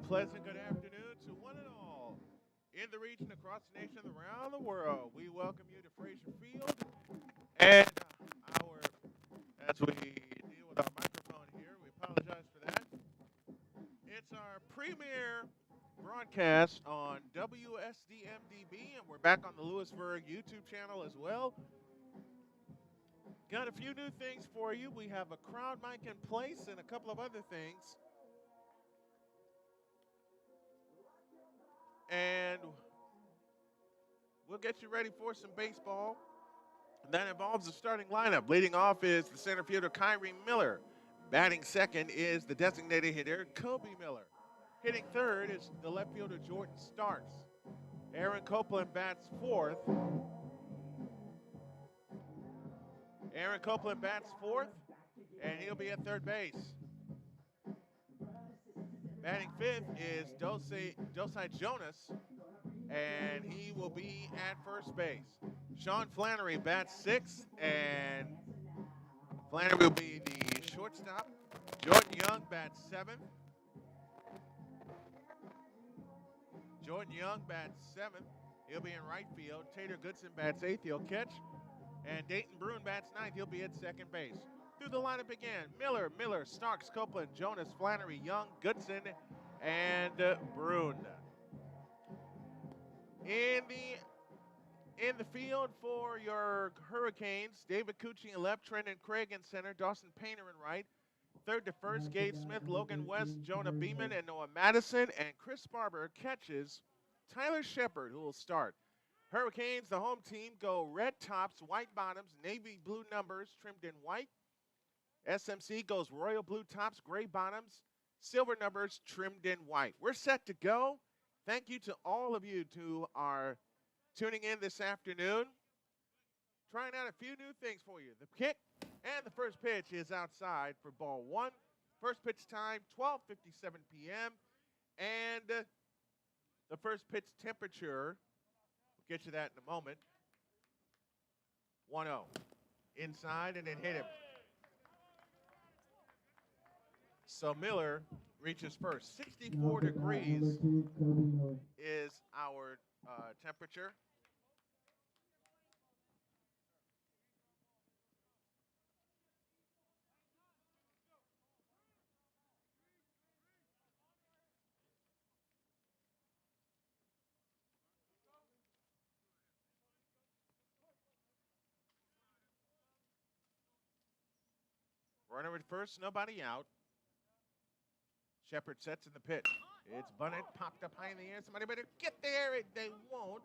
pleasant good afternoon to one and all in the region, across the nation, around the world. We welcome you to Fraser Field and our, as we deal with our microphone here, we apologize for that. It's our premiere broadcast on WSDMDB, and we're back on the Louisburg YouTube channel as well. Got a few new things for you. We have a crowd mic in place and a couple of other things. And we'll get you ready for some baseball. That involves the starting lineup. Leading off is the center fielder, Kyrie Miller. Batting second is the designated hitter, Kobe Miller. Hitting third is the left fielder, Jordan Starks. Aaron Copeland bats fourth. And he'll be at third base. Batting fifth is Dosai Jonas, and he will be at first base. Sean Flannery bats sixth, and Flannery will be the shortstop. Jordan Young bats seventh. He'll be in right field. Tater Goodson bats eighth. He'll catch. And Dayton Bruin bats ninth. He'll be at second base. Through the lineup again: Miller, Starks, Copeland, Jonas, Flannery, Young, Goodson, and Bruin. In the field for your Hurricanes, David Cucci in left, Trenton Craig in center, Dawson Painter in right. Third to first, Gabe Smith, Logan West, Jonah Beeman, and Noah Madison. And Chris Barber catches Tyler Shepard, who will start. Hurricanes, the home team, go red tops, white bottoms, navy blue numbers trimmed in white. SMC goes royal blue tops, gray bottoms, silver numbers trimmed in white. We're set to go. Thank you to all of you who are tuning in this afternoon. Trying out a few new things for you. The kick and the first pitch is outside for ball one. First pitch time, 12:57 p.m. And the first pitch temperature, we'll get you that in a moment, 1-0. Inside and then hit him. So Miller reaches first. 64 degrees is our temperature. Runner at first, nobody out. Shepard sets in the pitch. It's bunted, popped up high in the air. Somebody better get there. They won't.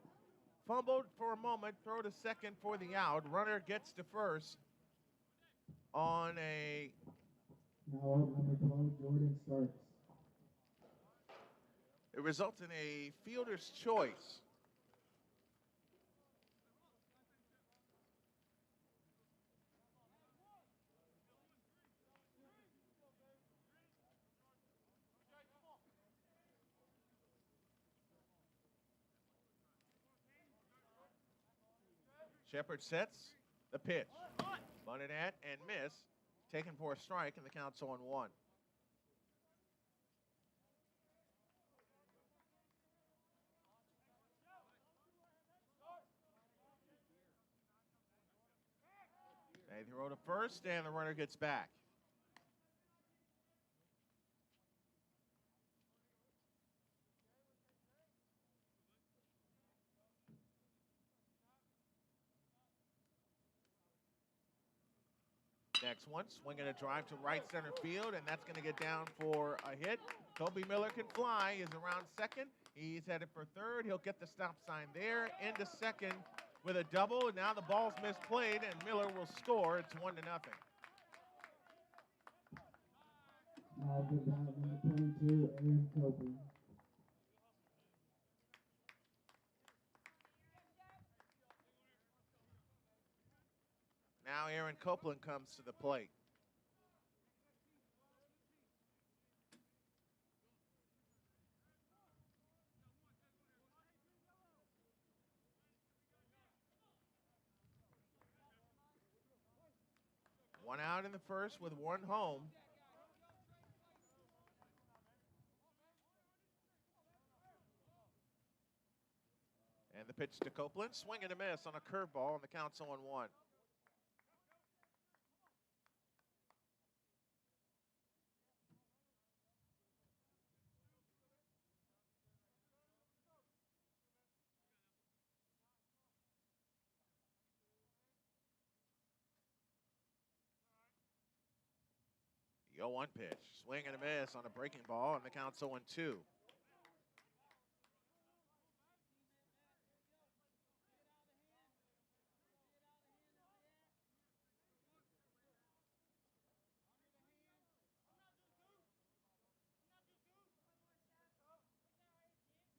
Fumbled for a moment, throw to second for the out. Runner gets to first on a... Now number 12, Jordan Starks. It results in a fielder's choice. Shepard sets the pitch. Bunted at and missed. Taken for a strike, and the count's on one. They throw to first, and the runner gets back. Next one, swinging a drive to right center field, and that's going to get down for a hit. Kobe Miller can fly, is around second. He's headed for third. He'll get the stop sign there. Into second with a double, and now the ball's misplayed, and Miller will score. It's 1-0. Now give that number 22, Aaron Copeland. Now Aaron Copeland comes to the plate. One out in the first with one home. And the pitch to Copeland. Swing and a miss on a curveball, and the count's 0-1. The 0-1 pitch. Swing and a miss on a breaking ball, and the count's 0-2.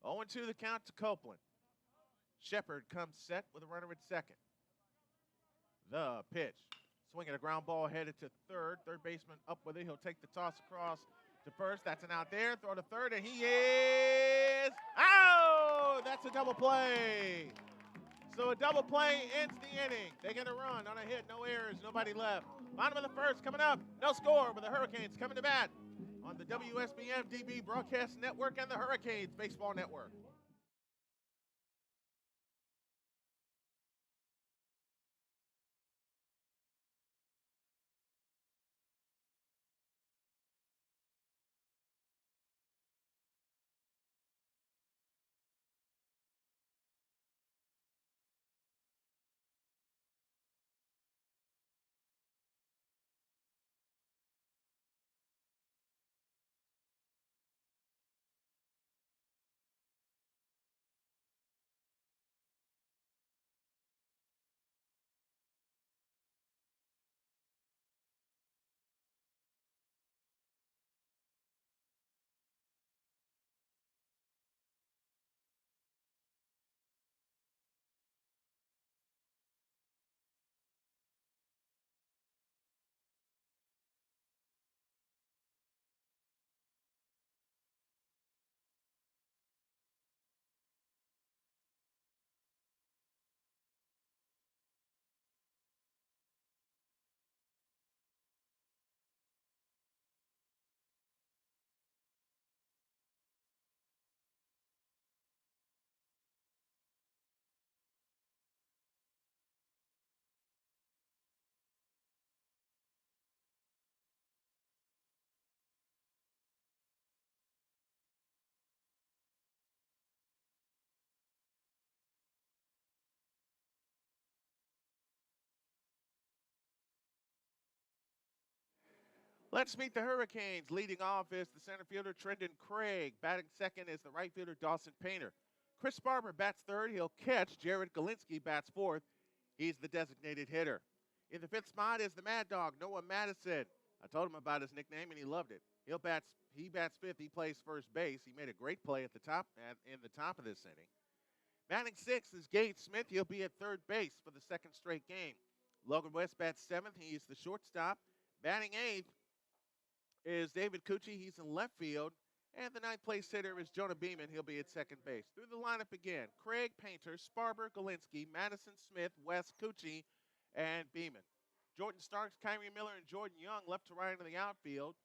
Oh and 2 the count to Copeland. Shepard comes set with a runner at second. The pitch. Swinging a ground ball headed to third. Third baseman up with it. He'll take the toss across to first. That's an out there. Throw to third, and he is out! That's a double play. So a double play ends the inning. They get a run on a hit, no errors, nobody left. Bottom of the first coming up. No score, but the Hurricanes coming to bat on the WSBM DB Broadcast Network and the Hurricanes Baseball Network. Let's meet the Hurricanes. Leading off is the center fielder, Trendon Craig. Batting second is the right fielder, Dawson Painter. Chris Barber bats third. He'll catch. Jared Galinsky bats fourth. He's the designated hitter. In the fifth spot is the Mad Dog, Noah Madison. I told him about his nickname, and he loved it. He bats fifth. He plays first base. He made a great play at the top in the top of this inning. Batting sixth is Gage Smith. He'll be at third base for the second straight game. Logan West bats seventh. He's the shortstop. Batting eighth is David Cucci. He's in left field. And the ninth place hitter is Jonah Beeman. He'll be at second base. Through the lineup again, Craig Painter, Sparber, Galinsky, Madison Smith, West Cucci, and Beeman. Jordan Starks, Kyrie Miller, and Jordan Young left to right in the outfield.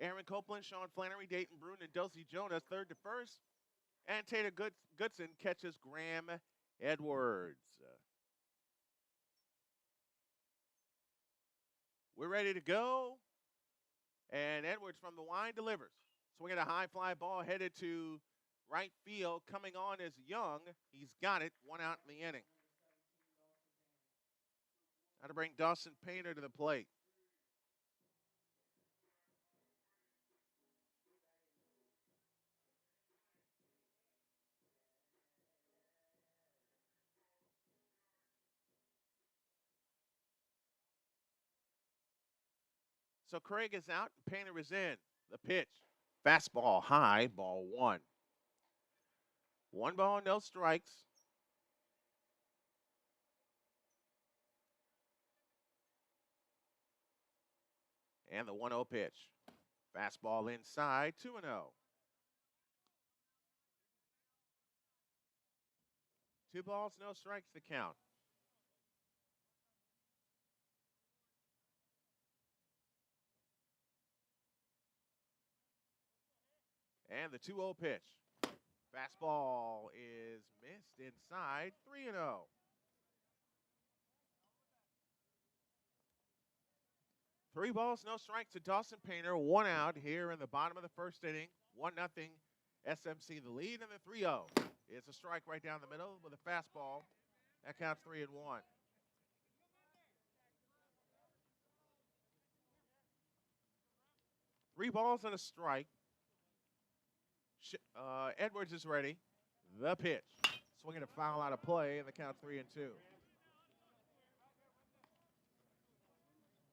Aaron Copeland, Sean Flannery, Dayton Brune, and Dosey Jonas third to first. And Tater Goodson catches Graham Edwards. We're ready to go. And Edwards from the line delivers. Swinging a high fly ball headed to right field. Coming on is Young. He's got it. One out in the inning. Now to bring Dawson Painter to the plate. So Craig is out and Painter is in. The pitch. Fastball high, ball one. 1 ball, no strikes. And the 1-0 pitch. Fastball inside, 2-0. 2 balls, no strikes to count. And the 2-0 pitch. Fastball is missed inside, 3-0. Three balls, no strikes to Dawson Painter. One out here in the bottom of the first inning. 1-0 SMC the lead, and the 3-0. It's a strike right down the middle with a fastball. That counts 3-1. Three balls and a strike. Edwards is ready. The pitch. Swinging a foul out of play, and the count 3-2.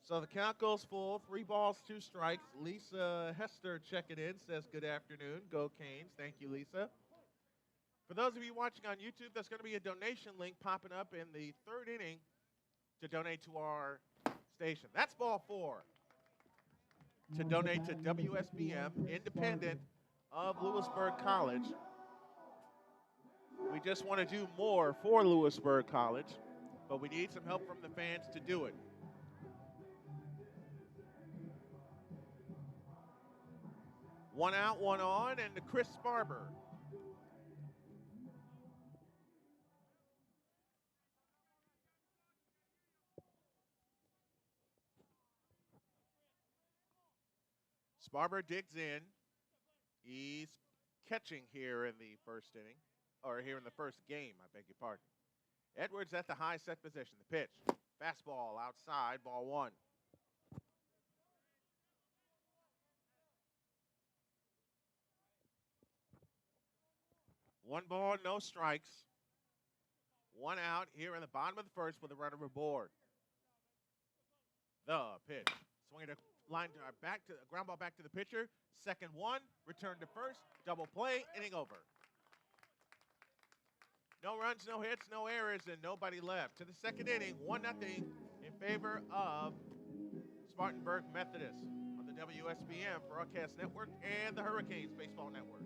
So the count goes full. 3 balls, 2 strikes. Lisa Hester checking in, says good afternoon. Go Canes. Thank you, Lisa. For those of you watching on YouTube, there's going to be a donation link popping up in the third inning to donate to our station. That's ball 4. To donate to WSBM, independent of Louisburg College. We just want to do more for Louisburg College, but we need some help from the fans to do it. One out, one on, and to Chris Barber. Sparber digs in. He's catching here in the first inning, or here in the first game, I beg your pardon. Edwards at the high set position. The pitch. Fastball outside, ball 1. One ball, no strikes. One out here in the bottom of the first with a runner aboard. The pitch. Swinging a line back to ground ball back to the pitcher. Second one, return to first, double play, inning over. No runs, no hits, no errors, and nobody left. To the second inning, 1-0 in favor of Spartanburg Methodist on the WSBM Broadcast Network and the Hurricanes Baseball Network.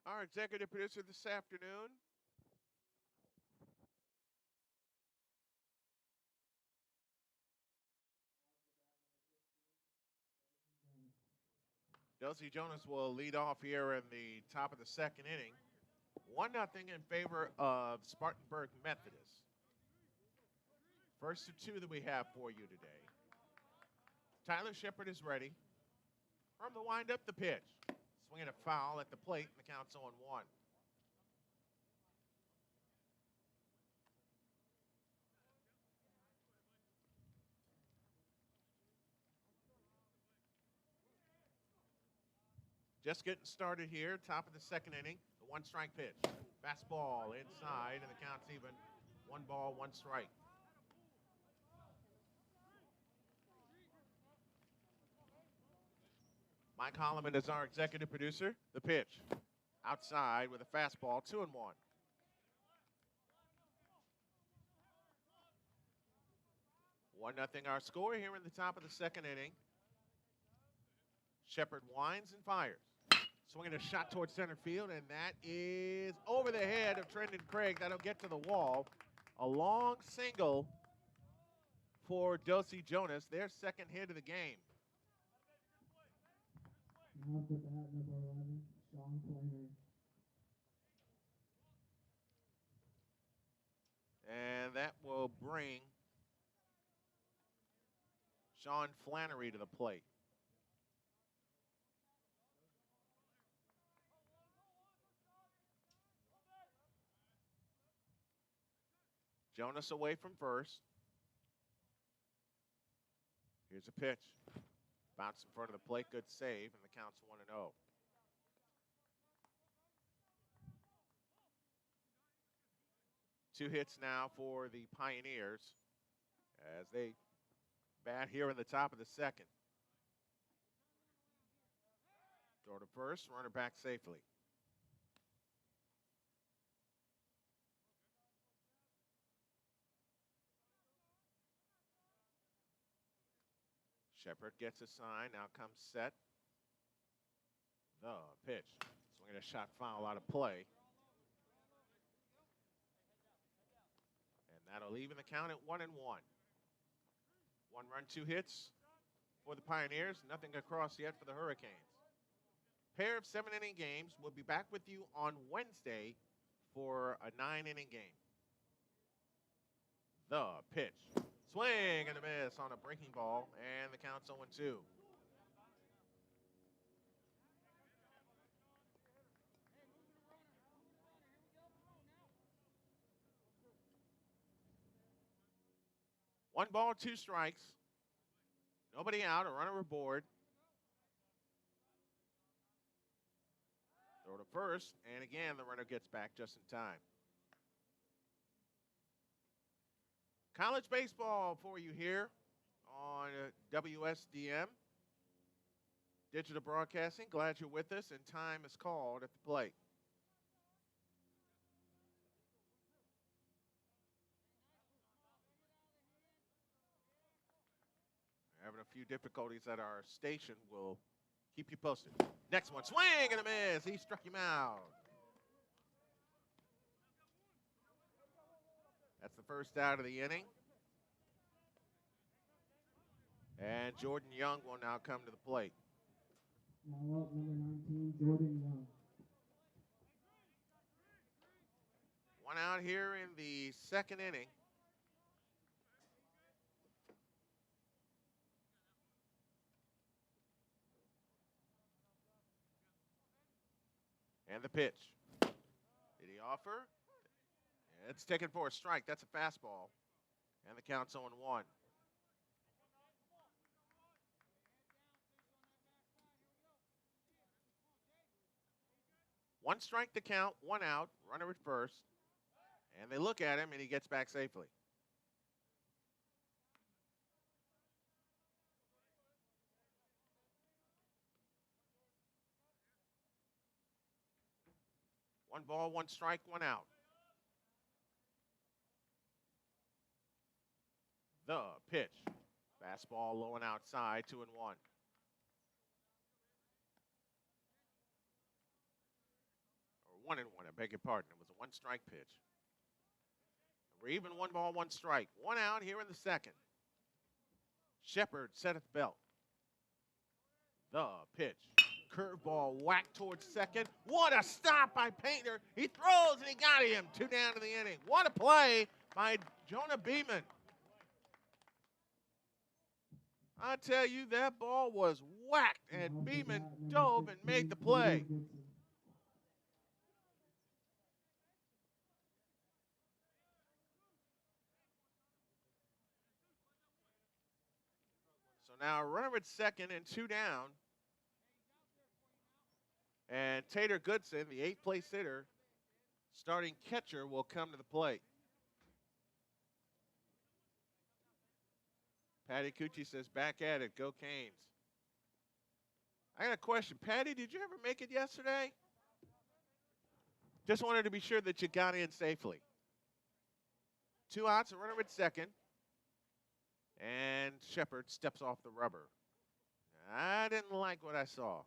Our executive producer this afternoon, Dulcie Jonas, will lead off here in the top of the second inning. 1-0 in favor of Spartanburg Methodist. First of 2 that we have for you today. Tyler Shepard is ready. From the windup, the pitch. Swinging a foul at the plate, and the count's 0-1. Just getting started here, top of the second inning. The 1-strike pitch. Fastball inside, and the count's even. 1 ball, 1 strike. Mike Holloman is our executive producer. The pitch. Outside with a fastball, 2-1. 1-0 our score here in the top of the second inning. Shepard winds and fires. Swinging a shot towards center field, and that is over the head of Trendon Craig. That'll get to the wall. A long single for Dulcie Jonas, their second hit of the game. Now the bat, number 11, Sean Pointer. And that will bring Sean Flannery to the plate. Jonas away from first. Here's a pitch. Bounce in front of the plate, good save, and the count's 1-0. Two hits now for the Pioneers as they bat here in the top of the second. Throw to first, runner back safely. Shepard gets a sign, now comes set. The pitch. Swinging a shot foul out of play. And that'll even the count at 1-1. 1 run, 2 hits for the Pioneers. Nothing across yet for the Hurricanes. Pair of 7-inning games. We'll be back with you on Wednesday for a 9-inning game. The pitch. Swing and a miss on a breaking ball, and the count's 0-2. One ball, 2 strikes. Nobody out, a runner aboard. Throw to first, and again, the runner gets back just in time. College baseball for you here on WSDM. Digital Broadcasting, glad you're with us, and time is called at the plate. Having a few difficulties at our station. We'll keep you posted. Next one, swing and a miss. He struck him out. That's the first out of the inning. And Jordan Young will now come to the plate. Now up, number 19, Jordan Young. One out here in the second inning. And the pitch. Did he offer? It's taken for a strike. That's a fastball. And the count's 0-1. One strike to count, 1 out, runner at first. And they look at him, and he gets back safely. One ball, 1 strike, 1 out. The pitch. Fastball low and outside, 2-1. Or 1-1, I beg your pardon. It was a 1-strike pitch. We're even 1 ball, 1 strike. 1 out here in the second. Shepard set at the belt. The pitch. Curveball whacked towards second. What a stop by Painter. He throws and he got him. 2 down in the inning. What a play by Jonah Beeman. I tell you, that ball was whacked, and Beeman dove and made the play. So now a runner at second and 2 down. And Tater Goodson, the 8th place hitter, starting catcher, will come to the plate. Patty Cucci says, back at it, go Canes. I got a question. Patty, did you ever make it yesterday? Just wanted to be sure that you got in safely. 2 outs, a runner at second. And Shepard steps off the rubber. I didn't like what I saw.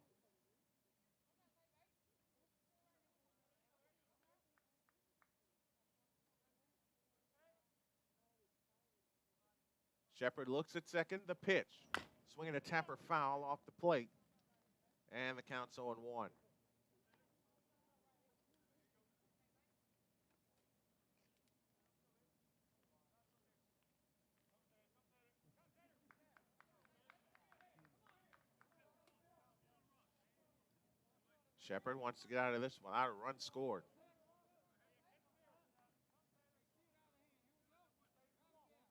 Shepard looks at second, the pitch. Swinging a tapper foul off the plate. And the count's 0-1. Shepard wants to get out of this without a run scored.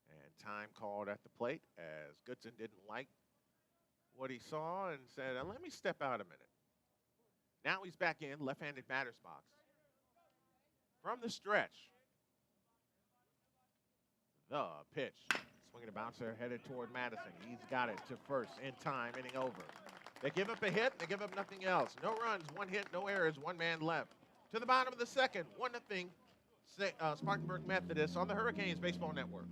And time called at the plate as Goodson didn't like what he saw and said, let me step out a minute. Now he's back in, left-handed batter's box. From the stretch, the pitch. Swinging a bouncer headed toward Madison. He's got it to first in time, inning over. They give up a hit, they give up nothing else. No runs, 1 hit, no errors, 1 man left. To the bottom of the second, 1-0, Spartanburg Methodist on the Hurricanes Baseball Network.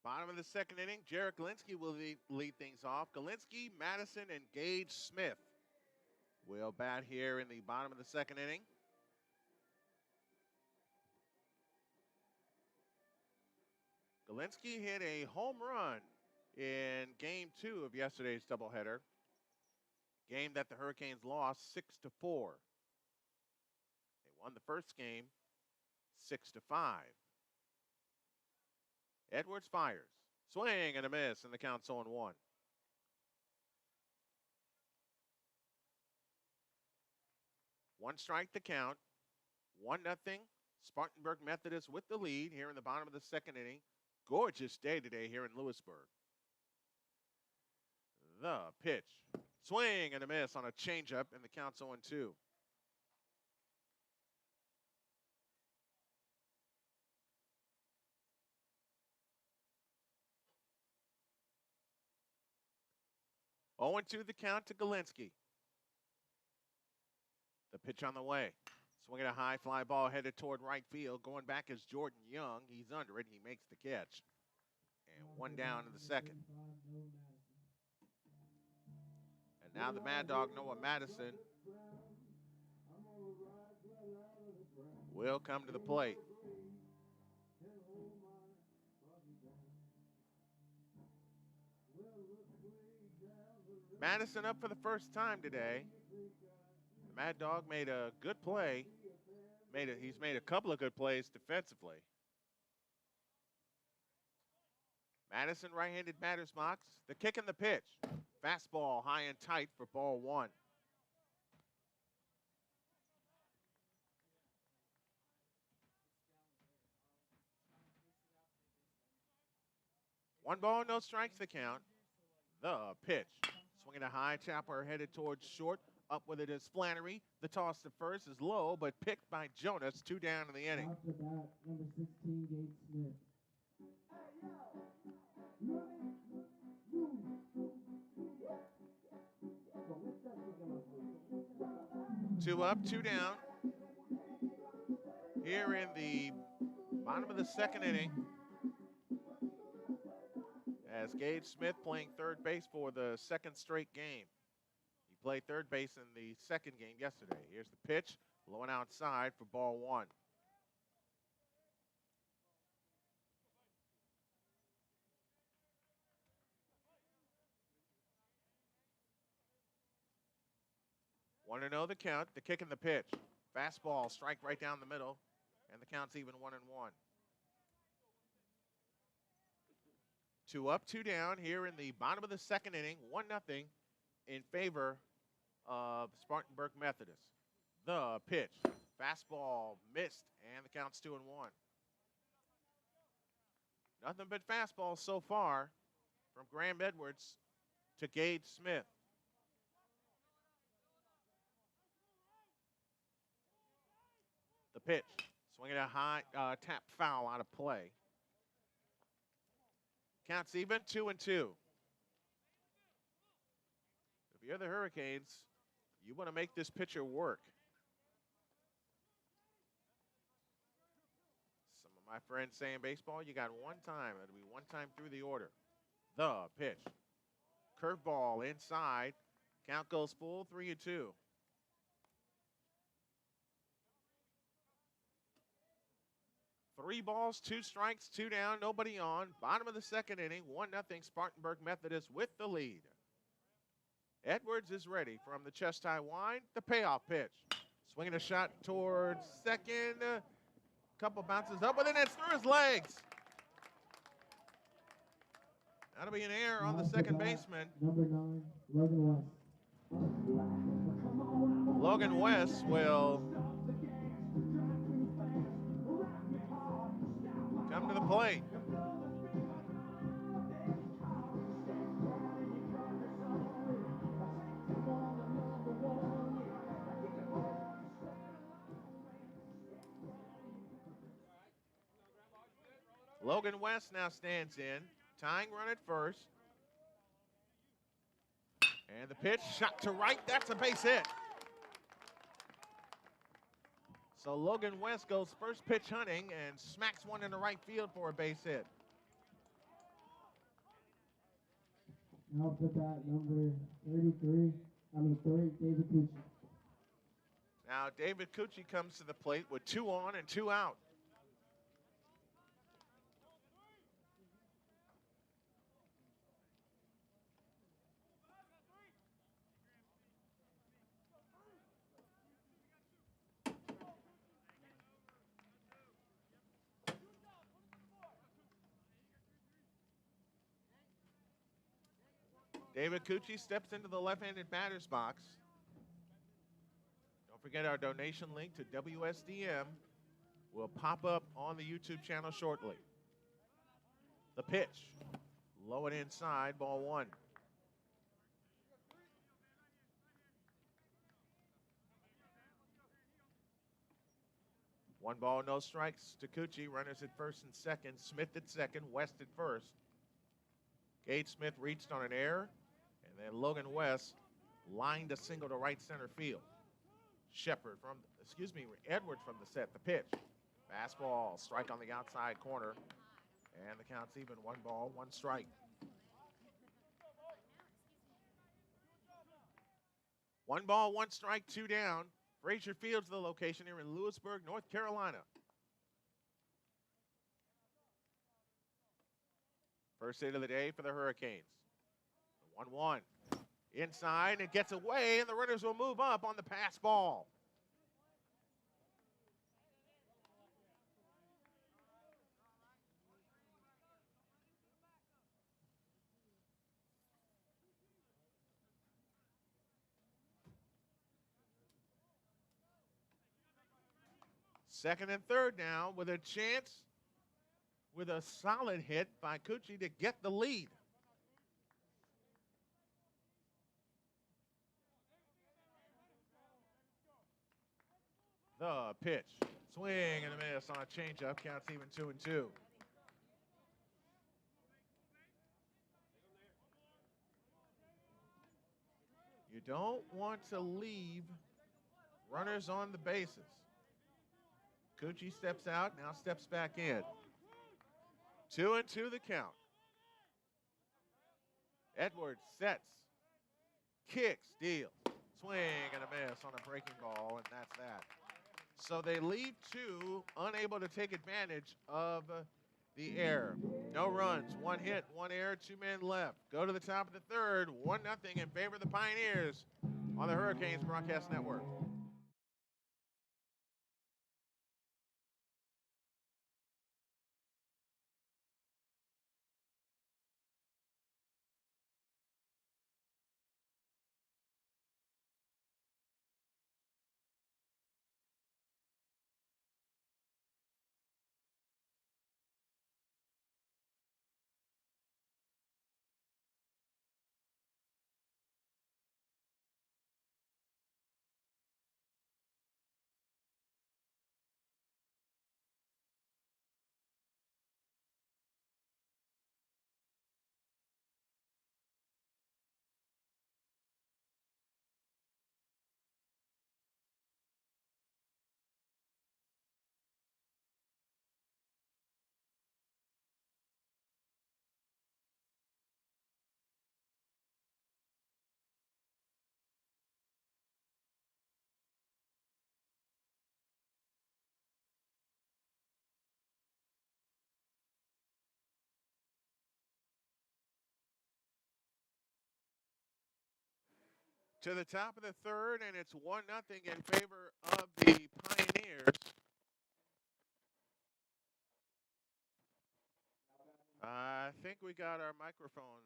Bottom of the second inning, Jarek Galinsky will lead things off. Galinsky, Madison, and Gage Smith will bat here in the bottom of the second inning. Galinsky hit a home run in Game 2 of yesterday's doubleheader, game that the Hurricanes lost 6-4. They won the first game 6-5. Edwards fires. Swing and a miss, and the count's 0-1. One strike to count. 1-0. Spartanburg Methodist with the lead here in the bottom of the second inning. Gorgeous day today here in Louisburg. The pitch. Swing and a miss on a changeup, and the count's 0-2. Oh, 0-2 the count to Galinsky. The pitch on the way. Swinging a high fly ball headed toward right field. Going back is Jordan Young. He's under it. He makes the catch. And 1 down in the second. And now the Mad Dog, Noah Madison, will come to the plate. Madison up for the first time today. The Mad Dog made a good play. He's made a couple of good plays defensively. Madison, right-handed batter's box. The kick and the pitch. Fastball high and tight for ball 1. One ball, no strikes to count. The pitch. Swinging a high chopper headed towards short. Up with it is Flannery. The toss to first is low, but picked by Jonas. 2 down in the inning. Off the bat, number 16, Gage Smith. 2 up, 2 down. Here in the bottom of the second inning, as Gage Smith playing third base for the second straight game. He played third base in the second game yesterday. Here's the pitch, blowing outside for ball one. One to know the count, the kick and the pitch. Fastball, strike right down the middle, and the count's even 1-1. 2 up, 2 down here in the bottom of the second inning, 1-0 in favor of Spartanburg Methodist. The pitch, fastball missed, and the count's 2-1. Nothing but fastballs so far from Graham Edwards to Gage Smith. The pitch, swinging a high tap foul out of play. Counts even, 2-2. If you're the Hurricanes, you want to make this pitcher work. Some of my friends say in baseball, you got one time. It'll be one time through the order. The pitch. Curveball inside. Count goes full, 3-2. Three balls, 2 strikes, 2 down, nobody on. Bottom of the second inning, 1-0 Spartanburg Methodist with the lead. Edwards is ready from the chest high wind. The payoff pitch. Swinging a shot towards second. Couple bounces up, but then it's through his legs. That'll be an error on the second baseman. Number 9, Logan West. Logan West will come to the plate. Logan West now stands in, tying run at first. And the pitch, shot to right, that's a base hit. So Logan West goes first pitch hunting and smacks one in the right field for a base hit. Now to bat number 3, David Cucci. Now David Cucci comes to the plate with 2 on and 2 out. David Cucci steps into the left-handed batter's box. Don't forget our donation link to WSDM will pop up on the YouTube channel shortly. The pitch, low and inside, ball 1. One ball, no strikes to Cucci. Runners at first and second. Smith at second, West at first. Gage Smith reached on an error. And then Logan West lined a single to right center field. Edwards from the set, the pitch. Fastball, strike on the outside corner. And the count's even, 1 ball, 1 strike. One ball, 1 strike, 2 down. Frazier Field's the location here in Louisburg, North Carolina. First hit of the day for the Hurricanes. 1-1. Inside, it gets away, and the runners will move up on the pass ball. Second and third now with a chance with a solid hit by Cucci to get the lead. The pitch, swing and a miss on a changeup, counts even 2-2. You don't want to leave runners on the bases. Cucci steps out, now steps back in. 2-2 the count. Edwards sets, kicks, deals, swing and a miss on a breaking ball, and that's that. So they leave two unable to take advantage of the error. No runs, one hit, one error, 2 men left. Go to the top of the third, 1-0 in favor of the Pioneers on the Hurricanes Broadcast Network. To the top of the third, and it's 1-0 in favor of the Pioneers. I think we got our microphone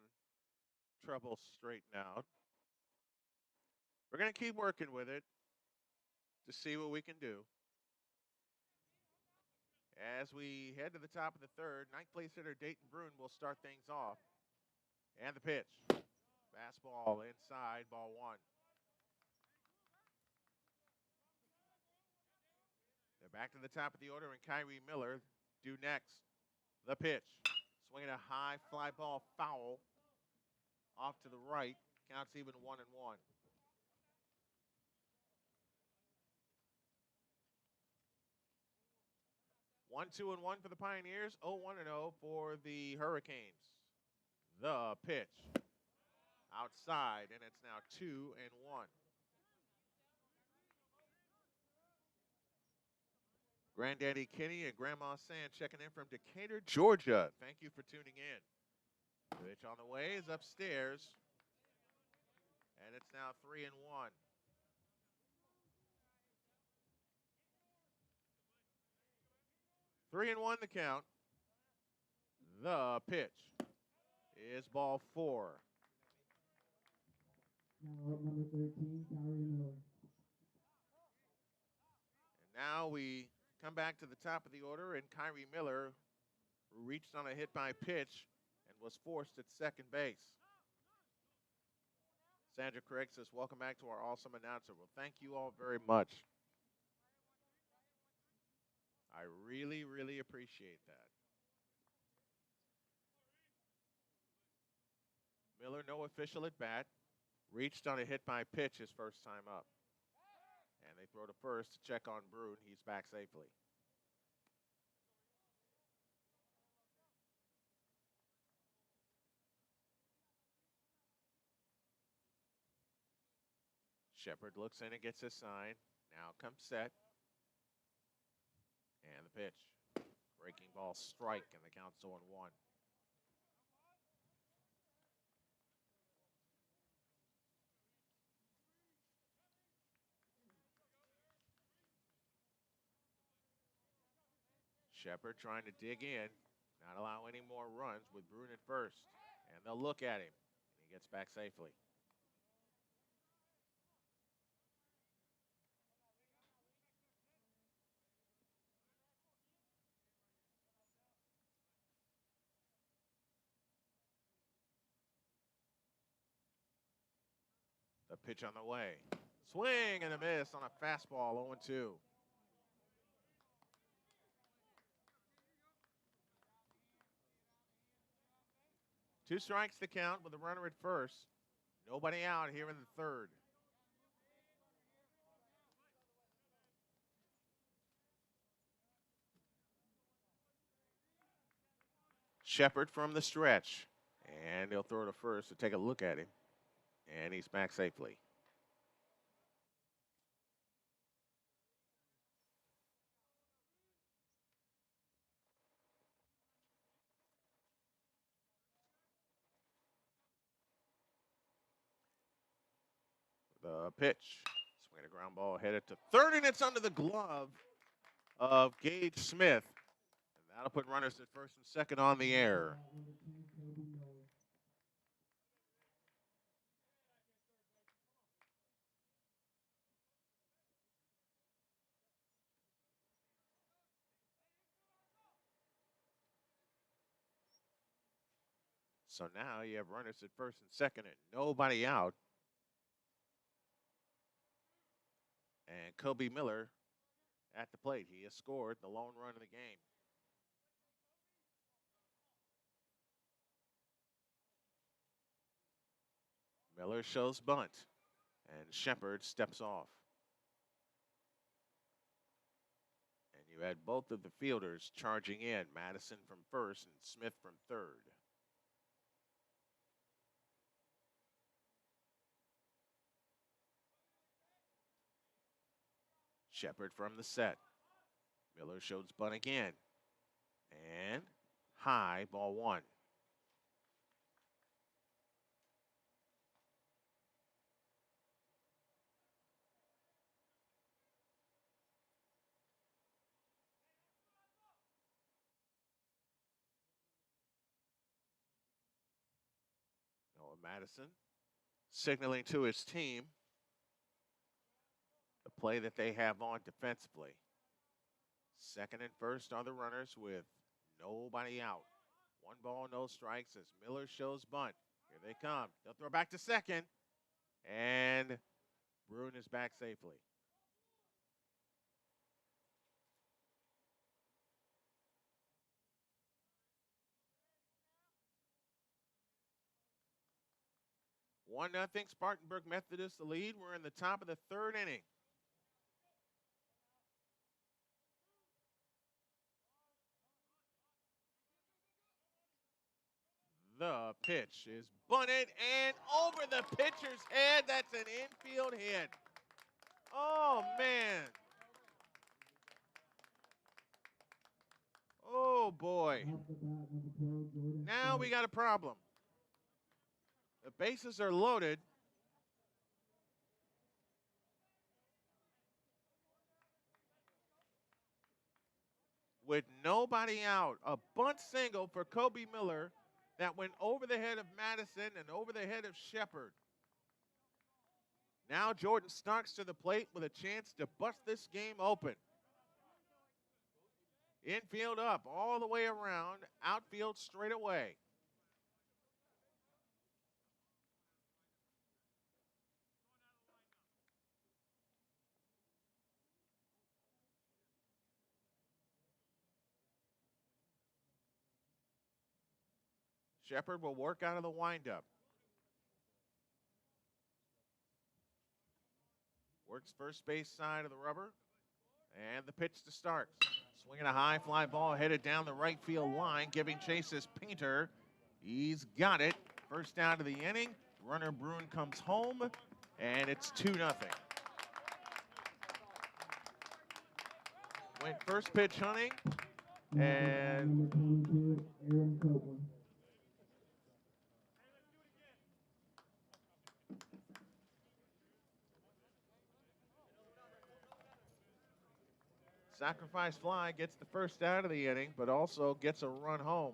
trouble straightened out. We're going to keep working with it to see what we can do. As we head to the top of the third, ninth place hitter Dayton Bruin will start things off. And the pitch. Fastball inside, ball one. They're back to the top of the order, and Kyrie Miller due next. The pitch. Swinging a high fly ball foul off to the right. Counts even 1-1. 1-2-1 for the Pioneers. 0-1-0 for the Hurricanes. The pitch. Outside, and it's now 2-1. Granddaddy Kenny and Grandma San checking in from Decatur, Georgia. Thank you for tuning in. Pitch on the way is upstairs. And it's now 3-1. 3-1 the count. The pitch is ball four. Now up number 13, Kyrie Miller. And now we come back to the top of the order, and Kyrie Miller reached on a hit by pitch and was forced at second base. Sandra Craig says, welcome back to our awesome announcer. Well, thank you all very much. I really, really appreciate that. Miller, no official at bat. Reached on a hit by pitch his first time up. And they throw to first to check on Bruin. He's back safely. Shepard looks in and gets his sign. Now comes set. And the pitch. Breaking ball strike, and the count's 0-1. Shepard trying to dig in, not allow any more runs with Bruin at first. And they'll look at him, and he gets back safely. The pitch on the way. Swing and a miss on a fastball, 0-2. Two strikes to count with a runner at first. Nobody out here in the third. Shepard from the stretch. And they'll throw to first to take a look at him. And he's back safely. The pitch. Swing a ground ball headed to third, and it's under the glove of Gage Smith. And that'll put runners at first and second on the air. So now you have runners at first and second and nobody out. And Kobe Miller at the plate. He has scored the lone run of the game. Miller shows bunt, and Shepard steps off. And you had both of the fielders charging in, Madison from first and Smith from third. Shepard from the set. Miller shows bunt again. And high, ball one. Noah Madison signaling to his team the play that they have on defensively. Second and first are the runners with nobody out. One ball, no strikes as Miller shows bunt. Here they come. They'll throw back to second. And Bruin is back safely. One nothing Spartanburg Methodist the lead. We're in the top of the third inning. The pitch is bunted and over the pitcher's head. That's an infield hit. Oh, man. Oh, boy. Now we got a problem. The bases are loaded. With nobody out. A bunt single for Kobe Miller that went over the head of Madison and over the head of Shepard. Now Jordan Starks to the plate with a chance to bust this game open. Infield up all the way around, outfield straight away. Shepard will work out of the windup. Works first base side of the rubber. And the pitch to Starks. Swinging a high fly ball headed down the right field line, giving chase is Painter. He's got it. First out of the inning. Runner Bruin comes home, and it's 2-0. Went first pitch hunting, and sacrifice fly gets the first out of the inning, but also gets a run home.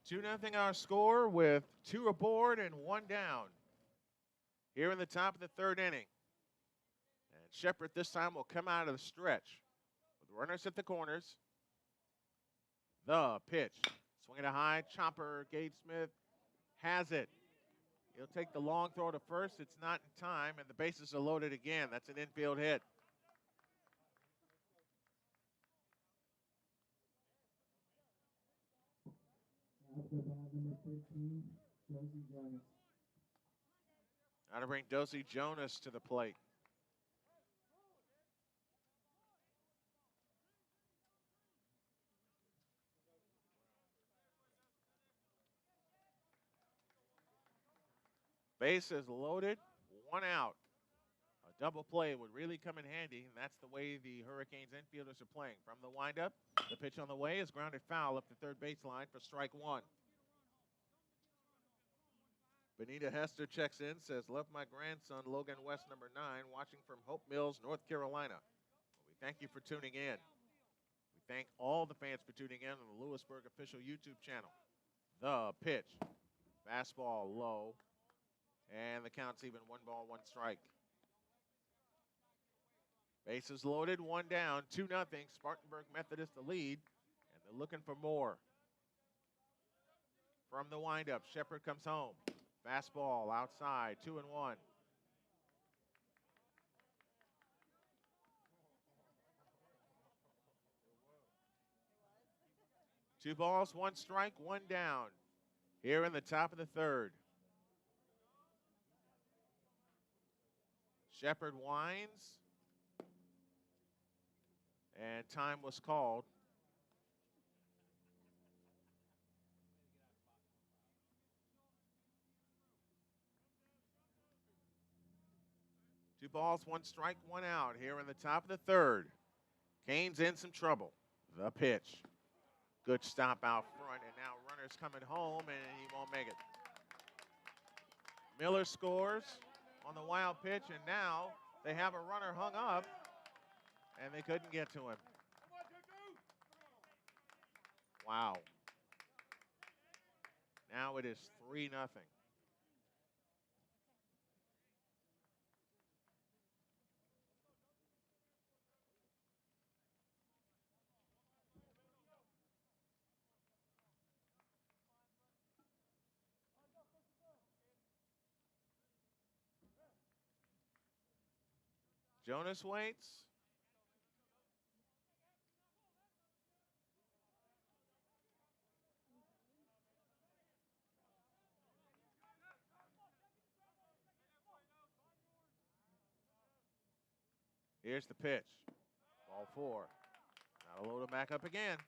Two nothing our score with 2 aboard and 1 down. Here in the top of the third inning. And Shepard this time will come out of the stretch. With runners at the corners. The pitch. Swinging a high chopper. Gage Smith has it. He'll take the long throw to first. It's not in time, and the bases are loaded again. That's an infield hit. Number 15, Josie Jonas. Now to bring Dosey Jonas to the plate. Bases loaded, 1 out. A double play would really come in handy, and that's the way the Hurricanes infielders are playing. From the windup, the pitch on the way is grounded foul up the third baseline for strike 1. Benita Hester checks in, says, love my grandson, Logan West, number 9, watching from Hope Mills, North Carolina. Well, we thank you for tuning in. We thank all the fans for tuning in on the Louisburg official YouTube channel. The pitch. Fastball low. And the count's even, 1 ball, 1 strike. Bases loaded, 1 down, 2-0. Spartanburg Methodist the lead, and they're looking for more. From the windup, Shepard comes home. Fastball outside, 2-1. 2 balls, 1 strike, 1 down. Here in the top of the third. Shepard winds. And time was called. Two balls, 1 strike, 1 out here in the top of the third. Canes in some trouble. The pitch. Good stop out front, and now runner's coming home, and he won't make it. Miller scores on the wild pitch, and now they have a runner hung up, and they couldn't get to him. Wow. Now it is 3-0. Jonas waits. Here's the pitch. Ball 4. Now to load him back up again.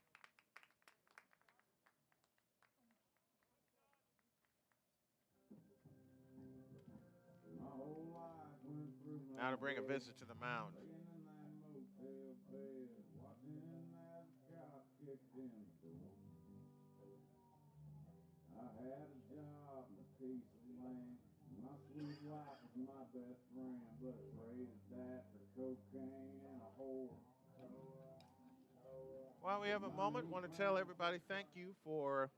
Now to bring a visit to the mound. I had a job and a piece of land. My sweet wife was my best friend, but I traded that for cocaine and a whore. While we have a moment, want to tell everybody thank you for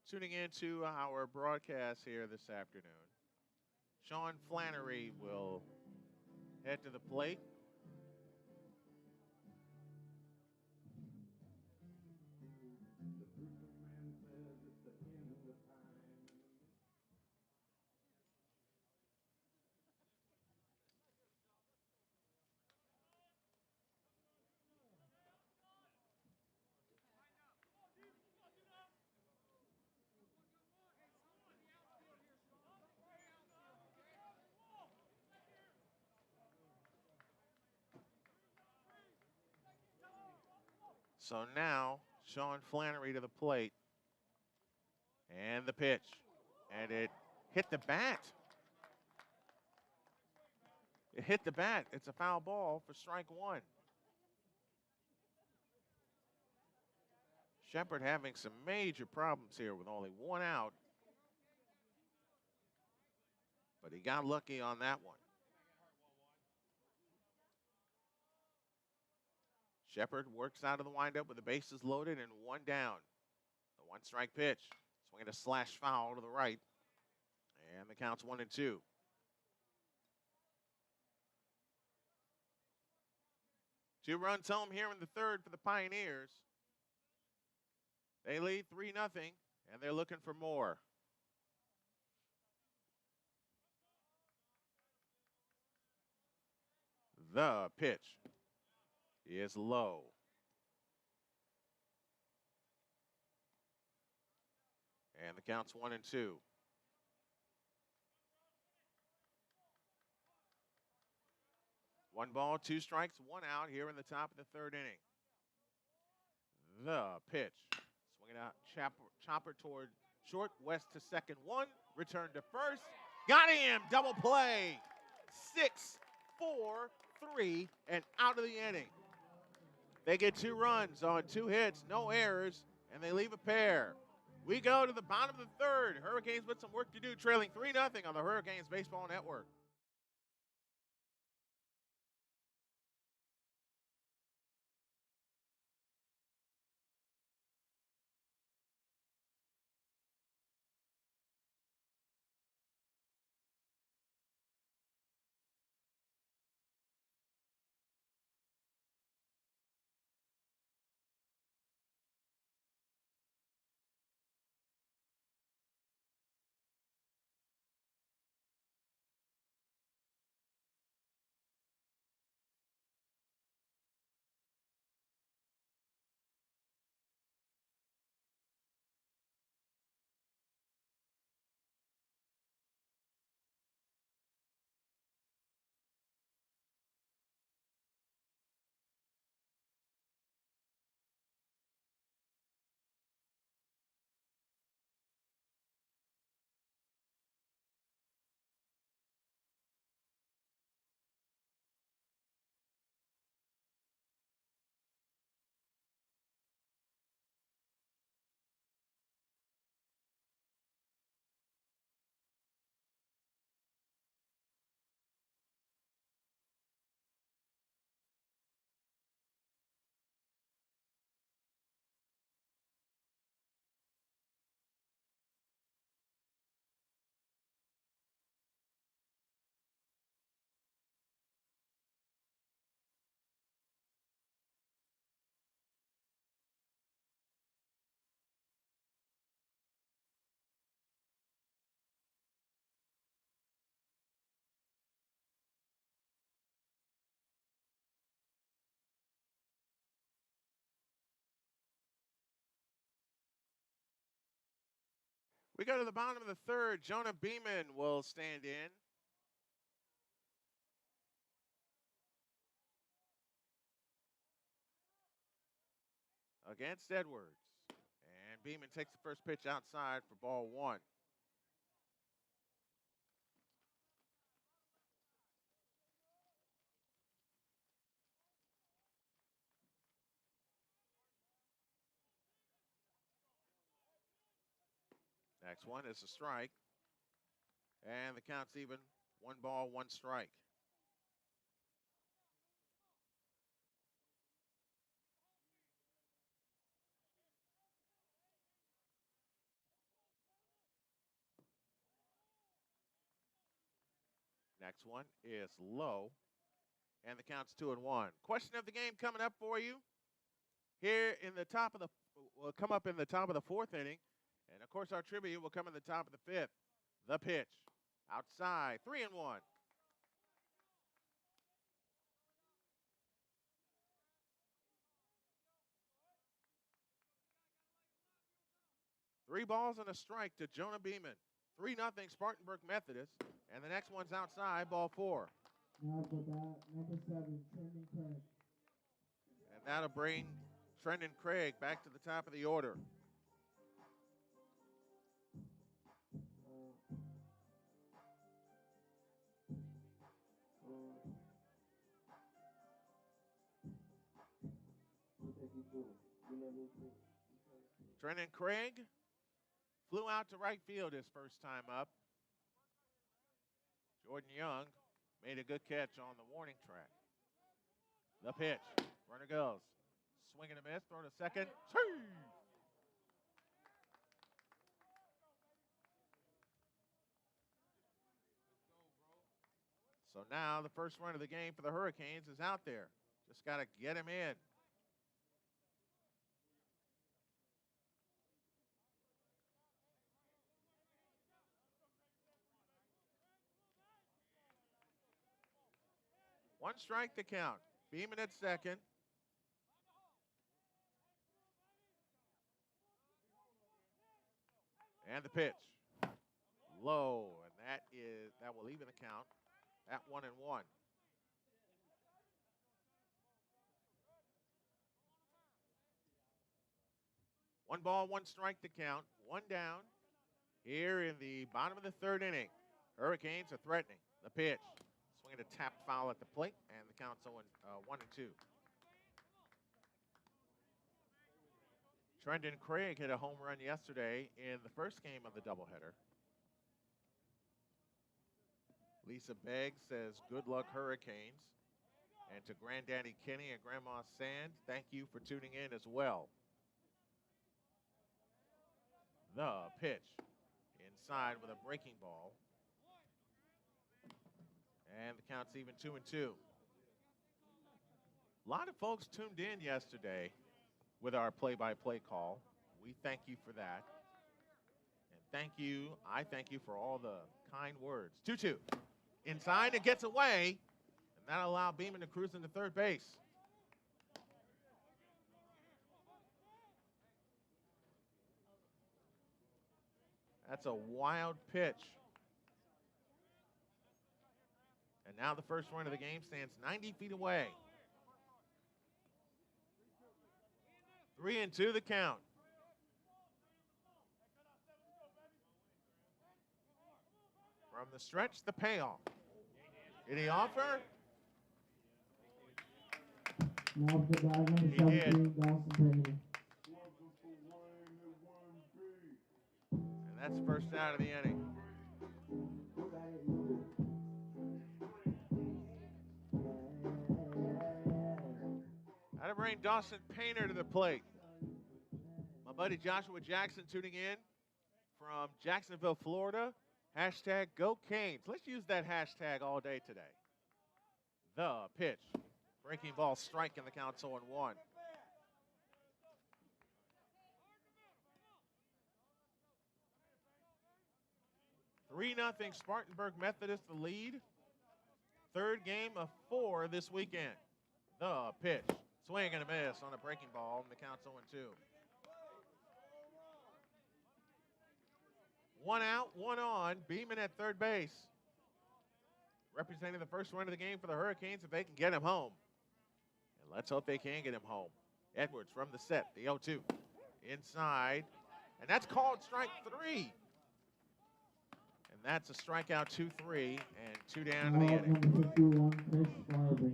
tuning in to our broadcast here this afternoon. Sean Flannery will head to the plate. So now, Sean Flannery to the plate. And the pitch. And it hit the bat. It hit the bat. It's a foul ball for strike 1. Shepard having some major problems here with only 1 out. But he got lucky on that one. Shepard works out of the windup with the bases loaded and 1 down. The 1-strike pitch. Swinging a slash foul to the right. And the count's 1-2. Two runs home here in the third for the Pioneers. They lead 3-0, and they're looking for more. The pitch is low. And the count's 1-2. 1 ball, 2 strikes, 1 out here in the top of the 3rd inning. The pitch. Swinging out, chopper toward short, West to second, 1. Return to first. Got him! Double play. 6, 4, 3, and out of the inning. They get 2 runs on 2 hits, no errors, and they leave a pair. We go to the bottom of the 3rd. Hurricanes with some work to do, trailing 3-0 on the Hurricanes Baseball Network. We go to the bottom of the 3rd. Jonah Beeman will stand in. Against Edwards. And Beeman takes the first pitch outside for ball 1. Next one is a strike. And the count's even. 1 ball, 1 strike. Next one is low. And the count's 2-1. Question of the game coming up for you. Here in the top of the, will come up in the top of the 4th inning. And of course, our tribute will come in the top of the 5th. The pitch. Outside, 3-1. 3 balls and a strike to Jonah Beeman. 3-0 Spartanburg Methodist. And the next one's outside, ball 4. Now for that, number 7, Trending Craig. And that'll bring Trendon Craig back to the top of the order. Trendon Craig flew out to right field his first time up. Jordan Young made a good catch on the warning track. The pitch. Runner goes. Swing and a miss. Throw to second. So now the first run of the game for the Hurricanes is out there. Just got to get him in. One strike to count. Beeman at second. And the pitch. Low, and that will even the count at 1-1. 1 ball, 1 strike to count. 1 down here in the bottom of the 3rd inning. Hurricanes are threatening. The pitch. Swinging a tapped foul at the plate, and the count's 1-2. Trendon Craig hit a home run yesterday in the first game of the doubleheader. Lisa Begg says, good luck, Hurricanes. And to Granddaddy Kenny and Grandma Sand, thank you for tuning in as well. The pitch. Inside with a breaking ball. And the count's even 2-2. A lot of folks tuned in yesterday with our play-by-play call. We thank you for that. And I thank you for all the kind words. 2-2. Inside, it gets away. And that allowed Beeman to cruise into third base. That's a wild pitch. And now the first run of the game stands 90 feet away. 3-2 the count. From the stretch, the payoff. Did he offer? Now the guy number He 17, Dawson Painter. And that's the first out of the inning. Out of bring Dawson Painter to the plate. My buddy Joshua Jackson tuning in from Jacksonville, Florida. Hashtag Go Canes. Let's use that hashtag all day today. The pitch. Breaking ball strike, and the count's 0-1. Three 0 Spartanburg Methodist the lead. Third game of 4 this weekend. The pitch. Swing and a miss on a breaking ball, and the count's 0-2. 1 out, 1 on. Beeman at third base. Representing the first run of the game for the Hurricanes if they can get him home. And let's hope they can get him home. Edwards from the set, the 0-2. Inside. And that's called strike 3. And that's a strikeout 2-3 and 2 down to the inning. Number 51, Chris Farley.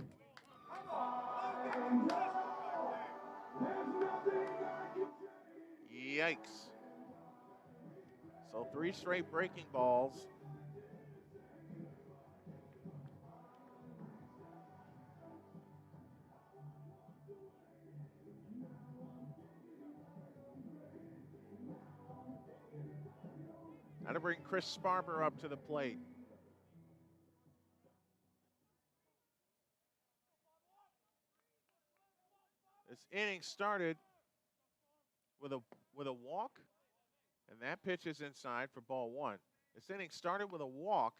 Yikes. So 3 straight breaking balls. Now to bring Chris Sparber up to the plate. This inning started with a walk, and that pitch is inside for ball 1. This inning started with a walk,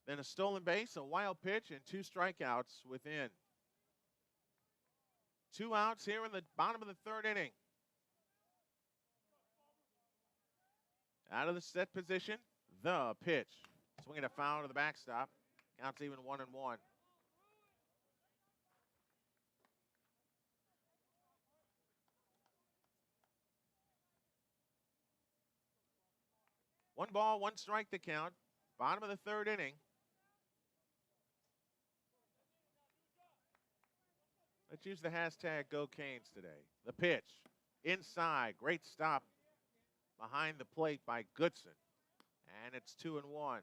then a stolen base, a wild pitch, and 2 strikeouts within. 2 outs here in the bottom of the 3rd inning. Out of the set position, the pitch. Swinging a foul to the backstop. Counts even 1-1. One ball, 1 strike to count. Bottom of the 3rd inning. Let's use the hashtag Go Canes today. The pitch. Inside. Great stop behind the plate by Goodson. And it's 2-1.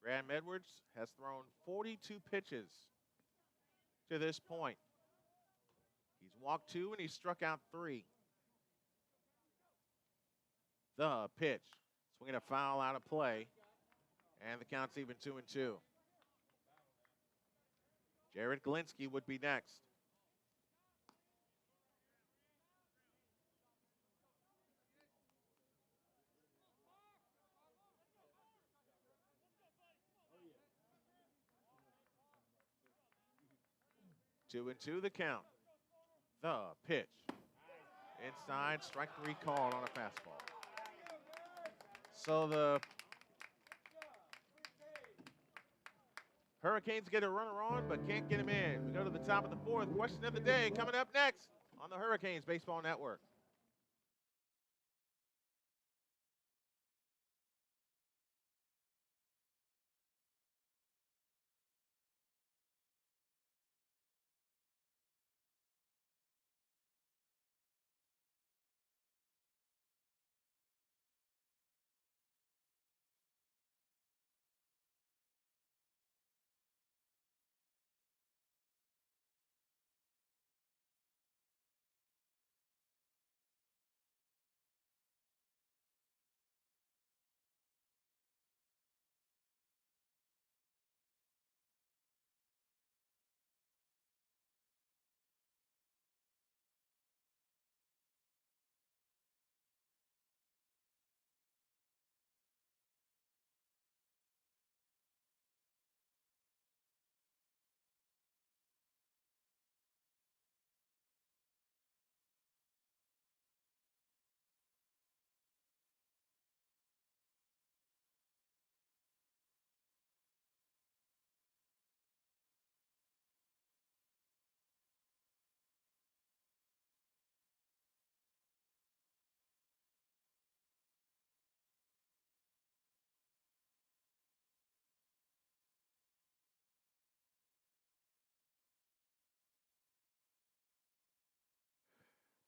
Graham Edwards has thrown 42 pitches to this point. He's walked 2 and he's struck out 3. The pitch. Swinging a foul out of play. And the count's even 2-2. Jared Galinsky would be next. Two and 2 the count. The pitch. Inside, strike 3 called on a fastball. So Hurricanes get a runner on, but can't get him in. We go to the top of the fourth. Question of the day coming up next on the Hurricanes Baseball Network.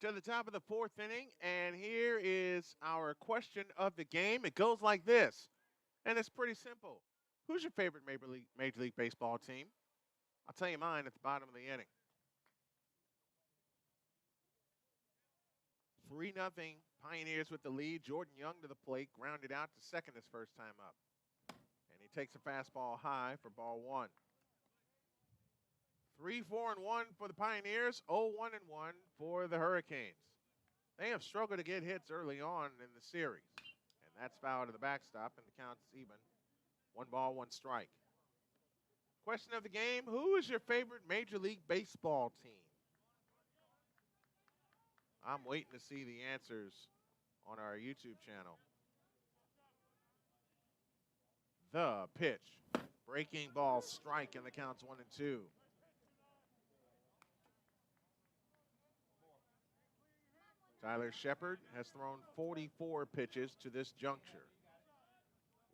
To the top of the fourth inning, and here is our question of the game. It goes like this, and it's pretty simple. Who's your favorite Major League Baseball team? I'll tell you mine at the bottom of the inning. 3-0 Pioneers with the lead. Jordan Young to the plate, grounded out to second his first time up. And he takes a fastball high for ball one. 3-4-1 for the Pioneers, 0-1-1 for the Hurricanes. They have struggled to get hits early on in the series. And that's foul to the backstop, and the count's even. 1 ball, 1 strike. Question of the game, who is your favorite Major League Baseball team? I'm waiting to see the answers on our YouTube channel. The pitch. Breaking ball, strike, and the count's 1-2. Tyler Shepard has thrown 44 pitches to this juncture.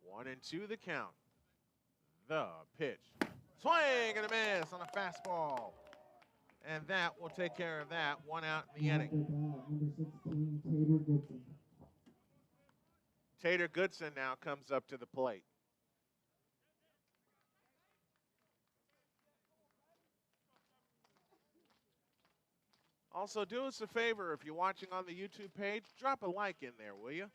1-2 the count. The pitch. Swing and a miss on a fastball. And that will take care of that. 1 out in the inning. Number 16, Tater Goodson. Tater Goodson now comes up to the plate. Also, do us a favor, if you're watching on the YouTube page, drop a like in there, will you?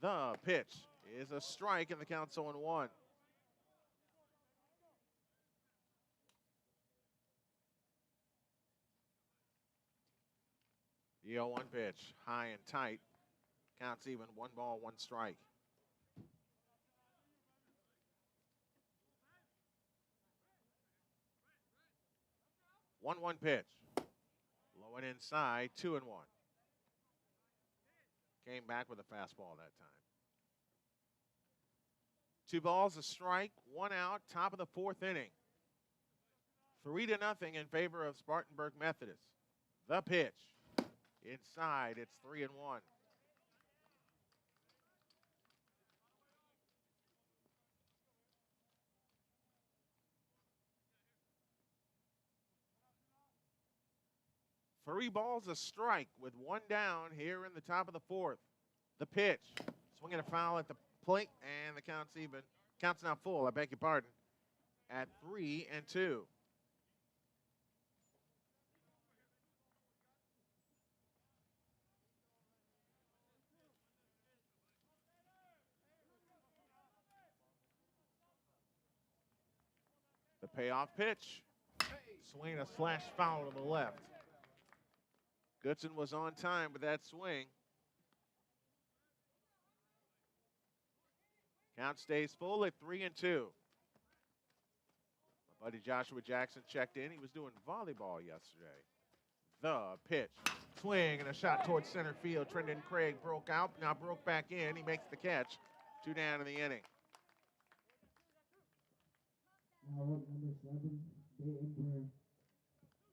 The pitch is a strike, and the count's 0-1. The 0-1 pitch, high and tight. Counts even, 1 ball, 1 strike. 1-1 pitch. Low and inside, 2-1. Came back with a fastball that time. 2 balls, a strike, 1 out, top of the fourth inning. 3-0 in favor of Spartanburg Methodist. The pitch. Inside, it's 3-1. Three balls, a strike with 1 down here in the top of the fourth. The pitch. Swinging a foul at the plate, and the count's even. Count's not full, I beg your pardon. At 3-2. The payoff pitch. Swing a slash foul to the left. Goodson was on time with that swing. Count stays full at 3-2. My buddy Joshua Jackson checked in. He was doing volleyball yesterday. The pitch. Swing and a shot towards center field. Trendon Craig broke out, now broke back in. He makes the catch. 2 down in the inning. Out number 7, Dayton Brewer.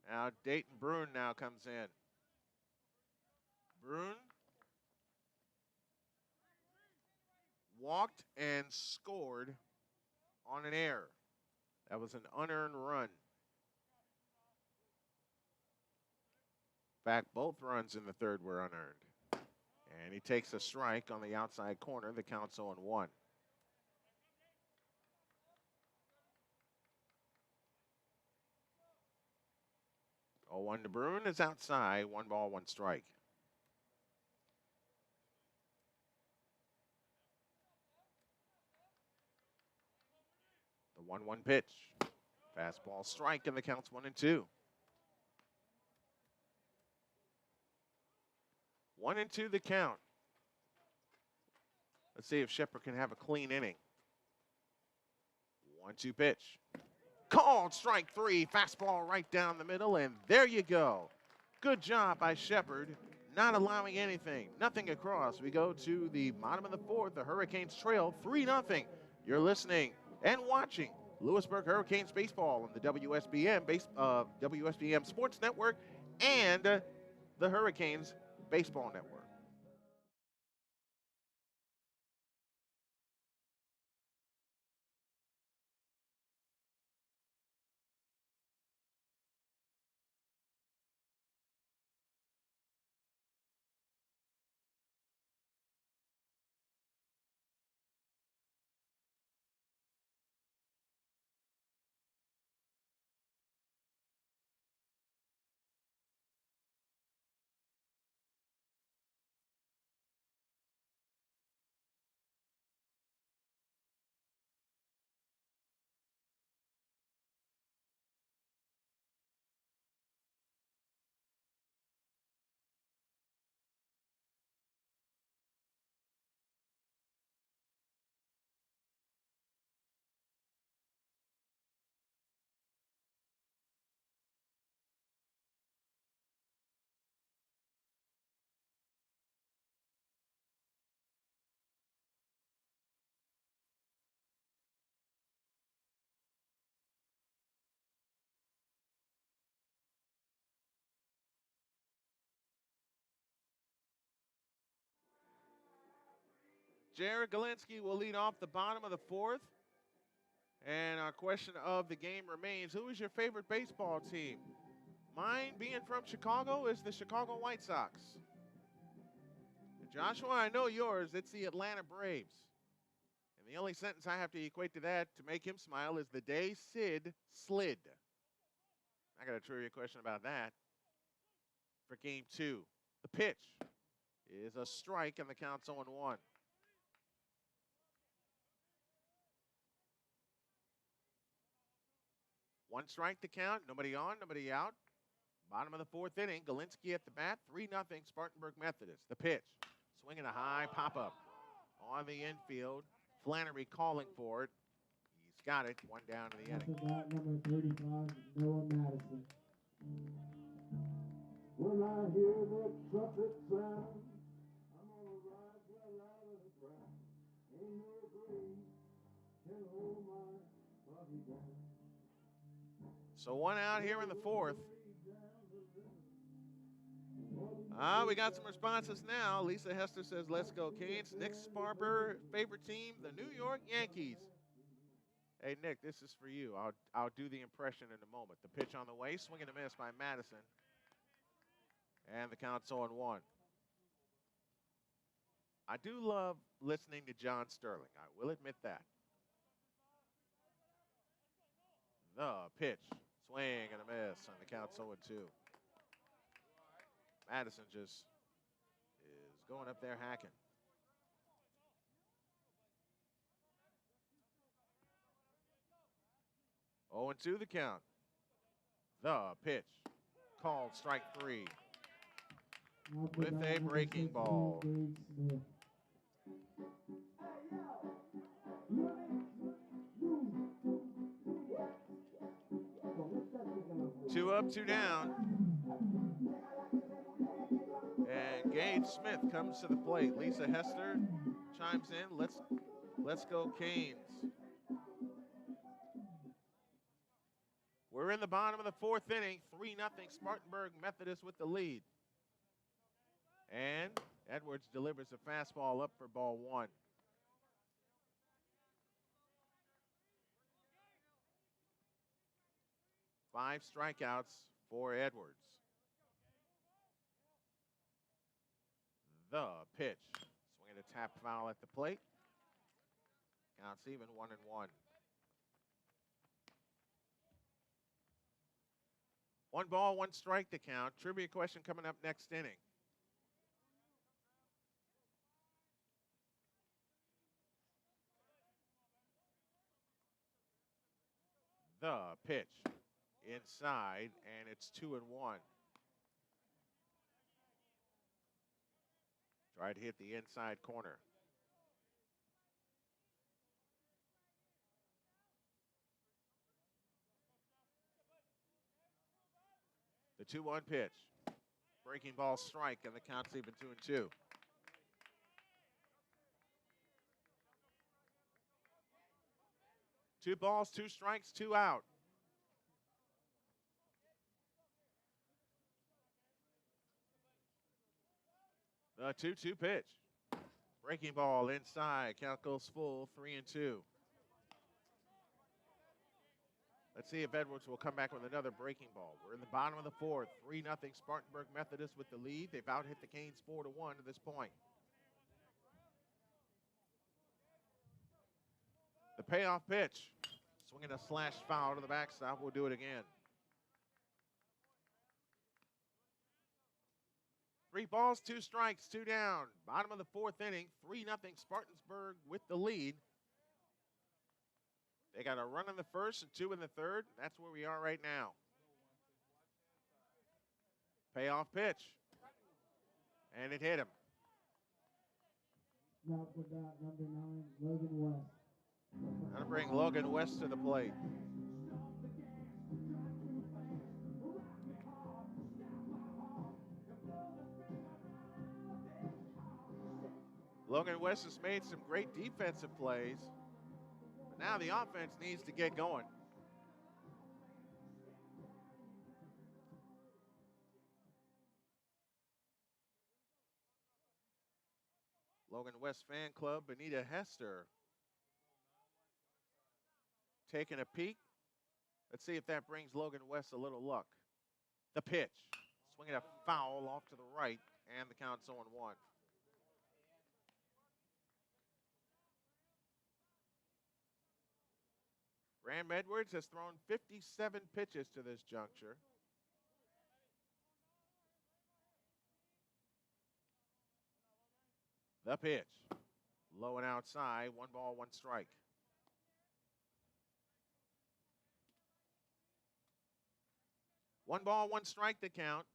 Now Dayton Bruin now comes in. Bruin walked and scored on an error. That was an unearned run. In fact, both runs in the third were unearned. And he takes a strike on the outside corner. The count's 0-1. 0-1 to Bruin is outside. 1 ball, 1 strike. The 1-1 pitch. Fastball strike, and the count's 1-2. 1-2 the count. Let's see if Shepard can have a clean inning. 1-2 pitch. Called strike 3. Fastball right down the middle, and there you go. Good job by Shepard, not allowing anything. Nothing across. We go to the bottom of the 4th. The Hurricanes trail 3-0. You're listening and watching Louisburg Hurricanes baseball on the WSBM Sports Network and the Hurricanes Baseball Network. Jared Galinsky will lead off the bottom of the 4th. And our question of the game remains, who is your favorite baseball team? Mine, being from Chicago, is the Chicago White Sox. And Joshua, I know yours. It's the Atlanta Braves. And the only sentence I have to equate to that to make him smile is the day Sid slid. I got a trivia question about that for game 2. The pitch is a strike, and the count's 0-1. One strike to count, nobody on, nobody out. Bottom of the 4th inning, Galinsky at the bat, 3-0 Spartanburg Methodist. The pitch, swinging a high pop-up on the infield. Flannery calling for it. He's got it, 1 down to the inning. Bat number 35, Noah Madison. When I hear the trumpet sound, I'm gonna rise well out of the ground. Ain't no grave can hold my body down. So 1 out here in the 4th. We got some responses now. Lisa Hester says, let's go Canes. Nick Sparber, favorite team, the New York Yankees. Hey, Nick, this is for you. I'll do the impression in a moment. The pitch on the way, swing and a miss by Madison. And the count's 0-1. I do love listening to John Sterling. I will admit that. The pitch, swing and a miss, and the count's 0-2. Madison just is going up there hacking. Oh, 0-2 the count. The pitch, called strike 3 with a breaking ball. 2 up, 2 down. And Gage Smith comes to the plate. Lisa Hester chimes in. Let's go Canes. We're in the bottom of the fourth inning. 3-0 Spartanburg Methodist with the lead. And Edwards delivers a fastball up for ball one. Five strikeouts for Edwards. The pitch. Swinging a tap foul at the plate. Counts even 1-1. 1 ball, 1 strike to count. Trivia question coming up next inning. The pitch. Inside, and it's 2-1. Try to hit the inside corner. The 2-1 pitch. Breaking ball strike, and the count's even 2-2. Two balls, 2 strikes, 2 out. The 2-2 pitch. Breaking ball inside. Count goes full, 3-2. Let's see if Edwards will come back with another breaking ball. We're in the bottom of the fourth. 3-0 Spartanburg Methodist with the lead. They've out hit the Canes 4-1 to this point. The payoff pitch. Swinging a slash foul to the backstop. We'll do it again. 3 balls, 2 strikes, 2 down. Bottom of the fourth inning. 3-0 Spartanburg with the lead. They got a run in the first and 2 in the third. That's where we are right now. Payoff pitch. And it hit him. Now for that, number 9, Logan West. Gonna bring Logan West to the plate. Logan West has made some great defensive plays. But now the offense needs to get going. Logan West fan club, Benita Hester, taking a peek. Let's see if that brings Logan West a little luck. The pitch. Swinging a foul off to the right, and the count's 0-1. Graham Edwards has thrown 57 pitches to this juncture. The pitch. Low and outside. 1 ball, 1 strike. One ball, 1 strike to count.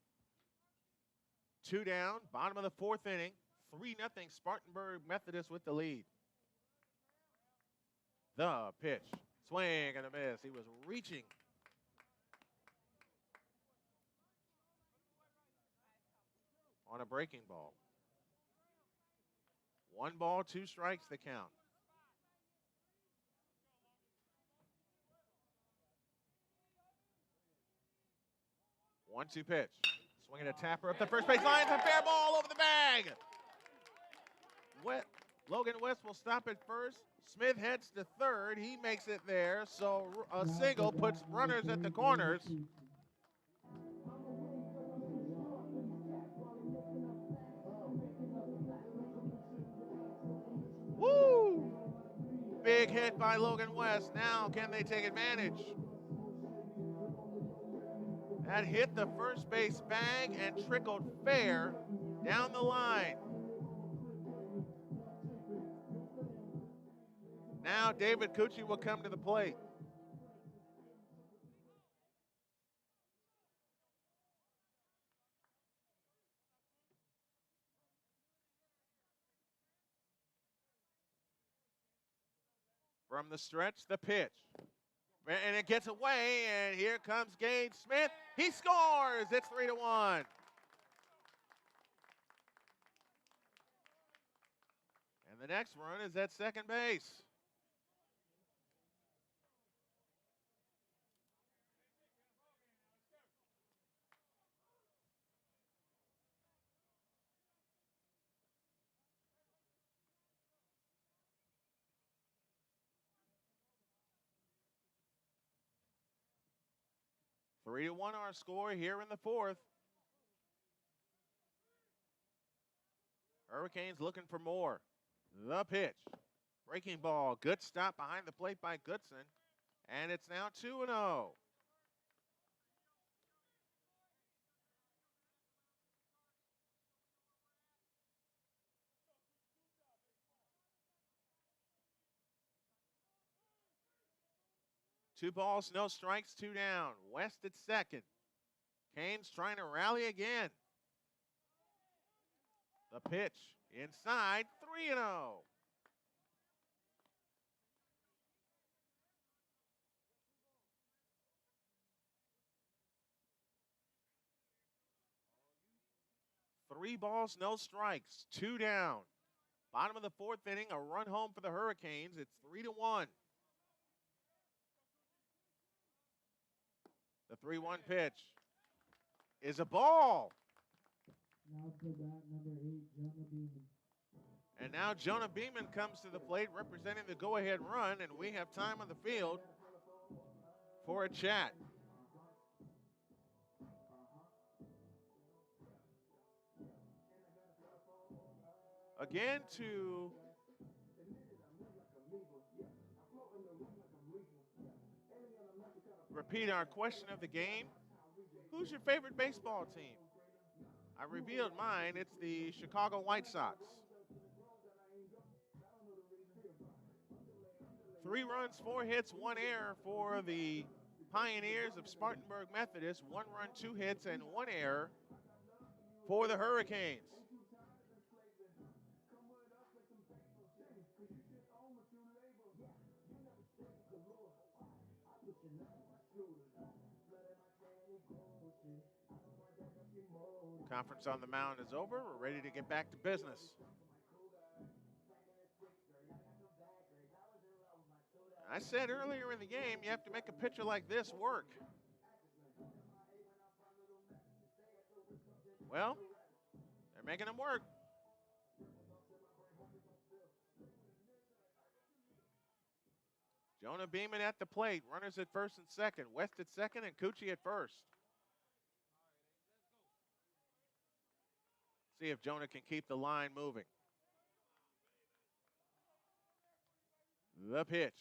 2 down. Bottom of the fourth inning. 3-0 Spartanburg Methodist with the lead. The pitch. Swing and a miss. He was reaching. On a breaking ball. 1 ball, 2 strikes to count. One-two pitch. Swinging a tapper up the first base line. It's a fair ball over the bag. Logan West will stop at first. Smith heads to third. He makes it there. So a single puts runners at the corners. Woo! Big hit by Logan West. Now can they take advantage? That hit the first base bag and trickled fair down the line. Now David Cucci will come to the plate. From the stretch, the pitch. And it gets away, and here comes Gage Smith. He scores. It's 3-1. And the next run is at second base. 3-1 our score here in the fourth. Hurricanes looking for more. The pitch. Breaking ball. Good stop behind the plate by Goodson. And it's now 2-0. Two balls, no strikes, two down. West at second. Canes trying to rally again. The pitch inside, 3-0. Three balls, no strikes, two down. Bottom of the fourth inning, a run home for the Hurricanes. It's 3-1. The 3-1 pitch is a ball. Now to bat number 8, Jonah Beeman. And now Jonah Beeman comes to the plate representing the go-ahead run, and we have time on the field for a chat. Again, to repeat our question of the game, who's your favorite baseball team? I revealed mine. It's the Chicago White Sox. 3 runs, 4 hits, 1 error for the Pioneers of Spartanburg Methodist. 1 run, 2 hits, and 1 error for the Hurricanes. Conference on the mound is over. We're ready to get back to business. I said earlier in the game, you have to make a pitcher like this work. Well, they're making him work. Jonah Beeman at the plate. Runners at first and second. West at second and Cucci at first. See if Jonah can keep the line moving. The pitch.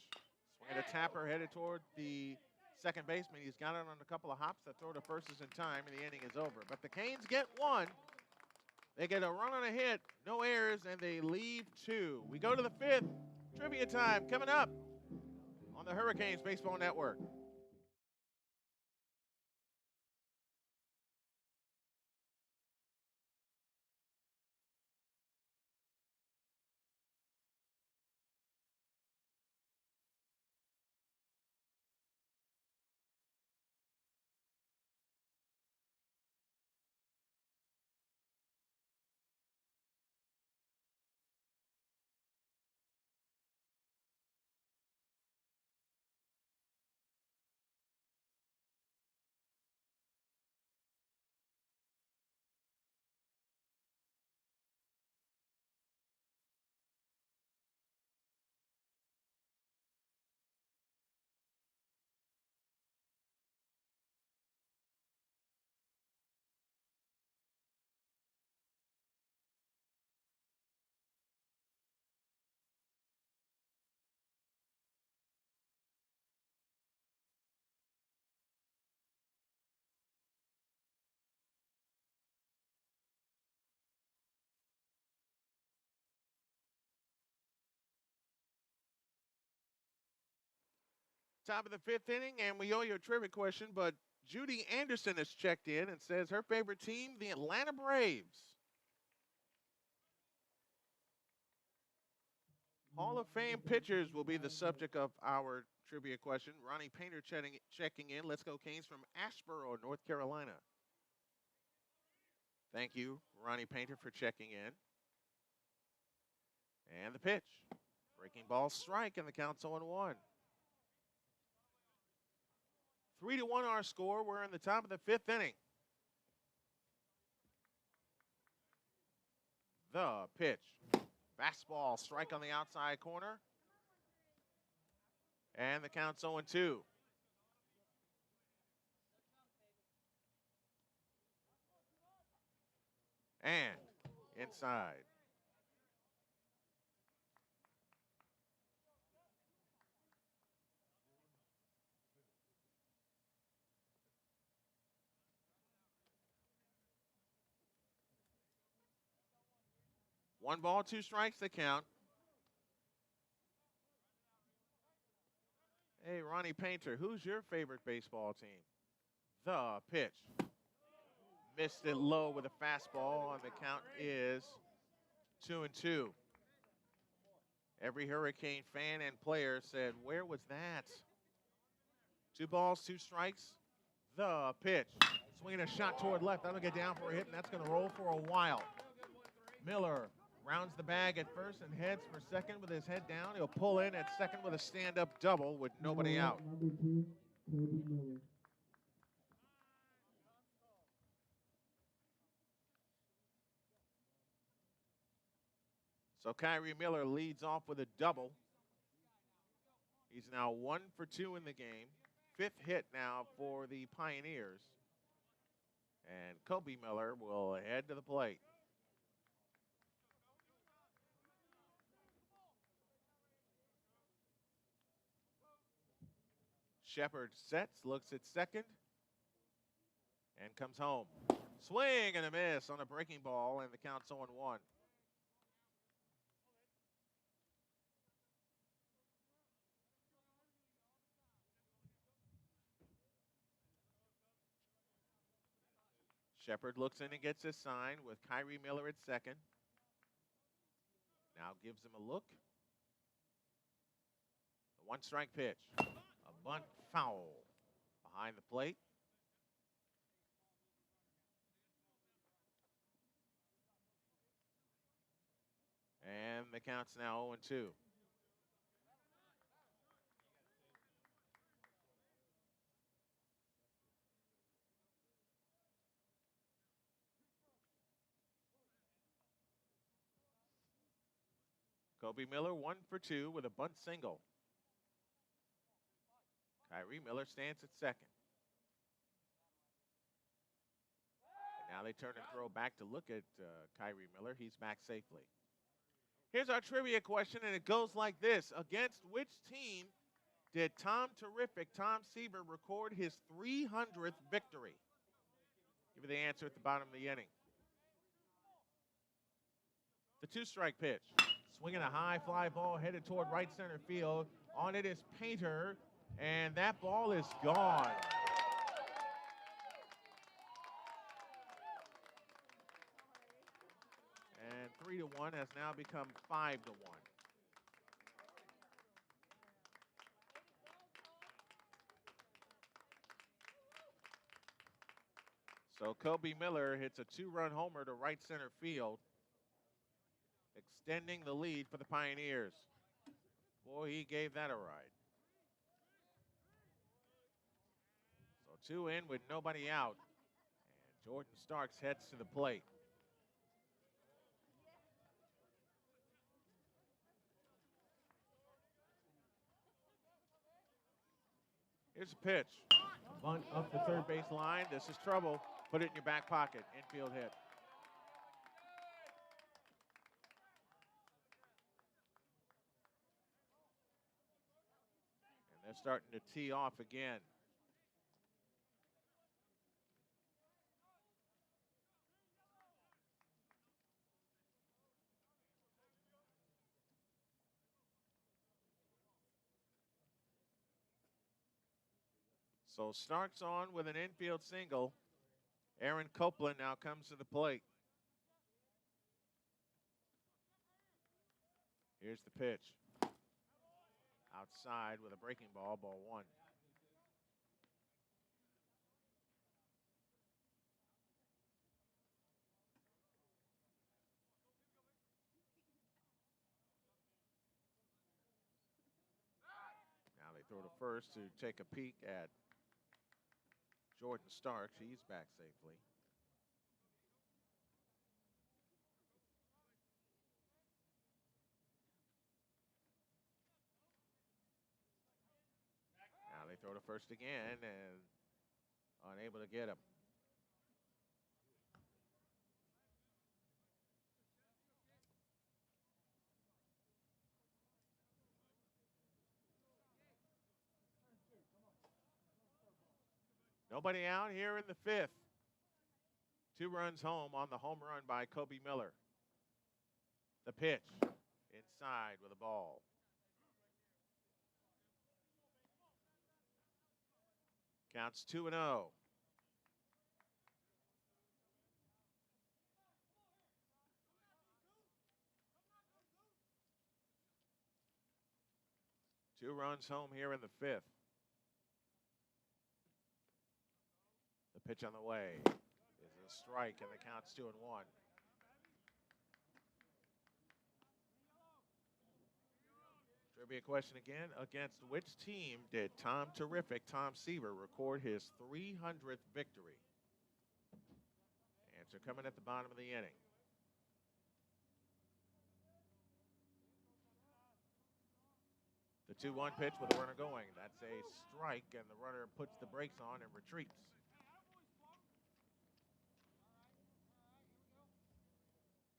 Swing and a tapper headed toward the second baseman. He's got it on a couple of hops. The throw to first is in time, and the inning is over. But the Canes get 1. They get a run on a hit, no errors, and they leave 2. We go to the 5th. Trivia time coming up on the Hurricanes Baseball Network. Top of the 5th inning, and we owe you a trivia question, but Judy Anderson has checked in and says her favorite team, the Atlanta Braves. Hall of Fame pitchers will be the subject of our trivia question. Ronnie Painter checking in. Let's go Canes from Asheboro, North Carolina. Thank you, Ronnie Painter, for checking in. And the pitch. Breaking ball strike, and the count's 0-1. 3-1 our score. We're in the top of the 5th inning. The pitch. Fastball strike on the outside corner. And the count's 0-2. And inside. One ball, two strikes, the count. Hey, Ronnie Painter, who's your favorite baseball team? The pitch. Missed it low with a fastball, and the count is 2-2. Every Hurricane fan and player said, where was that? 2 balls, 2 strikes. The pitch. Swinging a shot toward left. That'll get down for a hit, and that's going to roll for a while. Miller rounds the bag at first and heads for second with his head down. He'll pull in at second with a stand-up double with nobody out. Number 2, Kobe Miller. So Kyrie Miller leads off with a double. He's now 1 for 2 in the game. 5th hit now for the Pioneers. And Kobe Miller will head to the plate. Shepard sets, looks at second, and comes home. Swing and a miss on a breaking ball, and the count's 0-1. Shepard looks in and gets his sign with Kyrie Miller at second. Now gives him a look. The 1-strike pitch. A bunt foul behind the plate. And the count's now 0-2. Kobe Miller 1 for 2 with a bunt single. Kyrie Miller stands at second. And now they turn and throw back to look at Kyrie Miller. He's back safely. Here's our trivia question, and it goes like this. Against which team did Tom Seaver record his 300th victory? Give you the answer at the bottom of the inning. The 2-strike pitch. Swinging a high fly ball headed toward right center field. On it is Painter, and that ball is gone. And 3-1 has now become 5-1. So Kobe Miller hits a 2-run homer to right center field, extending the lead for the Pioneers. Boy, he gave that a ride. So 2 in with nobody out. And Jordan Starks heads to the plate. Here's a pitch. Bunt up the third base line. This is trouble. Put it in your back pocket. Infield hit. And they're starting to tee off again. So Starks on with an infield single. Aaron Copeland now comes to the plate. Here's the pitch. Outside with a breaking ball, ball 1. Now they throw to first to take a peek at Jordan Starks. He's back safely. Now they throw to first again and unable to get him. Nobody out here in the fifth. 2 runs home on the home run by Kobe Miller. The pitch inside with a ball. Counts 2-0. Two runs home here in the fifth. The pitch on the way is a strike, and the count's 2-1. Trivia question again. Against which team did Tom Seaver record his 300th victory? Answer coming at the bottom of the inning. The 2-1 pitch with the runner going. That's a strike, and the runner puts the brakes on and retreats.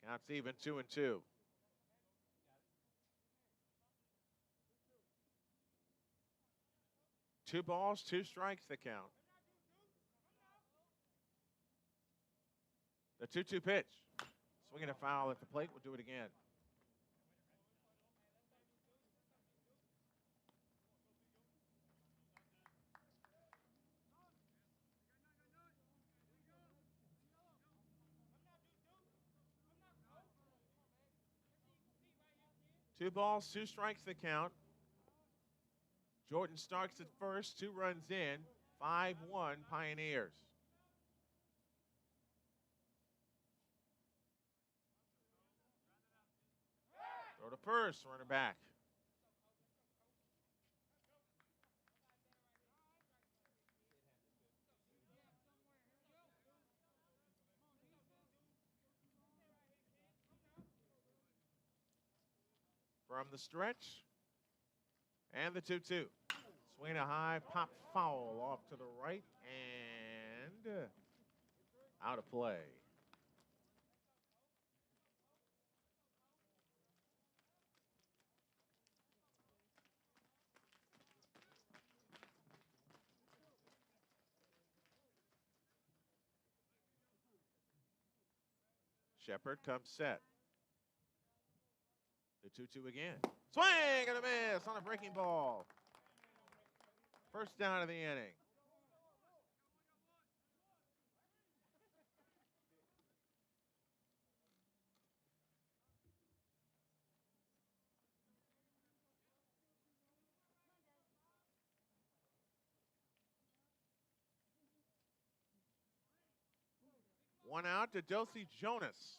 Counts even, 2-2. Two balls, 2 strikes the count. The 2-2 pitch. Swinging a foul at the plate. We'll do it again. Two balls, 2 strikes the count. Jordan Starks at first, 2 runs in, 5-1 Pioneers. Throw to first, runner back. From the stretch, and the 2-2. Swing a high, pop foul off to the right, and out of play. Shepard comes set. The 2-2 again. Swing and a miss on a breaking ball. First down of the inning. One out to Dosey Jonas.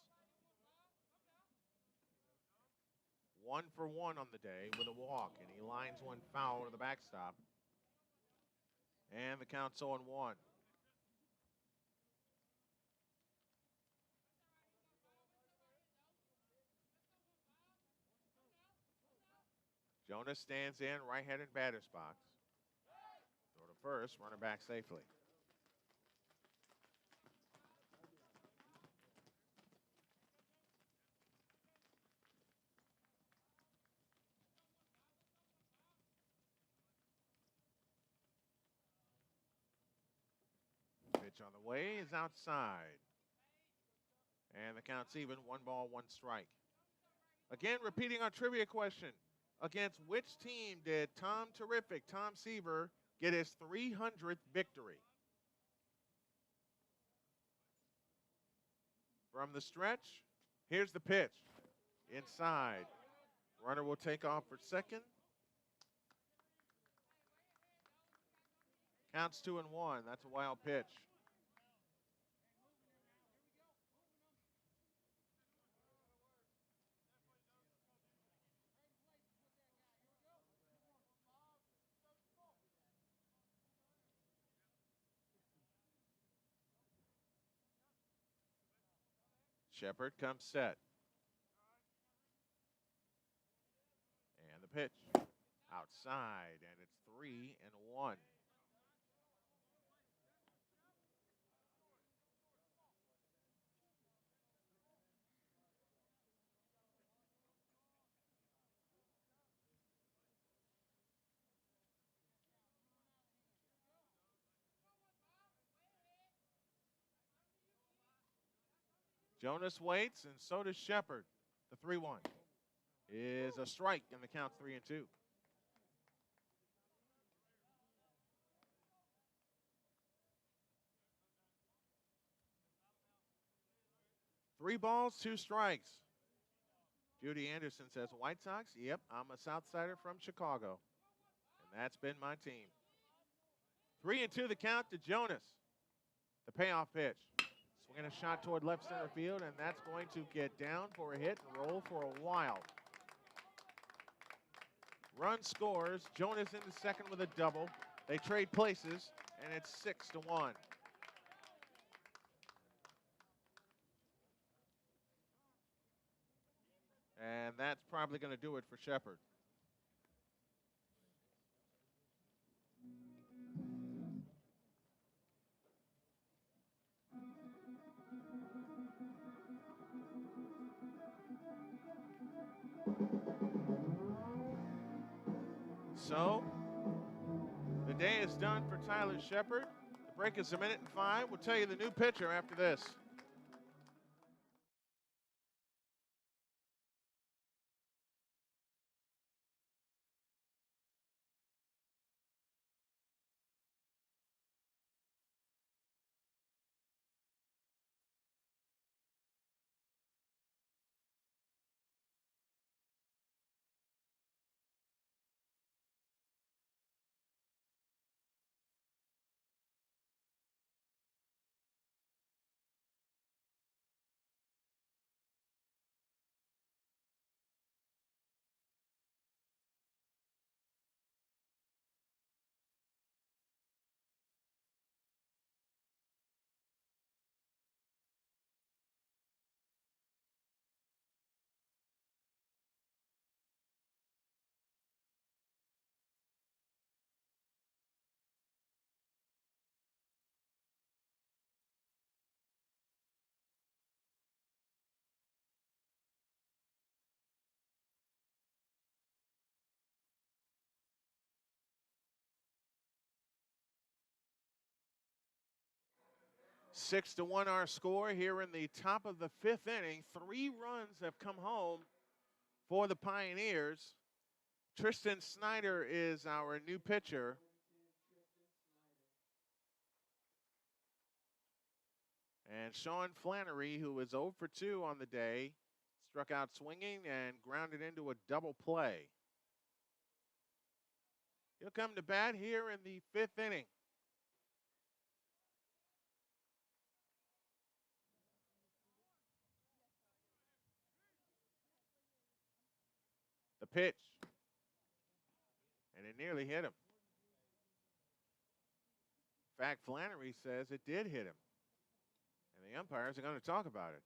1 for 1 on the day with a walk, and he lines one foul to the backstop. And the count's 0-1. Jonas stands in, right-handed batter's box. Throw to first, runner back safely. Pitch on the way is outside. And the count's even, 1 ball, 1 strike. Again, repeating our trivia question. Against which team did Tom Seaver, get his 300th victory? From the stretch, here's the pitch. Inside. Runner will take off for second. Counts 2-1. That's a wild pitch. Shepard comes set. And the pitch. Outside, and it's 3-1. Jonas waits, and so does Shepard. The 3-1 is a strike, and the count's 3-2. Three balls, two strikes. Judy Anderson says, White Sox? Yep, I'm a Southsider from Chicago. And that's been my team. 3-2 the count to Jonas. The payoff pitch. Swinging a shot toward left center field, and that's going to get down for a hit and roll for a while. Run scores. Jonas into second with a double. They trade places, and it's 6-1. And that's probably going to do it for Shepard. So, the day is done for Tyler Shepard. The break is 1:05. We'll tell you the new pitcher after this. Six to one our score here in the top of the fifth inning. 3 runs have come home for the Pioneers. Tristan Snyder is our new pitcher. And Sean Flannery, who is 0 for 2 on the day, struck out swinging and grounded into a double play. He'll come to bat here in the fifth inning. The pitch. And it nearly hit him. In fact, Flannery says it did hit him. And the umpires are going to talk about it.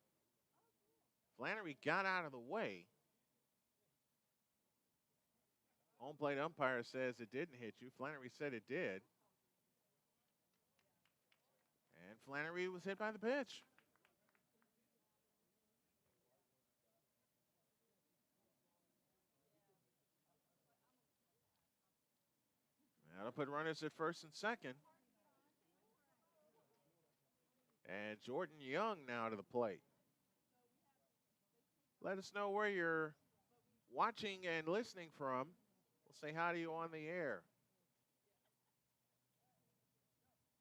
Flannery got out of the way. Home plate umpire says it didn't hit you. Flannery said it did. And Flannery was hit by the pitch. That'll put runners at first and second. And Jordan Young now to the plate. Let us know where you're watching and listening from. We'll say hi to you on the air.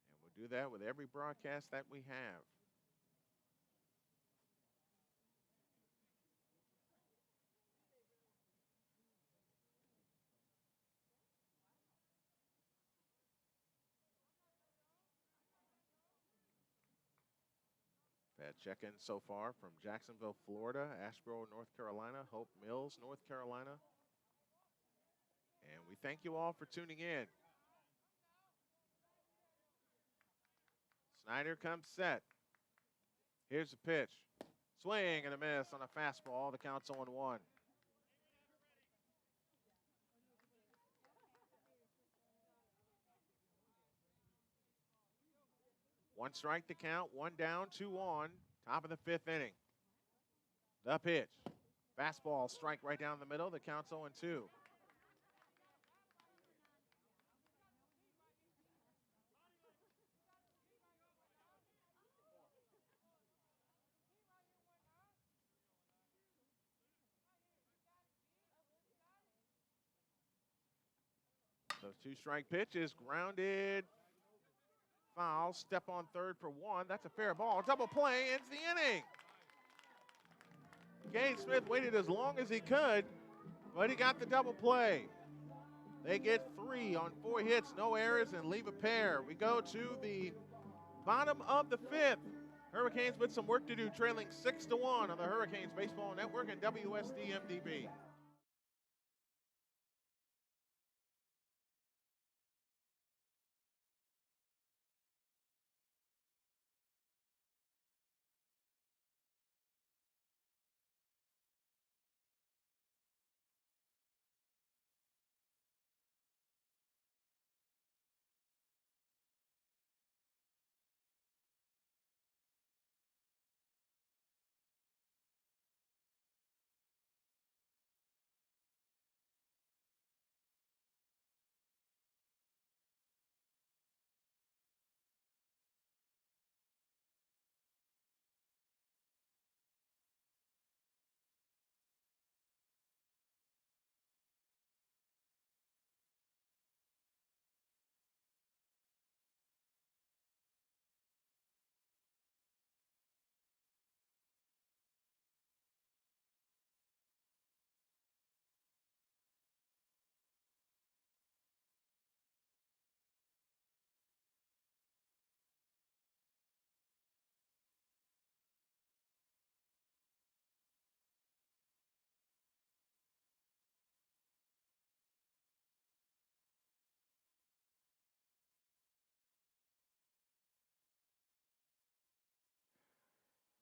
And we'll do that with every broadcast that we have. Bad check-in so far from Jacksonville, Florida, Asheboro, North Carolina, Hope Mills, North Carolina. And we thank you all for tuning in. Snyder comes set. Here's the pitch. Swing and a miss on a fastball. The count's 0-1. One strike to count, 1 down, 2 on. Top of the fifth inning. The pitch. Fastball, strike right down the middle. The count's 0-2. The two-strike pitch is grounded. Foul. Step on third for one. That's a fair ball. Double play ends the inning. Gabe Smith waited as long as he could, but he got the double play. They get 3 on 4 hits, no errors, and leave a pair. We go to the bottom of the 5th. Hurricanes with some work to do, trailing 6-1 on the Hurricanes Baseball Network and WSD-MDB.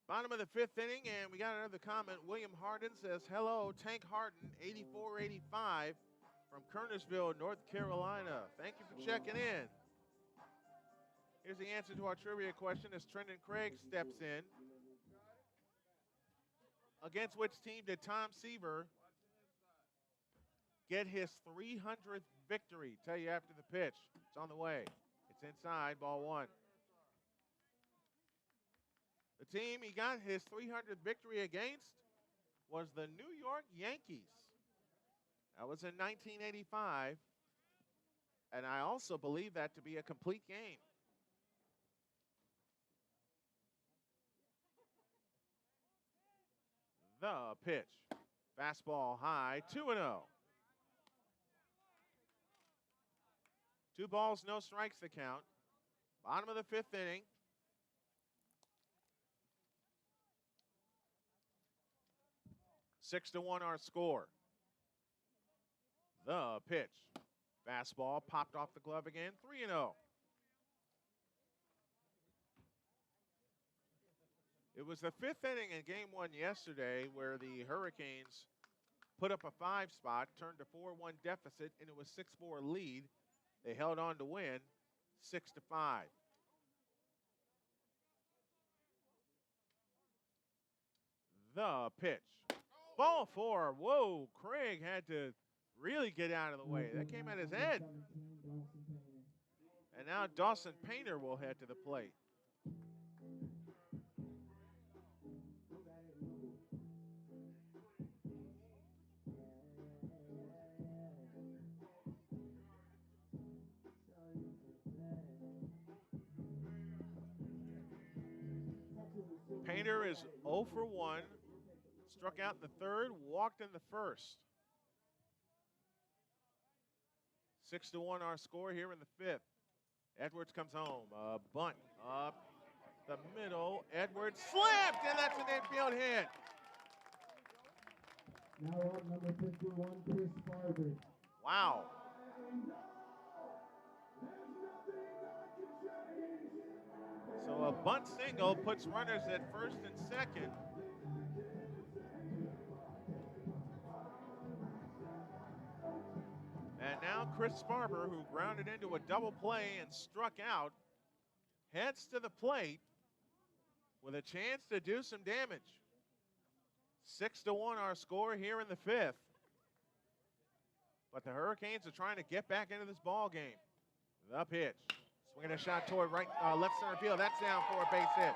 Bottom of the 5th inning, and we got another comment. William Harden says, hello, Tank Harden, 8485 from Kernersville, North Carolina. Thank you for checking in. Here's the answer to our trivia question as Trenton Craig steps in. Against which team did Tom Seaver get his 300th victory? Tell you after the pitch. It's on the way. It's inside, ball 1. The team he got his 300th victory against was the New York Yankees. That was in 1985, and I also believe that to be a complete game. The pitch. Fastball high, 2-0. 2 balls, no strikes to count. Bottom of the 5th inning. Six to 1 our score. The pitch. Fastball popped off the glove again, 3-0. It was the 5th inning in game 1 yesterday where the Hurricanes put up a 5 spot, turned a 4-1 deficit, and it was 6-4 lead. They held on to win 6-5. The pitch. Ball 4. Whoa, Craig had to really get out of the way. That came at his head. And now Dawson Painter will head to the plate. Painter is 0 for 1. Struck out in the 3rd, walked in the 1st. 6-1 our score here in the 5th. Edwards comes home. A bunt up the middle. Edwards slipped, and that's an infield hit. Now up number 51, Chris Spartanburg. Wow. So a bunt single puts runners at 1st and 2nd. And now Chris Sparber, who grounded into a double play and struck out, heads to the plate with a chance to do some damage. 6-1 our score here in the 5th. But the Hurricanes are trying to get back into this ball game. The pitch. Swinging a shot toward left center field. That's down for a base hit.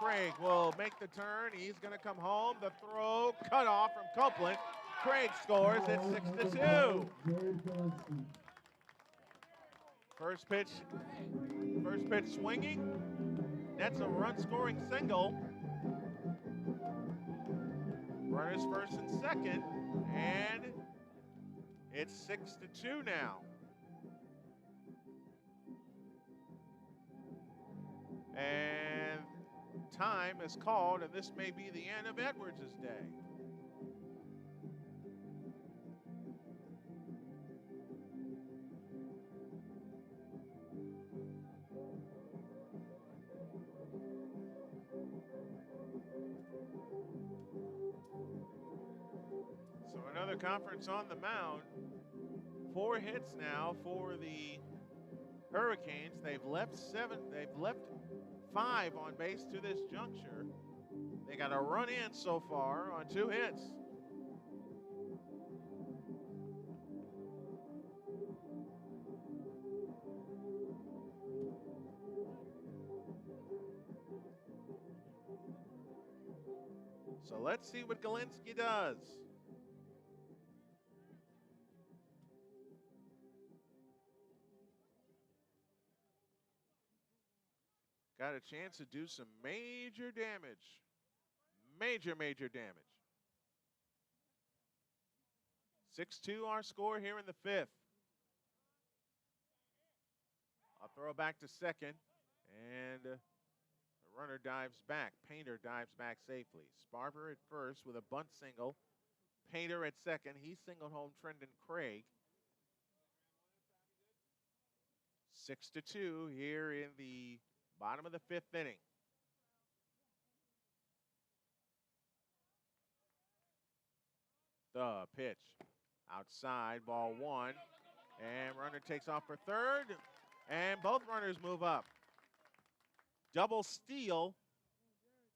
Craig will make the turn. He's going to come home. The throw cut off from Copeland. Craig scores at 6-2. First pitch swinging. That's a run-scoring single. Runners first and second, and it's 6-2 now. And time is called, and this may be the end of Edwards' day. So another conference on the mound. 4 hits now for the Hurricanes. They've left 5 on base to this juncture. They got a run in so far on 2 hits. So let's see what Galinsky does. Got a chance to do some major damage. Major damage. 6-2 our score here in the 5th. I'll throw back to second, and the runner dives back. Painter dives back safely. Sparber at first with a bunt single. Painter at second. He singled home Trendon Craig. 6-2 here in the bottom of the 5th inning. The pitch. Outside, ball 1. And runner takes off for third. And both runners move up. Double steal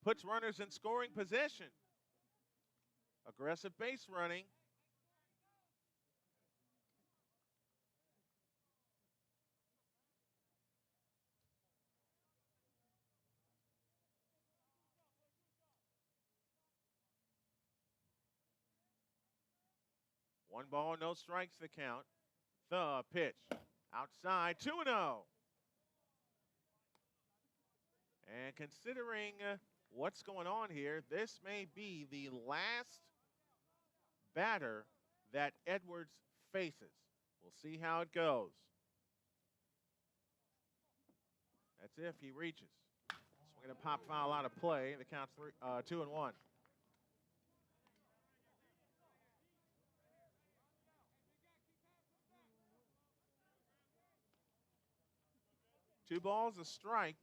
puts runners in scoring position. Aggressive base running. One ball, no strikes the count. The pitch. Outside, 2-0. And considering what's going on here, this may be the last batter that Edwards faces. We'll see how it goes. That's if he reaches. Swing and a pop foul out of play. The count's 2-1. Two balls, a strike,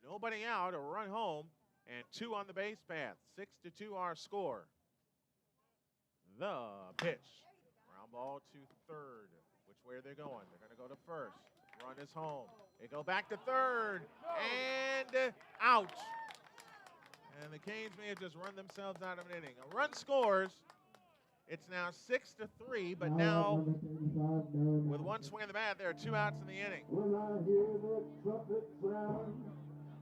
nobody out, a run home, and 2 on the base path. 6-2 our score. The pitch. Ground ball to third. Which way are they going? They're going to go to first. Run is home. They go back to third, and out. And the Canes may have just run themselves out of an inning. A run scores. It's now 6-3, but now with one swing of the bat, there are 2 outs in the inning. When I hear the trumpet sound,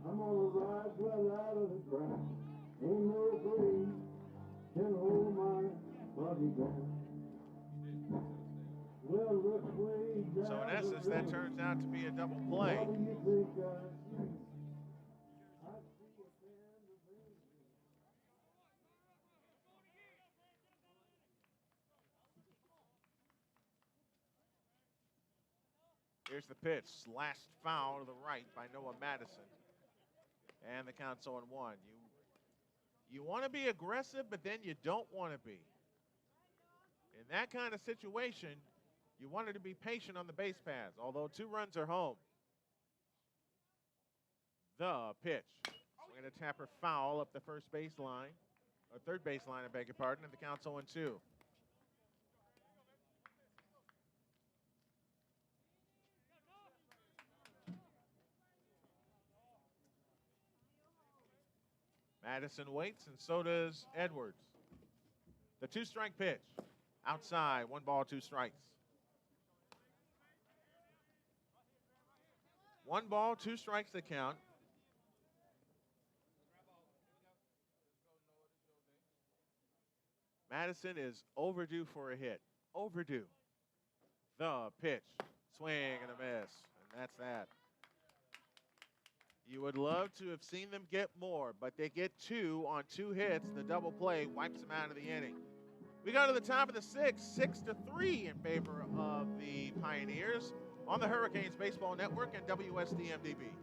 I'm gonna rise well out of the ground. Ain't no breeze can hold my body down. Well, look way down. So in essence, that turns out to be a double play. What do you think I see? I see a band of angels. Here's the pitch. Slashed foul to the right by Noah Madison. And the count's 0-1. You want to be aggressive, but then you don't want to be. In that kind of situation, you wanted to be patient on the base paths, although 2 runs are home. The pitch. Swing and a tapper foul up the first baseline, or third baseline, I beg your pardon, and the count's 0-2. Madison waits, and so does Edwards. The 2-strike pitch. Outside, 1 ball, 2 strikes. 1 ball, 2 strikes the count. Madison is overdue for a hit. Overdue. The pitch. Swing and a miss. and that's that. You would love to have seen them get more, but they get 2 on 2 hits. The double play wipes them out of the inning. We go to the top of the 6th, 6-3 in favor of the Pioneers on the Hurricanes Baseball Network and WSDMDB.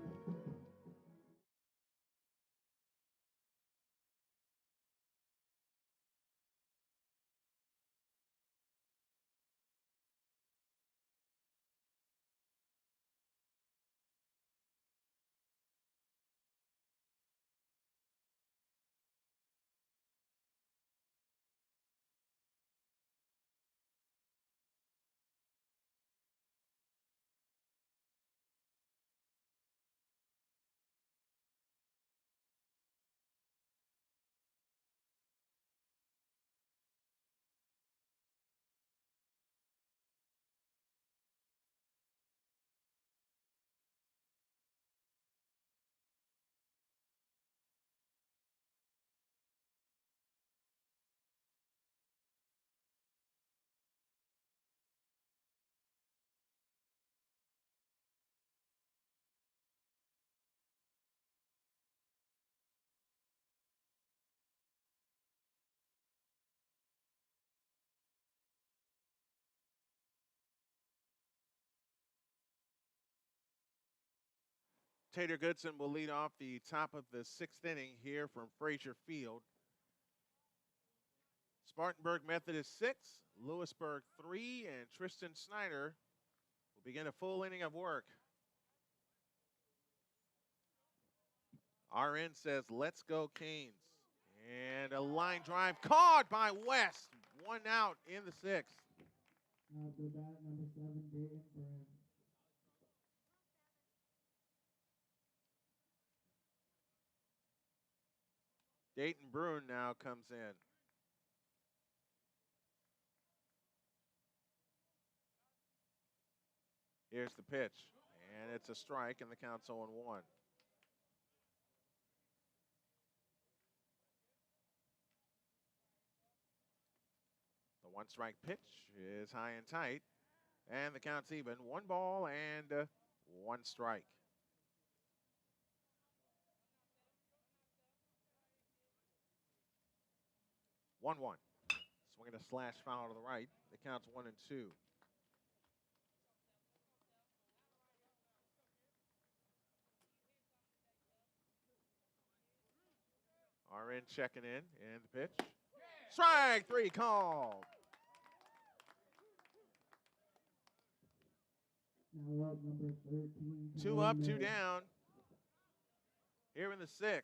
Tater Goodson will lead off the top of the 6th inning here from Frazier Field. Spartanburg Methodist 6, Louisburg 3, and Tristan Snyder will begin a full inning of work. RN says, let's go Canes. And a line drive caught by West. 1 out in the 6th. Now to bat, number 7, Dayton Brown. Dayton Bruin now comes in. Here's the pitch. And it's a strike, and the count's 0-1. The 1-strike pitch is high and tight, and the count's even. 1 ball and 1 strike. 1-1. Swinging a slash foul to the right. The count's 1-2. RN checking in, and the pitch. Strike 3 called. Now up, number 13. 2 up, 2 down. Here in the 6th.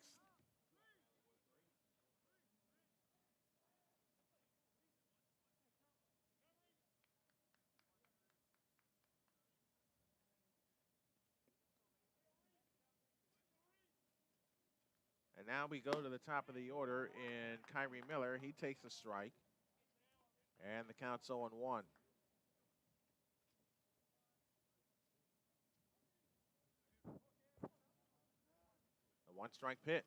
And now we go to the top of the order in Kyrie Miller. He takes a strike. And the count's 0-1. The 1-strike pitch.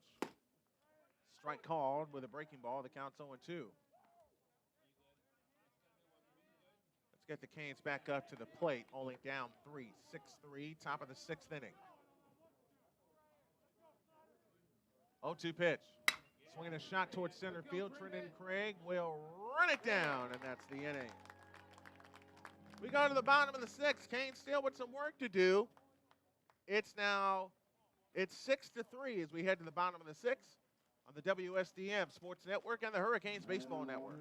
Strike called with a breaking ball. The count's 0-2. Let's get the Canes back up to the plate. Only down 3, 6-3, top of the 6th inning. 0-2 pitch. Swinging a shot towards center field. Trenton Craig will run it down, and that's the inning. We go to the bottom of the 6th. Canes still with some work to do. It's 6-3 as we head to the bottom of the 6th on the WSDM Sports Network and the Hurricanes Baseball Network.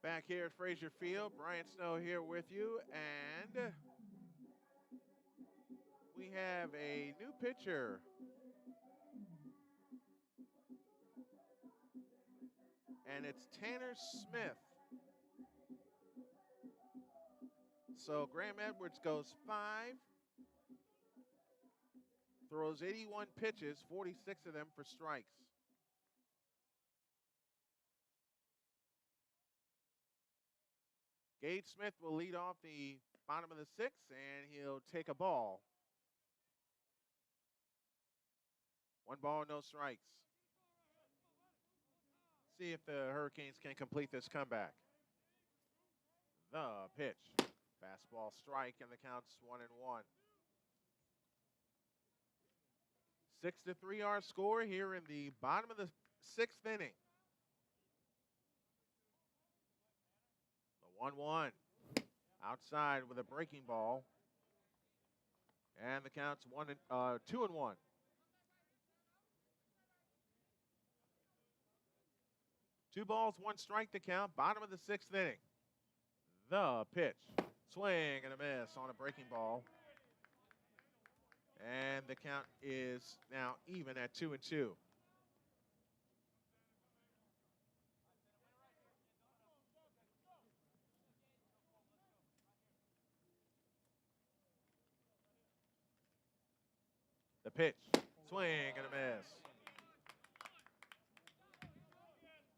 Back here at Frazier Field, Brian Snow here with you, and we have a new pitcher. And it's Tanner Smith. So Graham Edwards goes 5, throws 81 pitches, 46 of them for strikes. Gage Smith will lead off the bottom of the 6th, and he'll take a ball. 1 ball, no strikes. See if the Hurricanes can complete this comeback. The pitch. Fastball strike, and the count's 1-1. 6-3 our score here in the bottom of the 6th inning. The 1-1. Outside with a breaking ball. And the count's 2-1. Two balls, 1 strike to count. Bottom of the 6th inning. The pitch. Swing and a miss on a breaking ball. And the count is now even at 2-2. The pitch. Swing and a miss.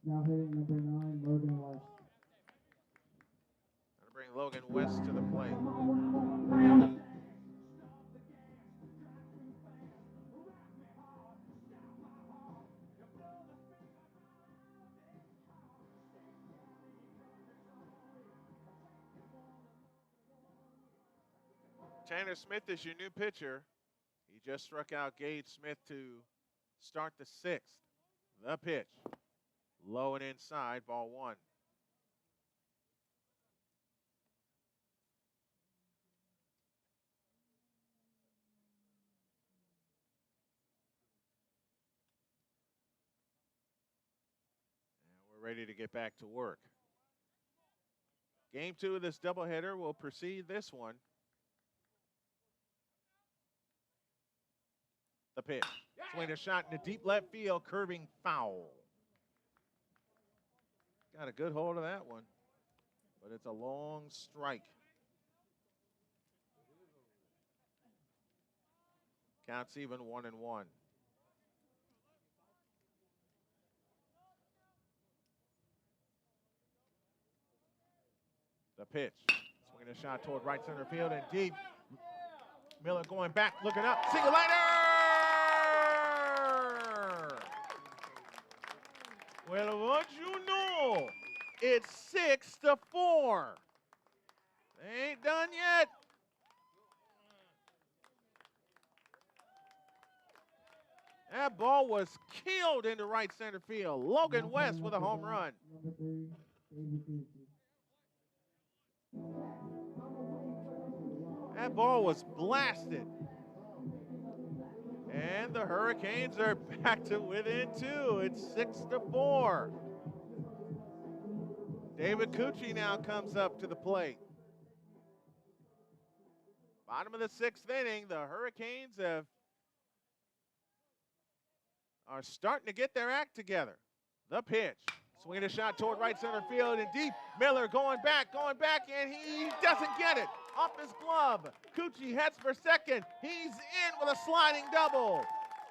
Now hitting number 9, Logan West. Going to bring Logan West to the plate. Tanner Smith is your new pitcher. He just struck out Gage Smith to start the 6th. The pitch. Low and inside, ball 1. And we're ready to get back to work. Game 2 of this doubleheader will precede this one. The pitch. Swing a shot in the deep left field, curving foul. Got a good hold of that one, but it's a long strike. Counts even 1-1. The pitch. Swinging a shot toward right center field and deep. Miller going back, looking up. Single liner! Well, what you know? It's 6-4. They ain't done yet. That ball was killed into right center field. Logan West with a home run. Number 3, David Gucci. That ball was blasted. And the Hurricanes are back to within 2. It's 6-4. David Cucci now comes up to the plate. Bottom of the 6th inning, the Hurricanes are starting to get their act together. The pitch. Swinging a shot toward right center field and deep. Miller going back, and he doesn't get it. Off his glove. Cucci heads for second. He's in with a sliding double.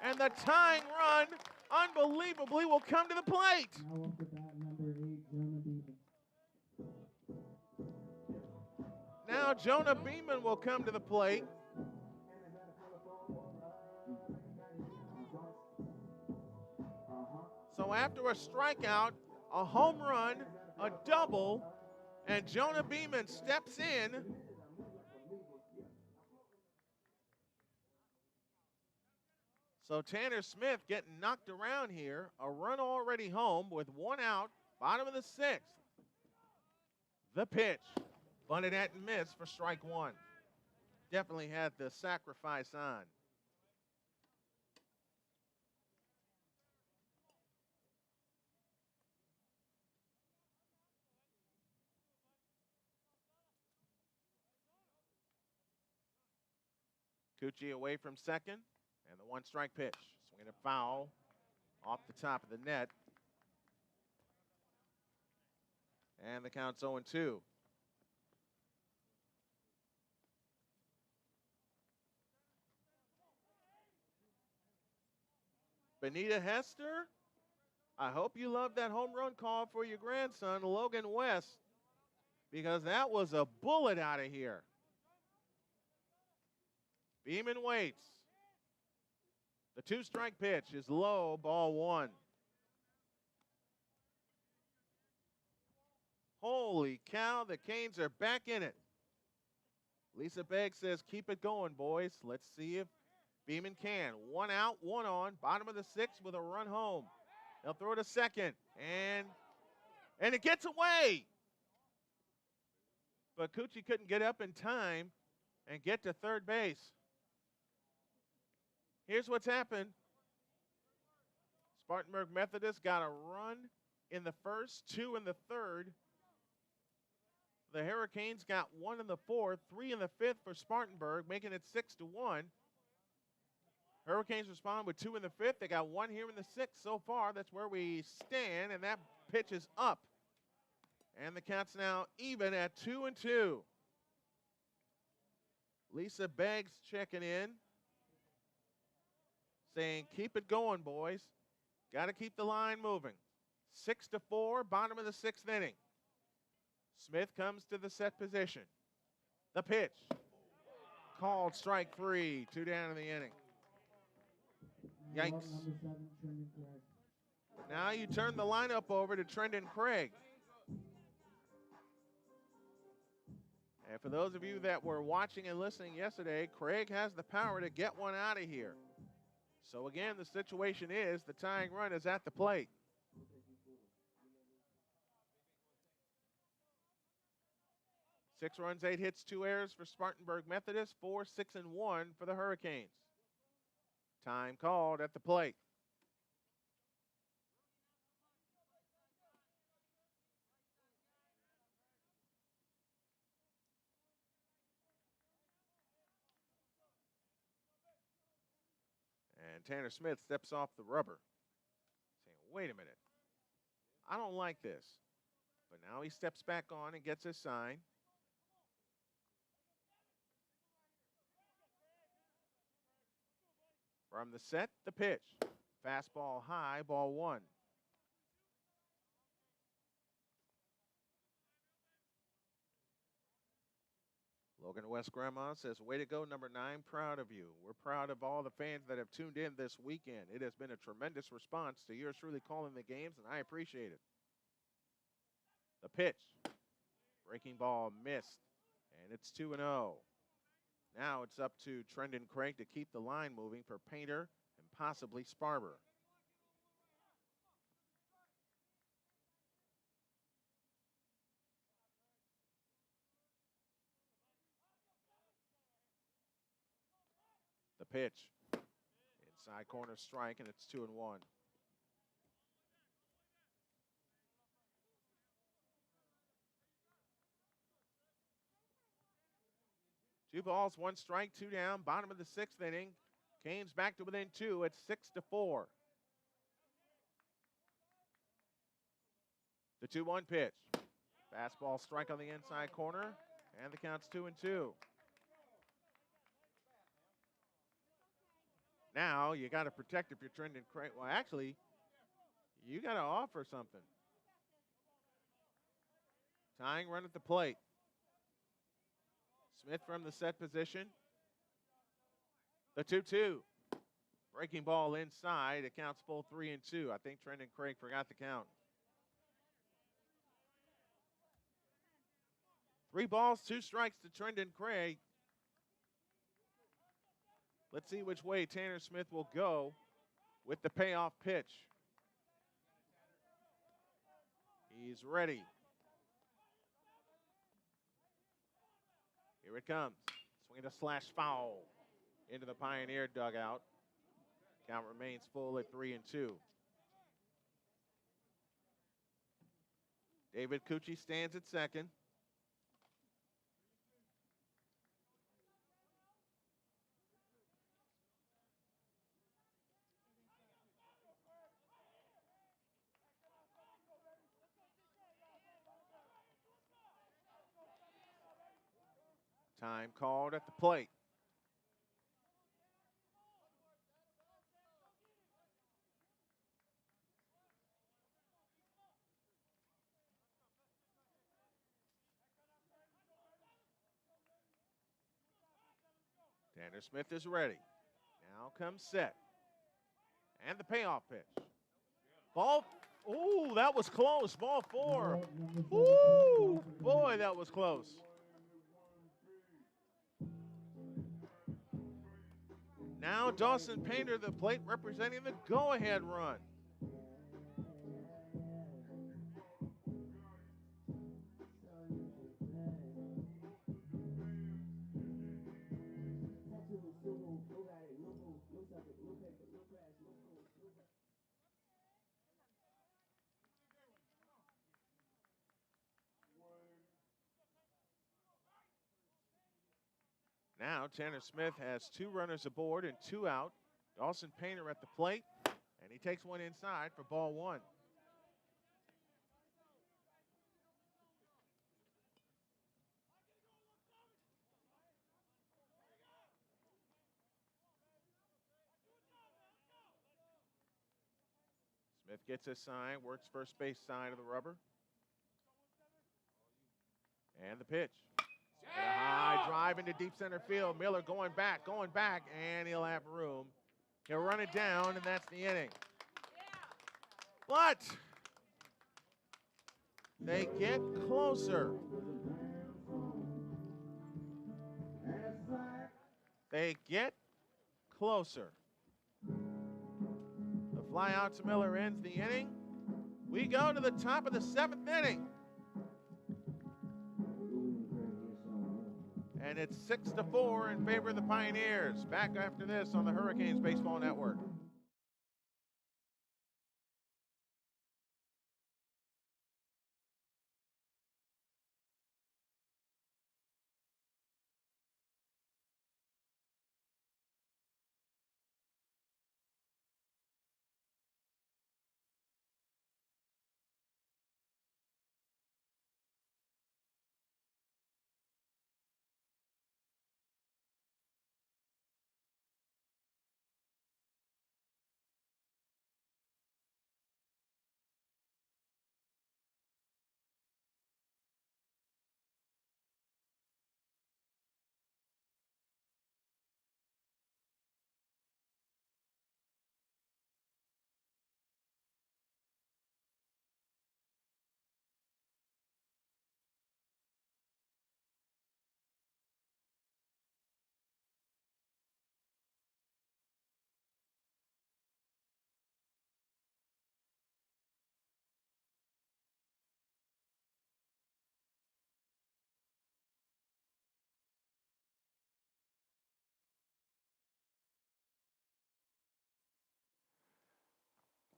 And the tying run, unbelievably, will come to the plate. Now off the bat, number 8, Jonah Beaton. Now Jonah Beeman will come to the plate. So after a strikeout, a home run, a double, and Jonah Beeman steps in. So Tanner Smith getting knocked around here. A run already home with 1 out, bottom of the 6th. The pitch. Bunted at and missed for strike 1. Definitely had the sacrifice on. Cucci away from second, and the one-strike pitch. Swinging a foul off the top of the net. And the count's 0-2. Benita Hester, I hope you love that home run call for your grandson, Logan West, because that was a bullet out of here. Beeman waits. The two-strike pitch is low, ball one. Holy cow, the Canes are back in it. Lisa Begg says, keep it going, boys. Let's see if Beeman can. One out, one on. Bottom of the sixth with a run home. They'll throw to second. And it gets away. But Cucci couldn't get up in time and get to third base. Here's what's happened. Spartanburg Methodist got a run in the first, two in the third. The Hurricanes got one in the fourth, three in the fifth for Spartanburg, making it 6-1. Hurricanes respond with two in the fifth. They got one here in the sixth so far. That's where we stand, and that pitch is up. And the Cats now even at 2-2. Lisa Beggs checking in, saying, keep it going, boys. Got to keep the line moving. 6-4, bottom of the sixth inning. Smith comes to the set position. The pitch. Called strike three, 2 down in the inning. Yikes. Now you turn the lineup over to Trendon Craig. And for those of you that were watching and listening yesterday, Craig has the power to get one out of here. So again, the situation is the tying run is at the plate. Six runs, 8 hits, 2 errors for Spartanburg Methodist, 4, 6, and 1 for the Hurricanes. Time called at the plate. And Tanner Smith steps off the rubber, saying, wait a minute, I don't like this. But now he steps back on and gets his sign. From the set, the pitch. Fastball high, ball one. Logan West Grandma says, way to go, number 9, proud of you. We're proud of all the fans that have tuned in this weekend. It has been a tremendous response to yours truly calling the games, and I appreciate it. The pitch. Breaking ball missed, and it's 2-0. Now it's up to Trendon Craig to keep the line moving for Painter and possibly Sparber. The pitch. Inside corner strike, and it's 2-1. Two balls, 1 strike, 2 down, bottom of the sixth inning. Canes back to within 2. It's 6-4. The 2-1 pitch. Fastball strike on the inside corner, and the count's 2-2. Now you got to protect if you're Trendon Craig. Well, actually, you got to offer something. Tying run at the plate. Smith from the set position. The 2-2. Breaking ball inside. It counts full 3-2. I think Trendon Craig forgot the count. 3 balls, 2 strikes to Trendon Craig. Let's see which way Tanner Smith will go with the payoff pitch. He's ready. Here it comes. Swing a slash foul into the Pioneer dugout. Count remains full at 3-2. David Cucci stands at second. Time called at the plate. Tanner Smith is ready. Now comes set. And the payoff pitch. Ball, ooh, that was close. Ball 4. Ooh, boy, that was close. Now Dawson Painter, the plate representing the go-ahead run. Now Tanner Smith has 2 runners aboard and 2 out. Dawson Painter at the plate, and he takes one inside for ball 1. Smith gets his sign, works first base side of the rubber. And the pitch. And a high drive into deep center field. Miller going back, and he'll have room. He'll run it down, and that's the inning. But they get closer. They get closer. The fly out to Miller ends the inning. We go to the top of the 7th inning. And it's 6-4 in favor of the Pioneers. Back after this on the Hurricanes Baseball Network.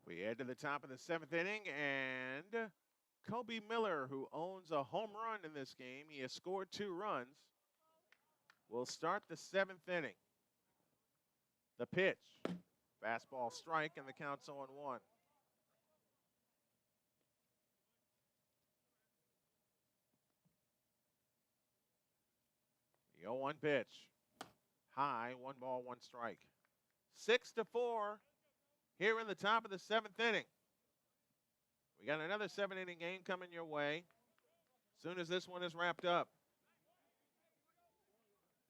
We head to the top of the 7th inning, and Kobe Miller, who owns a home run in this game, he has scored 2 runs, will start the 7th inning. The pitch, fastball strike, and the count's 0-1. The 0-1 pitch, high, 1 ball, 1 strike. 6-4 here in the top of the 7th inning. We got another 7-inning game coming your way as soon as this one is wrapped up.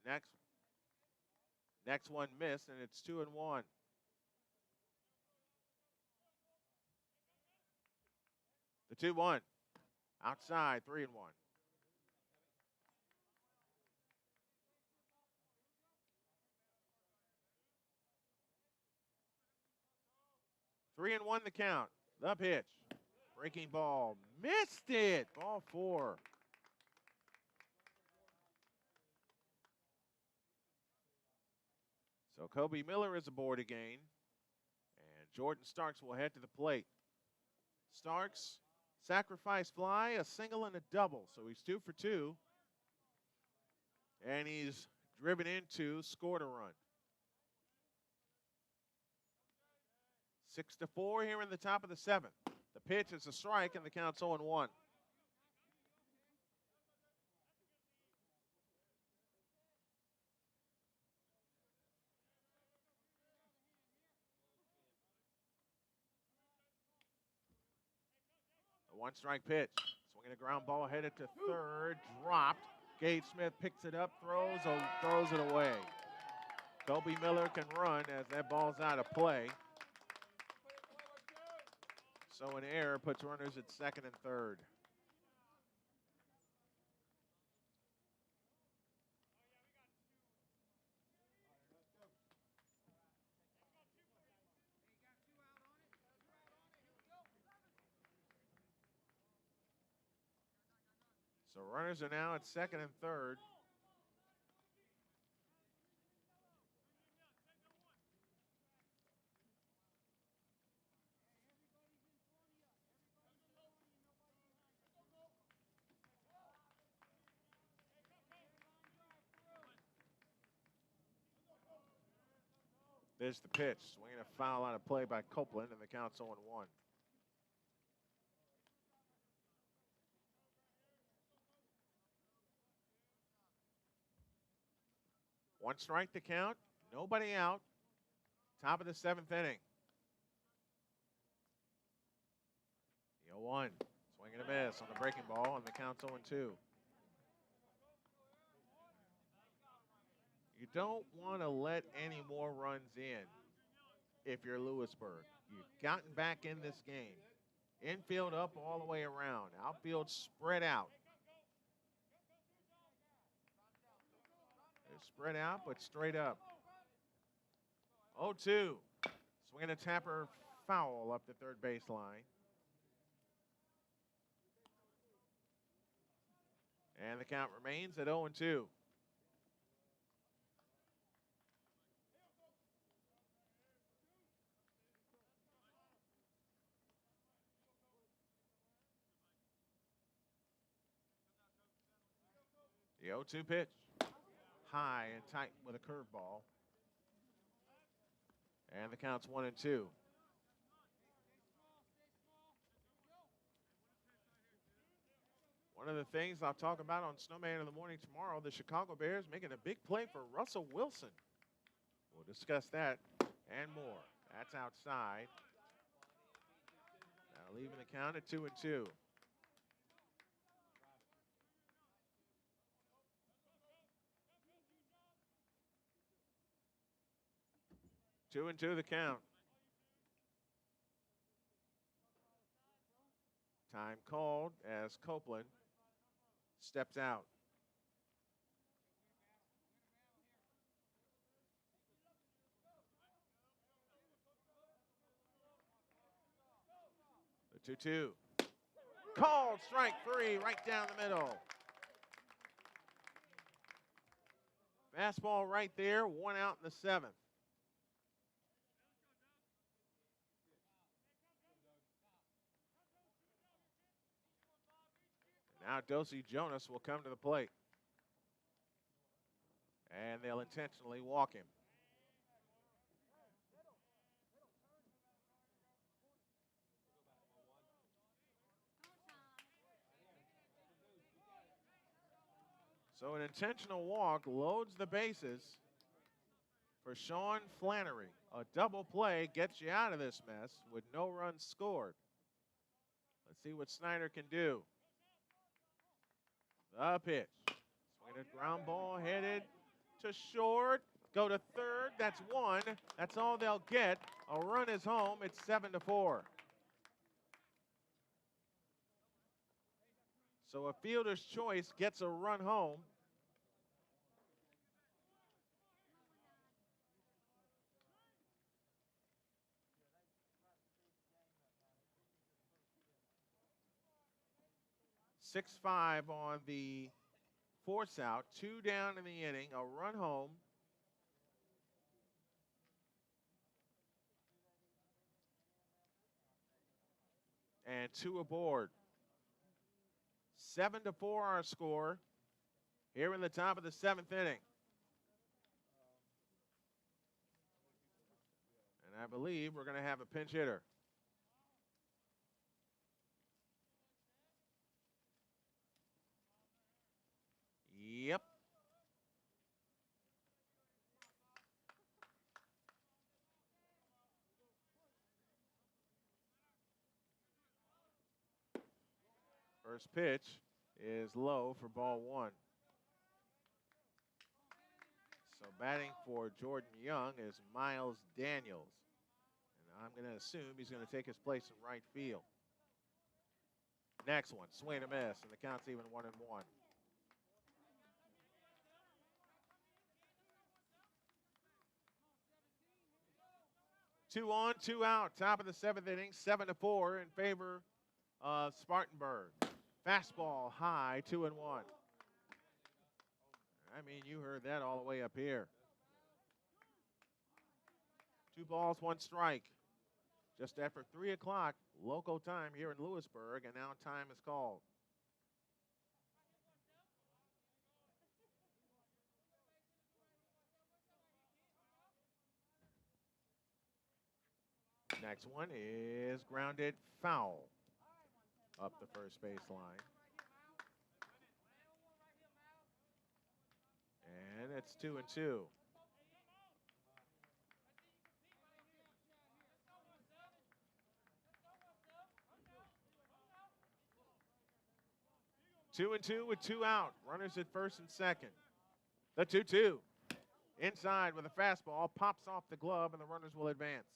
Next one missed, and it's 2-1. The 2-1. Outside, 3-1. Three and 1 the count. The pitch. Breaking ball. Missed it. Ball 4. So Kobe Miller is aboard again. And Jordan Starks will head to the plate. Starks, sacrifice fly, a single and a double. So he's 2 for 2. And he's driven into, scored a run. 6-4 here in the top of the 7th. The pitch is a strike, and the count's 0-1. One strike pitch. Swinging a ground ball headed to third. Dropped. Gage Smith picks it up, throws it away. Kobe Miller can run as that ball's out of play. So an error puts runners at second and third. So runners are now at second and third. There's the pitch. Swinging a foul out of play by Copeland, and the count's 0-1. One strike to count. Nobody out. Top of the seventh inning. The 0-1. Swing and a miss on the breaking ball, and the count's 0-2. You don't want to let any more runs in if you're Louisburg. You've gotten back in this game. Infield up all the way around. Outfield spread out. They're spread out, but straight up. 0-2. Swinging a tapper foul up the third baseline. And the count remains at 0-2. The 0-2 pitch. High and tight with a curveball. And the count's 1-2. One of the things I'll talk about on Snowman in the Morning tomorrow, the Chicago Bears making a big play for Russell Wilson. We'll discuss that and more. That's outside. Now leaving the count at 2-2. 2-2 the count. Time called as Copeland steps out. The 2-2. Called strike three right down the middle. Fastball right there, one out in the seventh. Now Dosey Jonas will come to the plate. And they'll intentionally walk him. So an intentional walk loads the bases for Sean Flannery. A double play gets you out of this mess with no runs scored. Let's see what Snyder can do. The pitch. Swinging a ground ball headed to short. Go to third. That's one. That's all they'll get. A run is home. It's 7-4. So a fielder's choice gets a run home. Six-5 on the force out. 2 down in the inning. A run home. And 2 aboard. 7-4 our score here in the top of the 7th inning. And I believe we're going to have a pinch hitter. Yep. First pitch is low for ball one. So batting for Jordan Young is Miles Daniels. And I'm going to assume he's going to take his place in right field. Next one, swing and a miss, and the count's even 1-1. 2 on, 2 out. Top of the 7th inning, 7-4 in favor of Spartanburg. Fastball high, 2-1. I mean, you heard that all the way up here. 2 balls, 1 strike. Just after 3 o'clock local time here in Louisburg, and now time is called. Next one is grounded foul up the first base line. And it's 2-2. Two and two with 2 out. Runners at first and second. The 2-2. Inside with a fastball. Pops off the glove, and the runners will advance.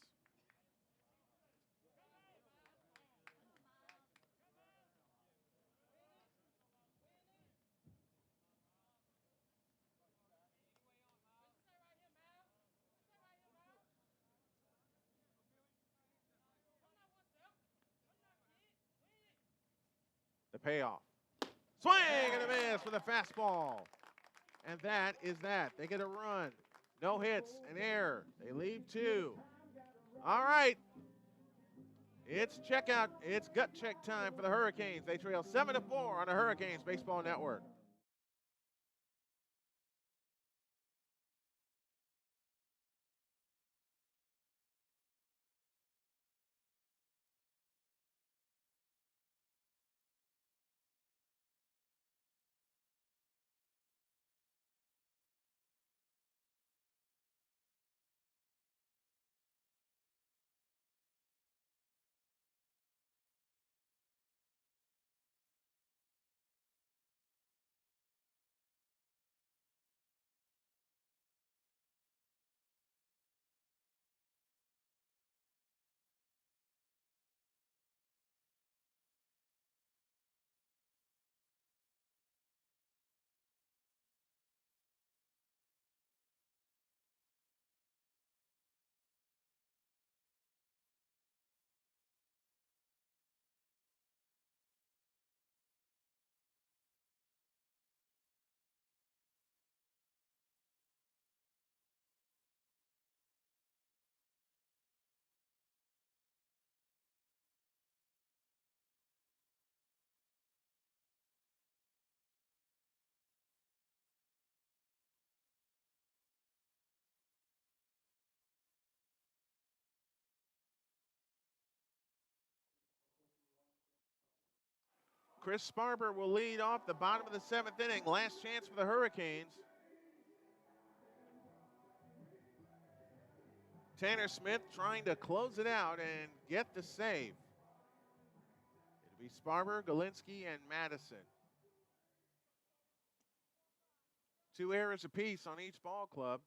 The payoff. Swing and a miss with a fastball. And that is that. They get a run. No hits, an error. They leave 2. All right. It's checkout. It's gut check time for the Hurricanes. They trail 7-4 on the Hurricanes Baseball Network. Chris Sparber will lead off the bottom of the 7th inning. Last chance for the Hurricanes. Tanner Smith trying to close it out and get the save. It'll be Sparber, Galinsky, and Madison. 2 errors apiece on each ball club.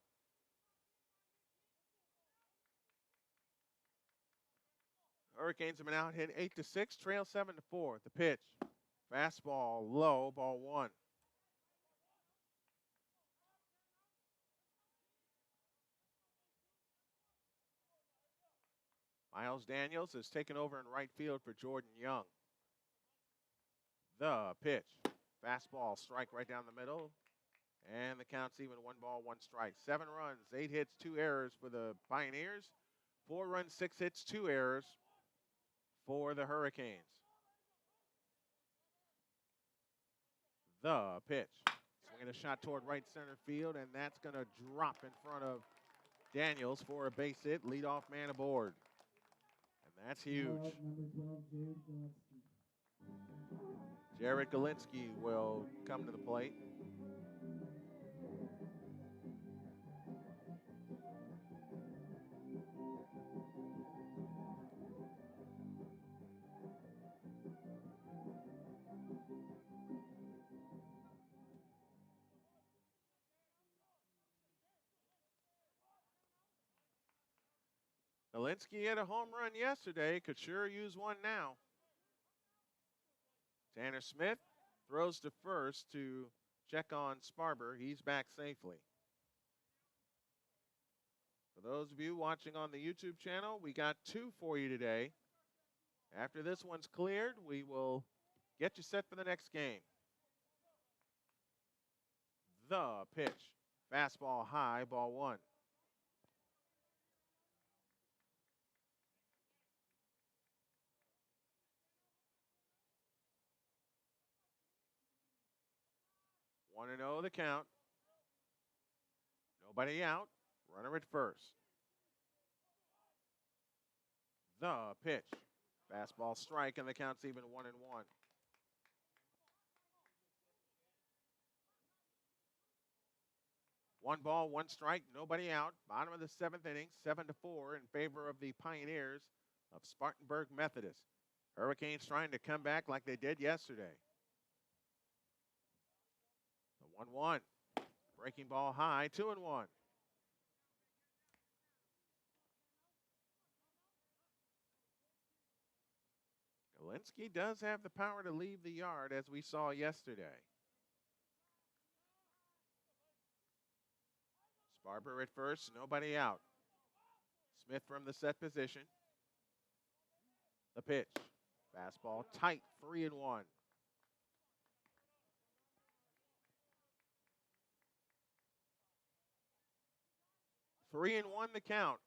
Hurricanes have been out hit 8-6, trail 7-4. The pitch. Fastball low, ball 1. Miles Daniels has taken over in right field for Jordan Young. The pitch. Fastball, strike right down the middle. And the count's even 1 ball, 1 strike. 7 runs, 8 hits, 2 errors for the Pioneers. 4 runs, 6 hits, 2 errors for the Hurricanes. The pitch. Swinging a shot toward right center field, and that's going to drop in front of Daniels for a base hit. Leadoff man aboard. And that's huge. Number 12, Jared Galinsky will come to the plate. Galinsky had a home run yesterday. Could sure use one now. Tanner Smith throws to first to check on Sparber. He's back safely. For those of you watching on the YouTube channel, we got 2 for you today. After this one's cleared, we will get you set for the next game. The pitch. Fastball high, ball 1. One and 0 the count. Nobody out. Runner at first. The pitch. Fastball strike, and the count's even 1-1. 1 ball, 1 strike, nobody out. Bottom of the 7th inning, 7-4 in favor of the Pioneers of Spartanburg Methodist. Hurricanes trying to come back like they did yesterday. The 1-1. Breaking ball high, 2-1. Galinsky does have the power to leave the yard, as we saw yesterday. Sparber at first, nobody out. Smith from the set position. The pitch. Fastball tight, 3-1. Three and one the count.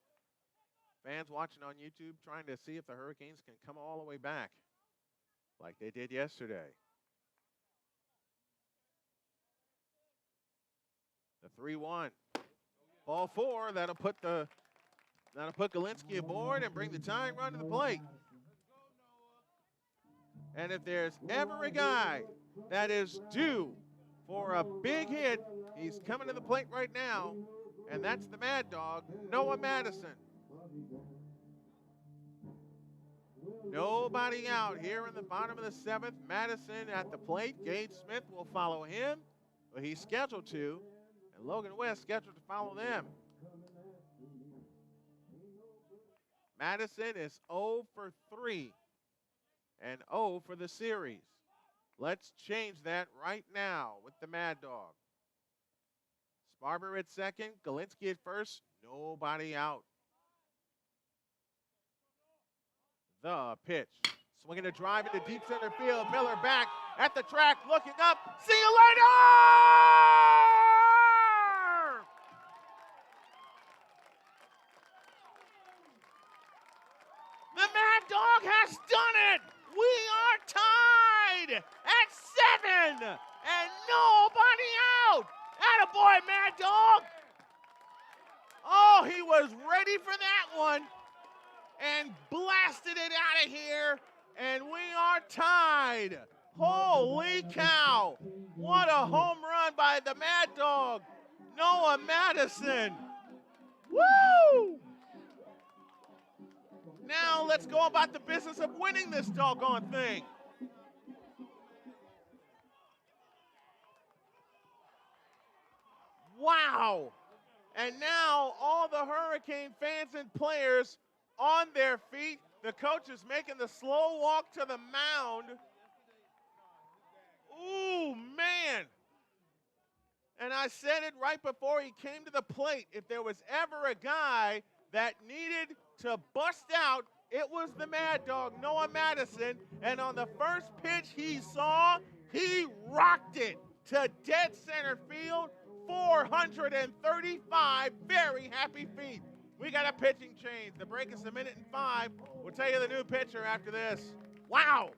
Fans watching on YouTube trying to see if the Hurricanes can come all the way back like they did yesterday. The 3-1. Ball 4, that'll put Galinsky aboard and bring the tying run to the plate. And if there's ever a guy that is due for a big hit, he's coming to the plate right now, and that's the Mad Dog, Noah Madison. Nobody out here in the bottom of the 7th. Madison at the plate. Gage Smith will follow him, but he's scheduled to, and Logan West scheduled to follow them. Madison is 0 for 3 and 0 for the series. Let's change that right now with the Mad Dog. Sparber at second, Galinsky at first, nobody out. The pitch. Swinging a drive into deep center field. Miller back at the track, looking up. See you later! The Mad Dog has done it! We are tied at 7 and nobody out! Attaboy, Mad Dog! Oh, he was ready for that one and blasted it out of here, and we are tied. Holy cow! What a home run by the Mad Dog, Noah Madison. Woo! Now let's go about the business of winning this doggone thing. Wow! And now all the Hurricane fans and players on their feet. The coach is making the slow walk to the mound. Ooh, man. And I said it right before he came to the plate. If there was ever a guy that needed to bust out, it was the Mad Dog, Noah Madison. And on the first pitch he saw, he rocked it to dead center field. 435 very happy feet. We got a pitching change. The break is 1:05. We'll tell you the new pitcher after this. Wow.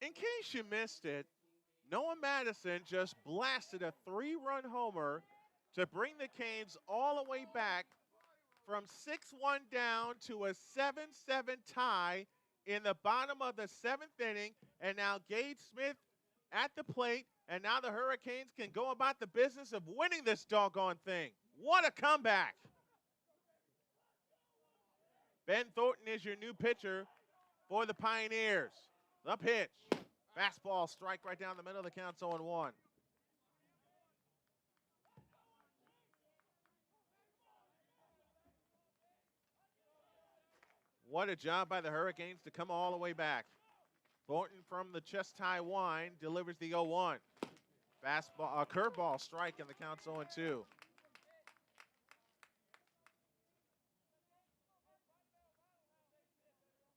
In case you missed it, Noah Madison just blasted a 3-run homer to bring the Canes all the way back from 6-1 down to a 7-7 tie in the bottom of the 7th inning. And now Gage Smith at the plate, and now the Hurricanes can go about the business of winning this doggone thing. What a comeback. Ben Thornton is your new pitcher for the Pioneers. The pitch. Fastball strike right down the middle. The count's 0-1. What a job by the Hurricanes to come all the way back. Thornton from the chest high wine delivers the 0-1. Fastball, curveball strike, and the count's 0-2.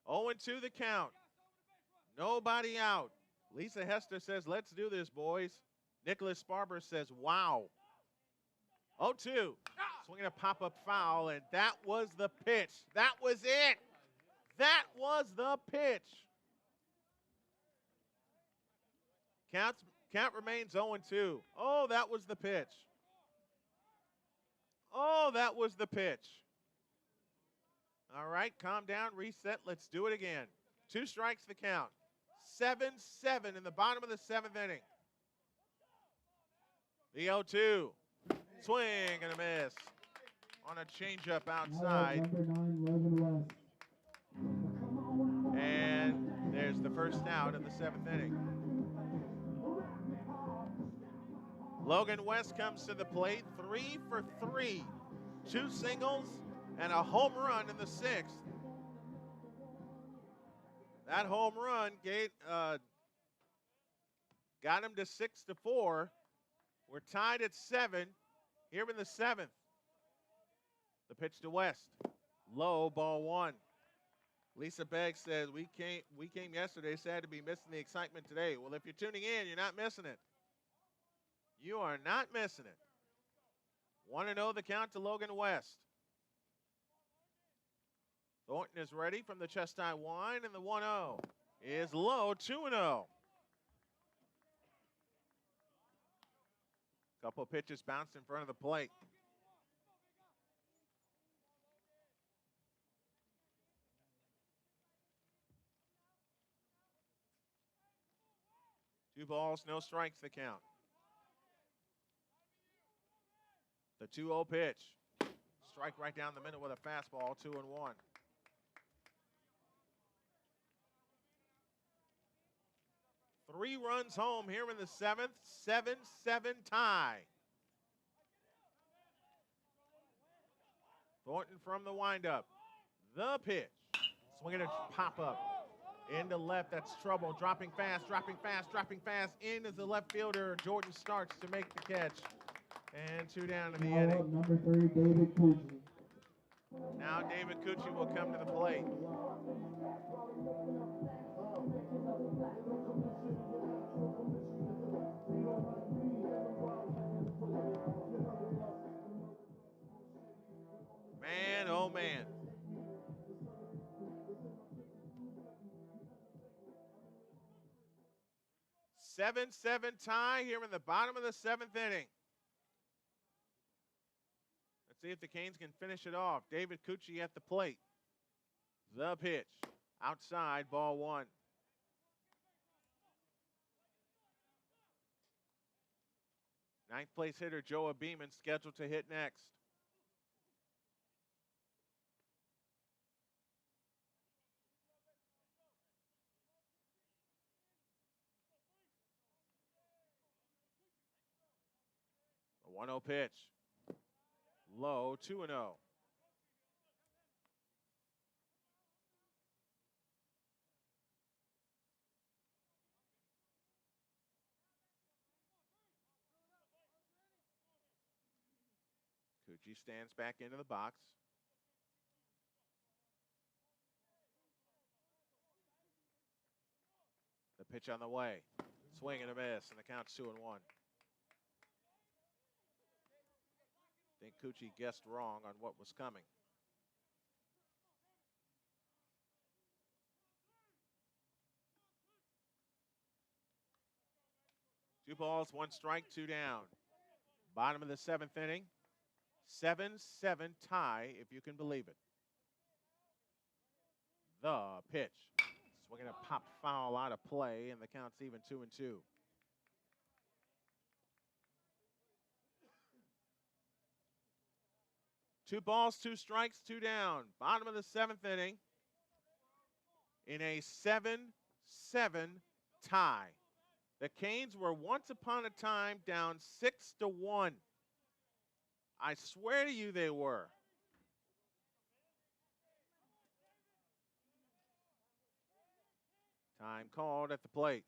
Oh, 0-2 the count. Nobody out. Lisa Hester says, let's do this, boys. Nicholas Sparber says, wow. 0-2. Swinging a pop-up foul, and that was the pitch. That was it. That was the pitch. Count remains 0-2. Oh, that was the pitch. Oh, that was the pitch. All right, calm down, reset. Let's do it again. 2 strikes the count. 7-7 in the bottom of the 7th inning. The 0-2. Swing and a miss on a changeup outside. Number 9, Logan West. And there's the first out of the 7th inning. Logan West comes to the plate, 3 for 3. 2 singles and a home run in the 6th. That home run got him to 6-4. We're tied at 7 here in the 7th. The pitch to West. Low, ball 1. Lisa Begg says, we came yesterday, sad to be missing the excitement today. Well, if you're tuning in, you're not missing it. You are not missing it. 1-0 the count to Logan West. Thornton is ready from the chest high wine, and the 1-0 is low, 2-0. Couple pitches bounced in front of the plate. Two balls, no strikes, the count. The 2-0 pitch. Strike right down the middle with a fastball, 2-1. Three runs home here in the 7th, 7-7 tie. Thornton from the windup. The pitch. Swinging a pop-up. Into left, that's trouble. Dropping fast, dropping fast, dropping fast. In is the left fielder, Jordan Starks, to make the catch. And 2 down in the inning. Number 3, David Cucci. Now David Cucci will come to the plate. Man, oh man. Seven tie here in the bottom of the 7th inning. Let's see if the Canes can finish it off. David Cucci at the plate. The pitch. Outside, ball 1. Ninth place hitter Joa Beeman scheduled to hit next. The 1-0 pitch. Low, 2-0. Cucci stands back into the box. The pitch on the way. Swing and a miss, and the count's 2-1. I think Cucci guessed wrong on what was coming. 2 balls, 1 strike, 2 down. Bottom of the 7th inning. 7-7 tie, if you can believe it. The pitch. Swinging a pop foul out of play, and the count's even 2-2. Two balls, 2 strikes, 2 down. Bottom of the 7th inning in a 7-7 tie. The Canes were once upon a time down 6-1. I swear to you they were. Time called at the plate.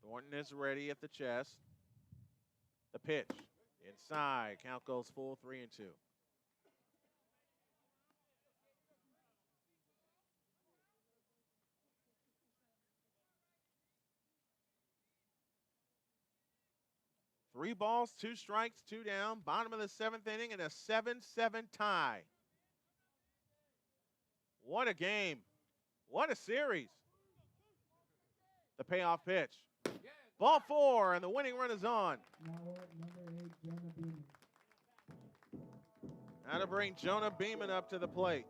Thornton is ready at the chest. The pitch. Inside. Count goes full, 3-2. Three balls, 2 strikes, 2 down. Bottom of the 7th inning in a 7-7 tie. What a game. What a series. The payoff pitch. Ball 4, and the winning run is on. Now number 8, Jonah Beeman. Now to bring Jonah Beeman up to the plate.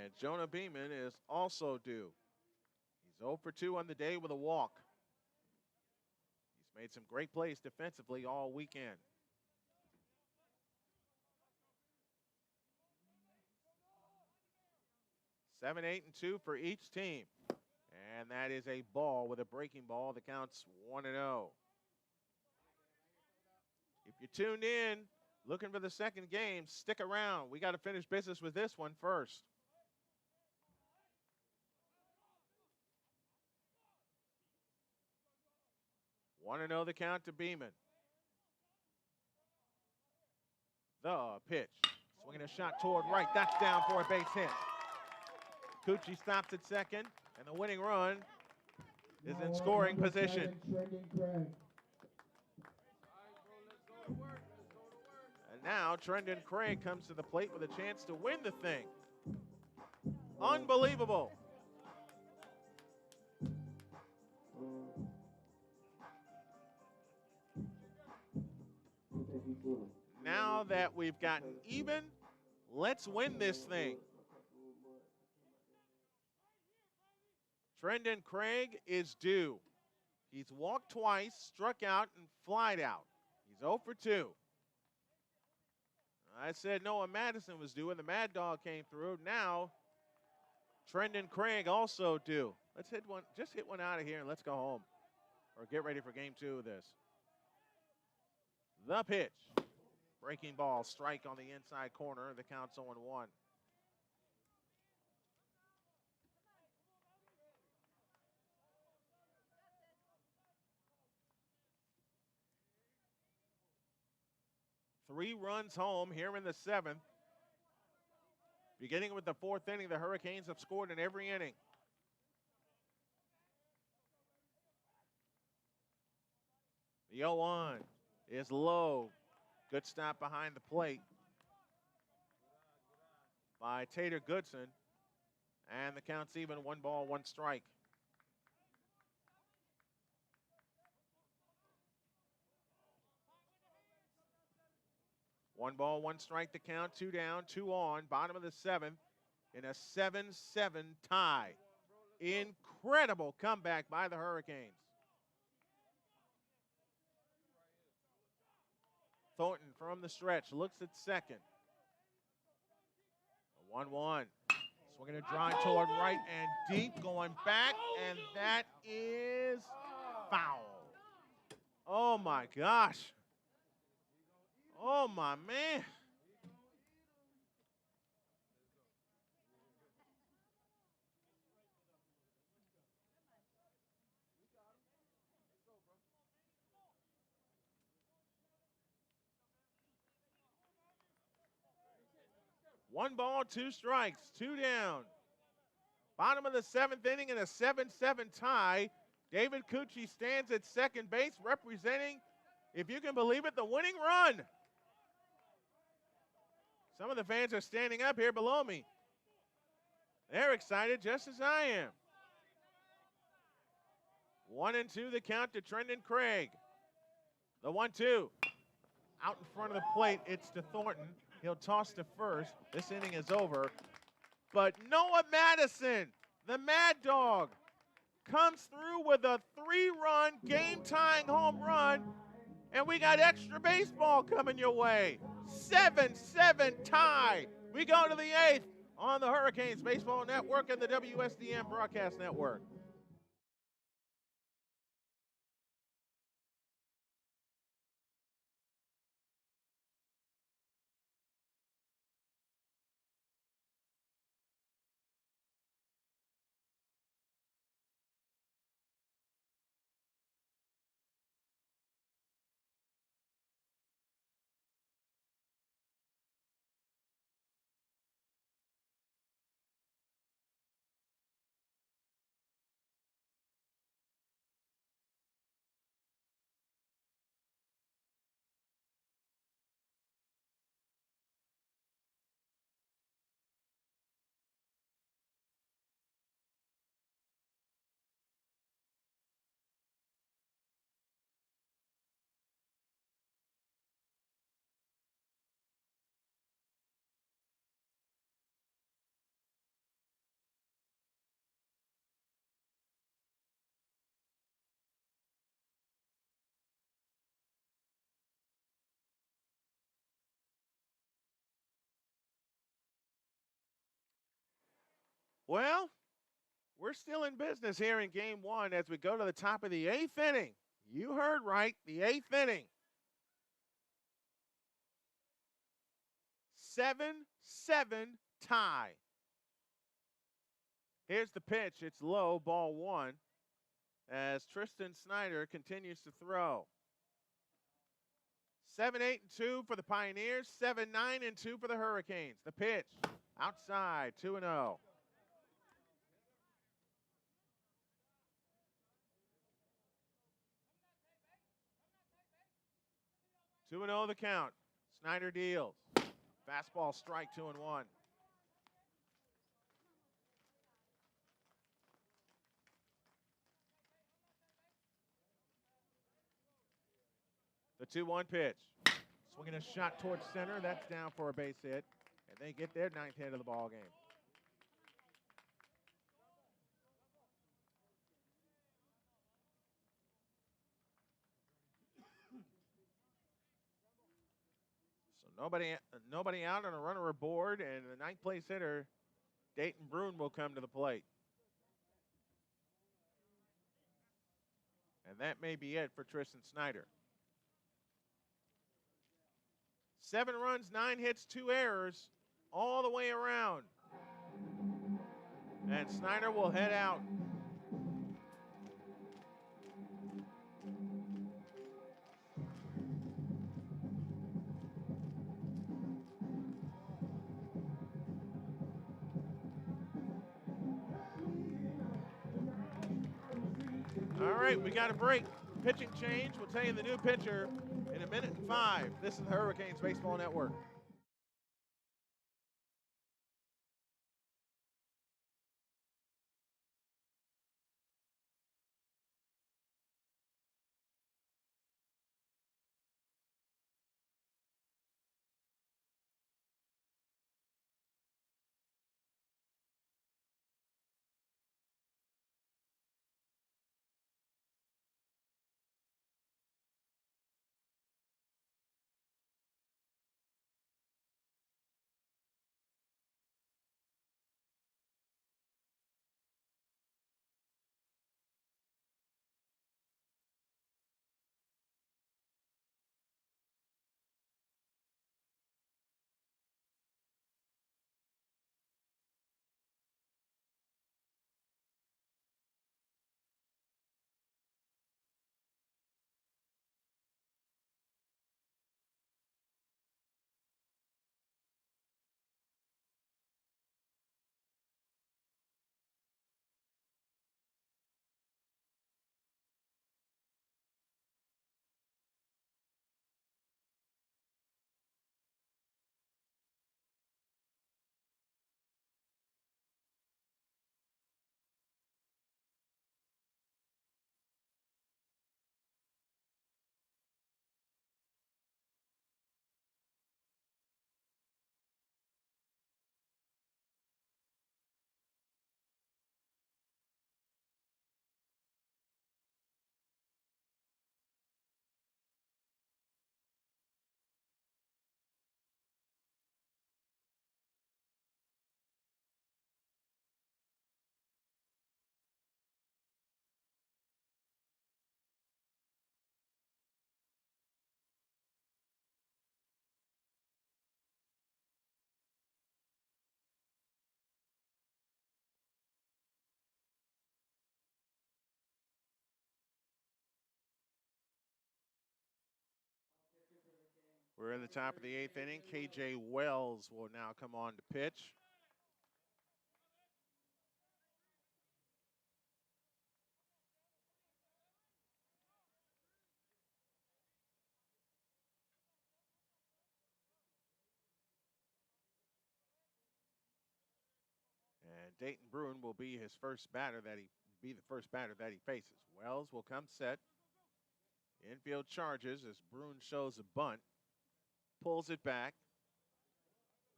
And Jonah Beeman is also due. He's 0 for 2 on the day with a walk. He's made some great plays defensively all weekend. Seven, 8, and 2 for each team. And that is a ball with a breaking ball that counts 1-0. If you tuned in looking for the second game, stick around. We got to finish business with this one first. Want to know the count to Beeman. The pitch. Swinging a shot toward right. That's down for a base hit. Cucci stops at second, and the winning run is in scoring position. And now Trendon Craig comes to the plate with a chance to win the thing. Unbelievable. Now that we've gotten even, let's win this thing. Trendon Craig is due. He's walked twice, struck out, and flied out. He's 0 for 2. I said Noah Madison was due, and the Mad Dog came through. Now, Trendon Craig also due. Let's hit one, just hit one out of here, and let's go home. Or get ready for game 2 of this. The pitch. Breaking ball, strike on the inside corner. The count's 0-1. Three runs home here in the 7th. Beginning with the 4th inning, the Hurricanes have scored in every inning. The 0-1 is low. Good stop behind the plate by Tater Goodson. And the count's even, 1 ball, 1 strike. One ball, 1 strike to count, 2 down, 2 on. Bottom of the 7th in a 7-7 tie. Incredible comeback by the Hurricanes. Thornton from the stretch looks at second. 1-1. Swinging a drive toward right and deep, going back, and that is foul. Oh my gosh. Oh my man. 1 ball, 2 strikes, 2 down. Bottom of the 7th inning in a 7-7 tie. David Cucci stands at second base representing, if you can believe it, the winning run. Some of the fans are standing up here below me. They're excited just as I am. 1-2 the count to Trendon Craig. The 1-2. Out in front of the plate, it's to Thornton. He'll toss to first. This inning is over. But Noah Madison, the Mad Dog, comes through with a 3-run game-tying home run, and we got extra baseball coming your way. 7-7 tie. We go to the 8th on the Hurricanes Baseball Network and the WSDM Broadcast Network. Well, we're still in business here in game 1 as we go to the top of the 8th inning. You heard right, the 8th inning. 7-7 tie. Here's the pitch. It's low, ball 1, as Tristan Snyder continues to throw. 7-8-2 for the Pioneers, 7-9-2 for the Hurricanes. The pitch, outside, 2-0. Two and 0 the count. Snyder deals. Fastball strike, 2-1. The 2-1 pitch. Swinging a shot towards center. That's down for a base hit. And they get their 9th hit of the ball game. So nobody out on a runner aboard, and the 9th place hitter, Dayton Brune, will come to the plate. And that may be it for Tristan Snyder. 7 runs, 9 hits, 2 errors, all the way around. And Snyder will head out. All right, we got a break. Pitching change. We'll tell you the new pitcher in 1:05. This is the Hurricanes Baseball Network. We're in the top of the 8th inning. KJ Wells will now come on to pitch. And Dayton Bruin will be his first batter that he faces. Wells will come set. Infield charges as Bruin shows a bunt. Pulls it back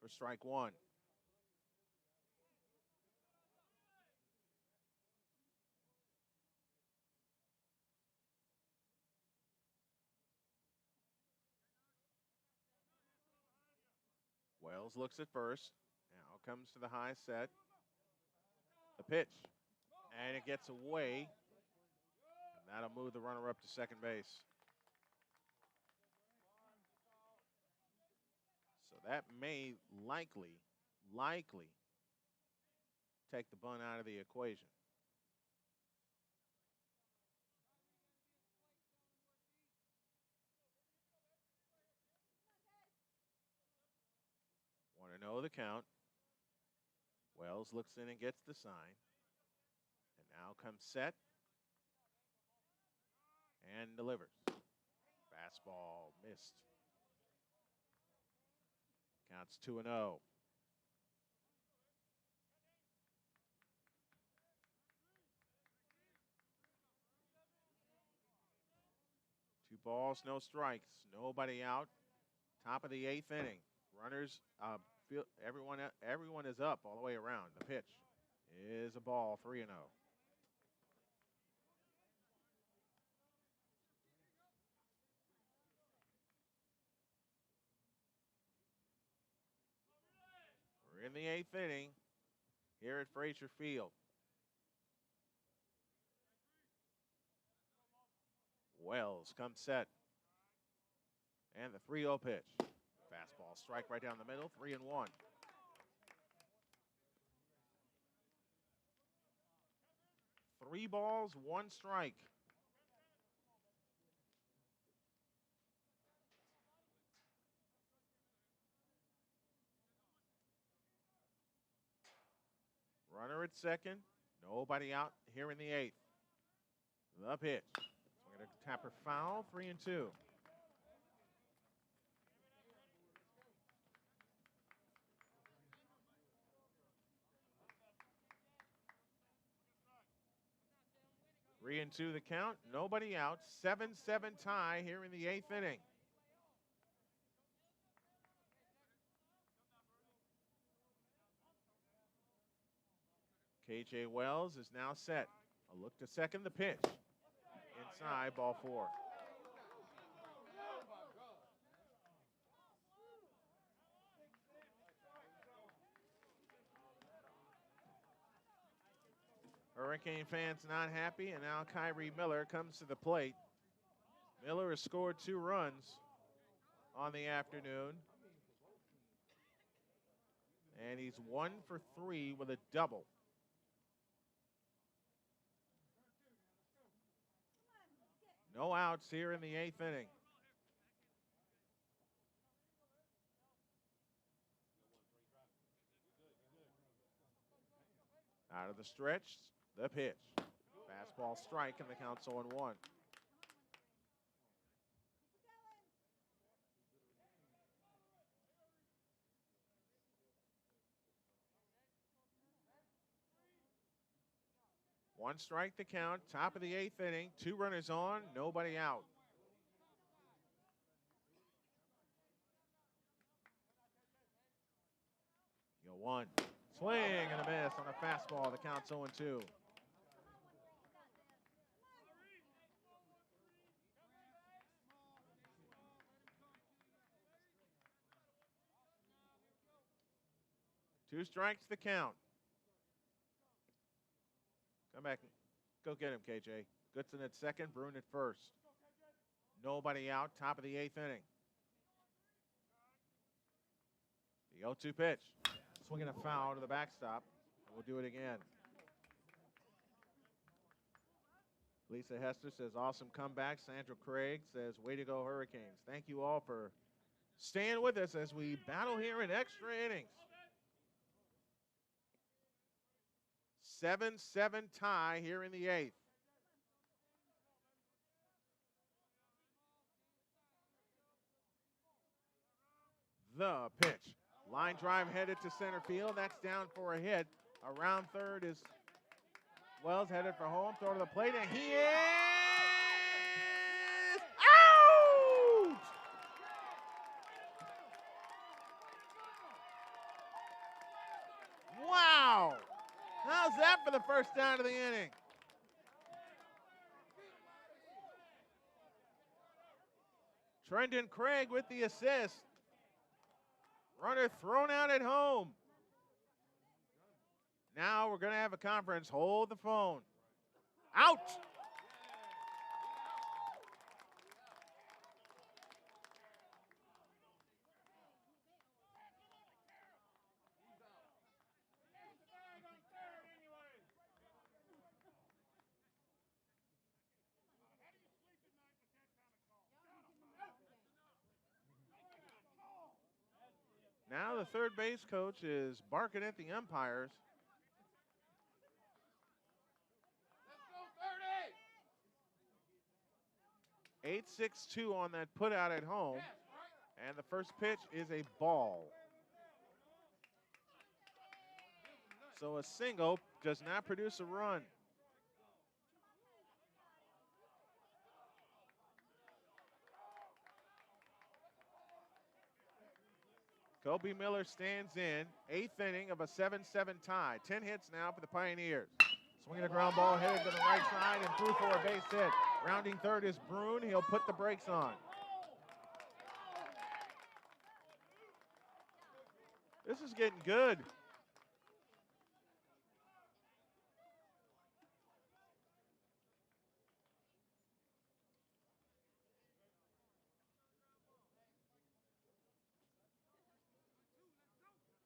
for strike one. Wells looks at first. Now comes to the high set. The pitch. And it gets away. And that'll move the runner up to second base. So that may likely take the bunt out of the equation. Want to know the count. Wells looks in and gets the sign. And now comes set. And delivers. Fastball missed. Counts 2-0. Two balls, no strikes. Nobody out. Top of the 8th inning. Runners, everyone is up all the way around. The pitch is a ball, 3-0. We're in the 8th inning here at Frazier Field. Wells comes set. And the 3-0 pitch. Fastball strike right down the middle, 3-1. Three balls, one strike. Runner at second. Nobody out here in the 8th. The pitch. We're going to tap her foul, 3-2. Three and two the count. Nobody out. 7-7 tie here in the 8th inning. KJ Wells is now set. A look to second, the pitch. Inside, ball 4. Hurricane fans not happy, and now Kyrie Miller comes to the plate. Miller has scored 2 runs on the afternoon. And he's 1 for 3 with a double. No outs here in the 8th inning. Out of the stretch, the pitch. Fastball strike, and the count's 0-1. One strike the count, top of the 8th inning. 2 runners on, nobody out. Go 1. Swing and a miss on a fastball. The count's 0-2. Two strikes the count. Come back and go get him, KJ. Goodson at second, Bruin at first. Nobody out, top of the 8th inning. The 0-2 pitch. Swinging a foul to the backstop. We'll do it again. Lisa Hester says, awesome comeback. Sandra Craig says, way to go, Hurricanes. Thank you all for staying with us as we battle here in extra innings. 7-7 tie here in the 8th. The pitch. Line drive headed to center field. That's down for a hit. Around third is Wells headed for home. Throw to the plate, and he is out! Wow! How's that for the first down of the inning? Trendon Craig with the assist. Runner thrown out at home. Now we're going to have a conference. Hold the phone. Out! Now the third base coach is barking at the umpires. Let's go 8-6-2 on that putout at home. And the first pitch is a ball. So a single does not produce a run. Kobe Miller stands in. 8th inning of a 7-7 tie. 10 hits now for the Pioneers. Swinging a ground ball headed to the right side and through for a base hit. Rounding third is Brune. He'll put the brakes on. This is getting good.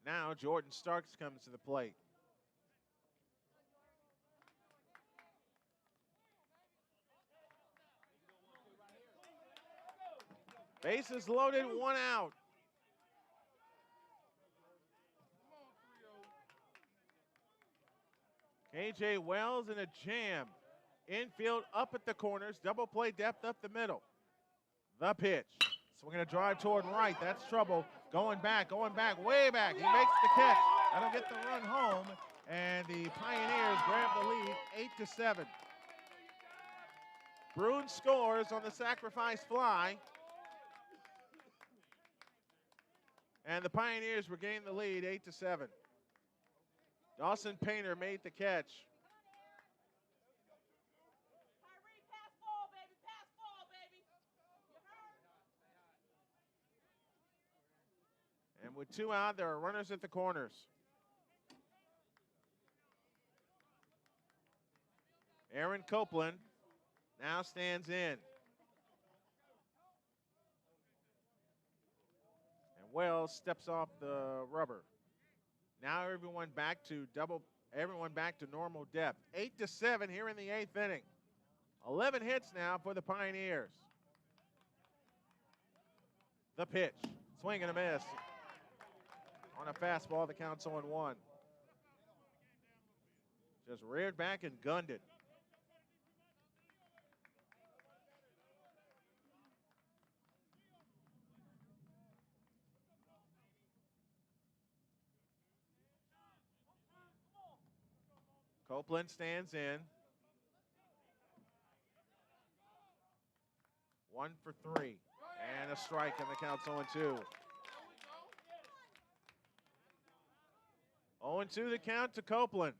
Now Jordan Starks comes to the plate. Bases loaded, 1 out. KJ Wells in a jam. Infield up at the corners, double play depth up the middle. The pitch. Swinging a drive toward right. That's trouble. Going back, way back. He makes the catch. That'll get the run home. And the Pioneers grab the lead 8-7. Brune scores on the sacrifice fly. And the Pioneers regain the lead 8-7. Dawson Painter made the catch. And with 2 out, there are runners at the corners. Aaron Copeland now stands in. And Wells steps off the rubber. Now everyone back to normal depth. 8-7 here in the 8th inning. 11 hits now for the Pioneers. The pitch. Swing and a miss. On a fastball, the count's 0-1. Just reared back and gunned it. Copeland stands in. 1 for 3. And a strike, and the count's 0-2. 0-2 the count to Copeland.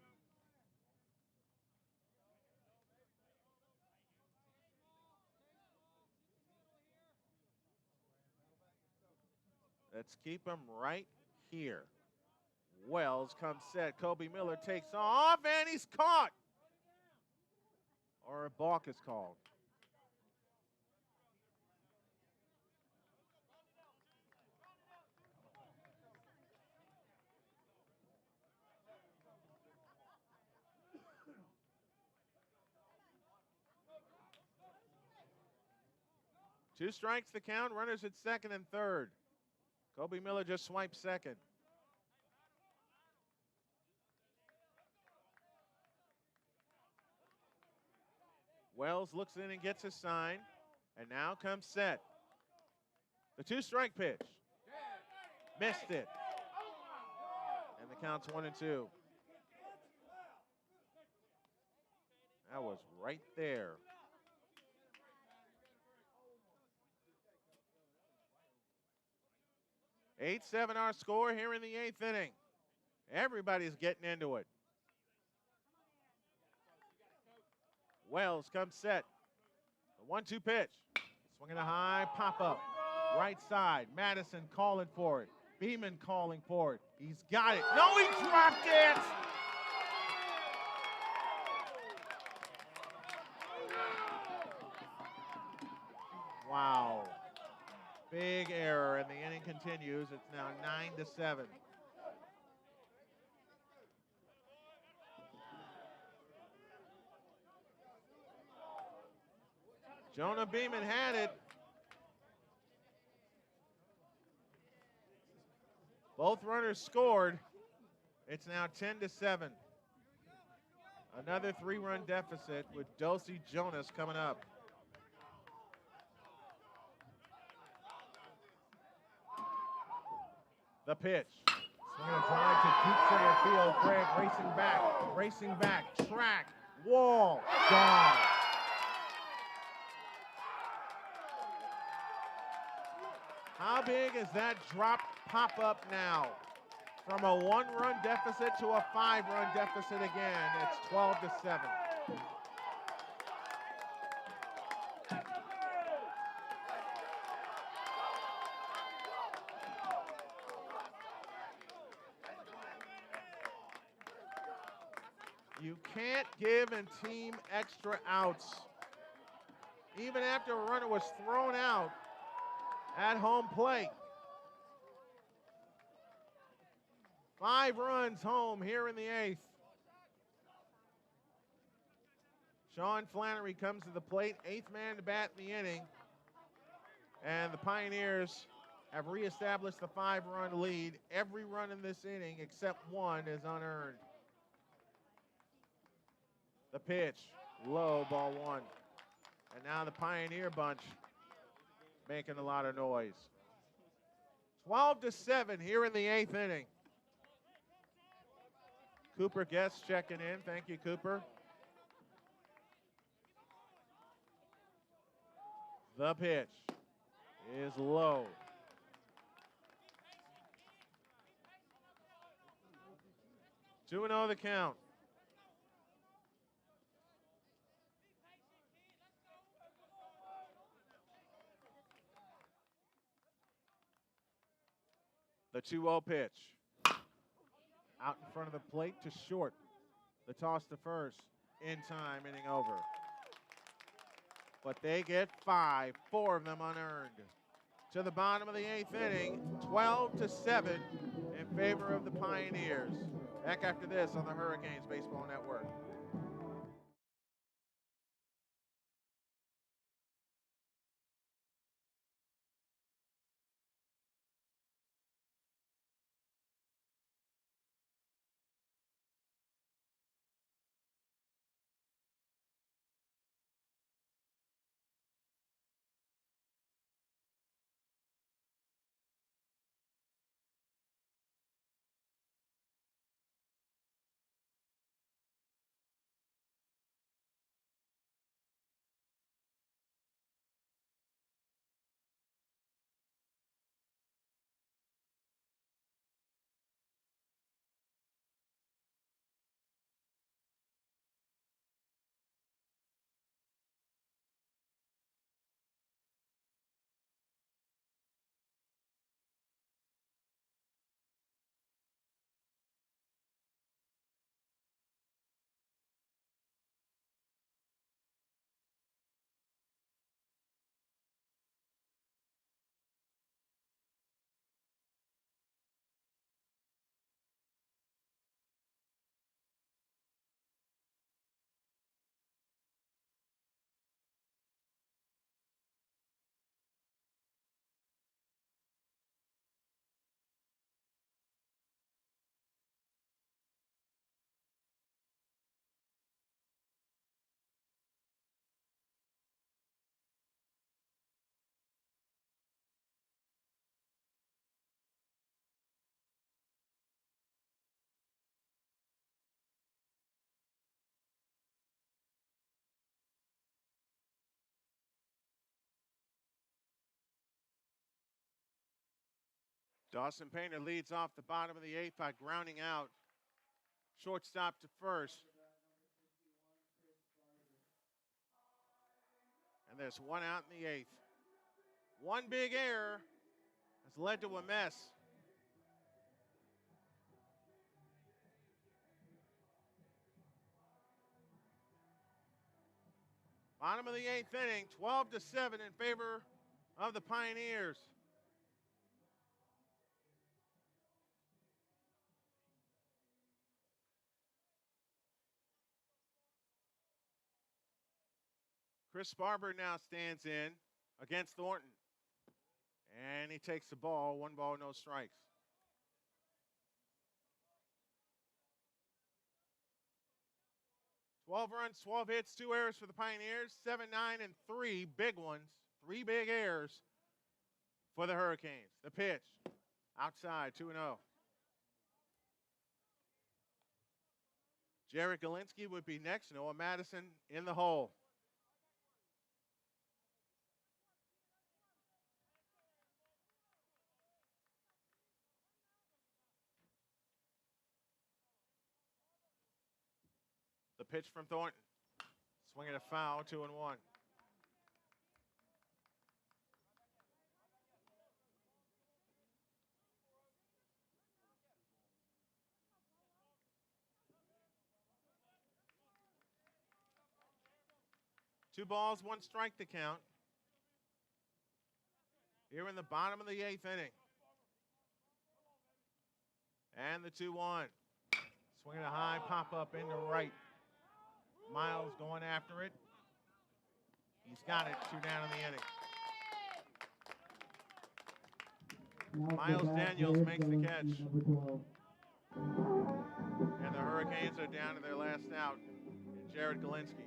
Let's keep him right here. Wells comes set. Kobe Miller takes off, and he's caught. Or a balk is called. Two strikes the count, runners at second and third. Kobe Miller just swiped second. Wells looks in and gets his sign. And now comes set. The 2-strike pitch. Missed it. And the count's 1-2. That was right there. 8-7 our score here in the 8th inning. Everybody's getting into it. Wells comes set. The 1-2 pitch. Swinging a high pop-up. Right side. Madison calling for it. Beeman calling for it. He's got it. No, he dropped it! Wow. Big error, and the inning continues. It's now 9-7. Jonah Beeman had it. Both runners scored. It's now 10-7. Another 3-run deficit with Dulcie Jonas coming up. The pitch. Swinging a drive to deep center field. Craig racing back, track, wall, gone. How big is that drop pop-up now? From a 1-run deficit to a 5-run deficit again. It's 12-7. You can't give a team extra outs. Even after a runner was thrown out at home plate. 5 runs home here in the 8th. Sean Flannery comes to the plate, 8th man to bat in the inning. And the Pioneers have reestablished the 5-run lead. Every run in this inning except one is unearned. The pitch, low, ball 1. And now the Pioneer bunch making a lot of noise. 12-7 here in the 8th inning. Cooper Guest checking in. Thank you, Cooper. The pitch is low. 2-0 the count. The 2-0 pitch. Out in front of the plate to short. The toss to first. In time, inning over. But they get 5, 4 of them unearned. To the bottom of the 8th inning, 12-7 in favor of the Pioneers. Back after this on the Hurricanes Baseball Network. Dawson Painter leads off the bottom of the 8th by grounding out. Shortstop to first. And there's one out in the 8th. One big error has led to a mess. Bottom of the 8th inning, 12-7 in favor of the Pioneers. Chris Barber now stands in against Thornton. And he takes the ball, 1 ball, no strikes. "12 runs, 12 hits, 2 errors for the Pioneers, 7-9 and 3 big ones, 3 big errors for the Hurricanes. The pitch, outside, 2-0. Jared Galinsky would be next. Noah Madison in the hole. The pitch from Thornton. Swinging a foul, 2-1. Two balls, 1 strike to count. Here in the bottom of the 8th inning. And the 2-1. Swinging a high pop-up into right. Miles going after it. He's got it, 2 down in the inning. Miles Daniels makes the catch. And the Hurricanes are down to their last out in Jared Galinsky.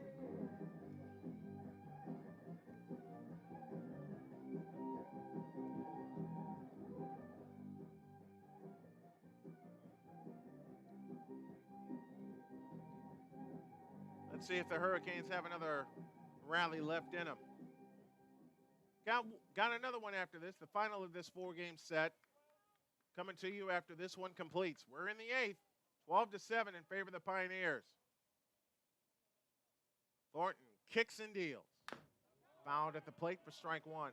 Let's see if the Hurricanes have another rally left in them. Got another one after this, the final of this 4-game set. Coming to you after this one completes. We're in the 8th, 12-7 in favor of the Pioneers. Thornton kicks and deals. Fouled at the plate for strike 1.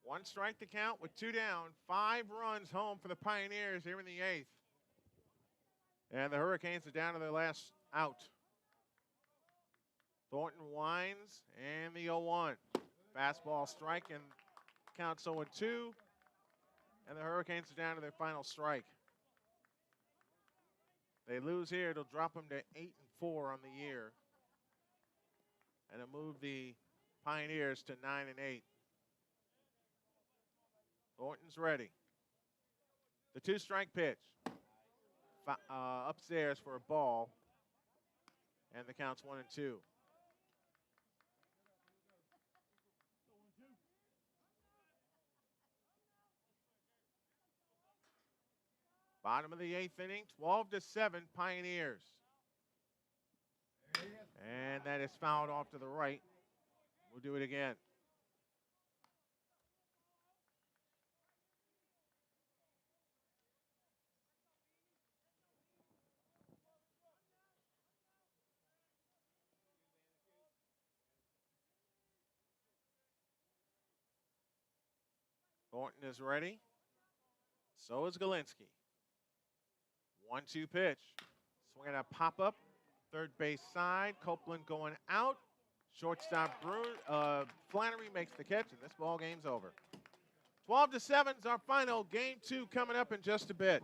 One strike to count with 2 down. 5 runs home for the Pioneers here in the 8th. And the Hurricanes are down to their last out. Thornton winds and the 0-1. Fastball strike and counts 0-2. And the Hurricanes are down to their final strike. They lose here, it'll drop them to 8-4 on the year. And it'll move the Pioneers to 9-8. Thornton's ready. The 2-strike pitch. Upstairs for a ball. And the count's 1-2. Bottom of the 8th inning, 12-7 Pioneers. And that is fouled off to the right. We'll do it again. Thornton is ready. So is Galinsky. 1-2 pitch. Swinging a pop-up. Third base side. Copeland going out. Shortstop Flannery makes the catch, and this ball game's over. 12-7 is our final. Game 2 coming up in just a bit.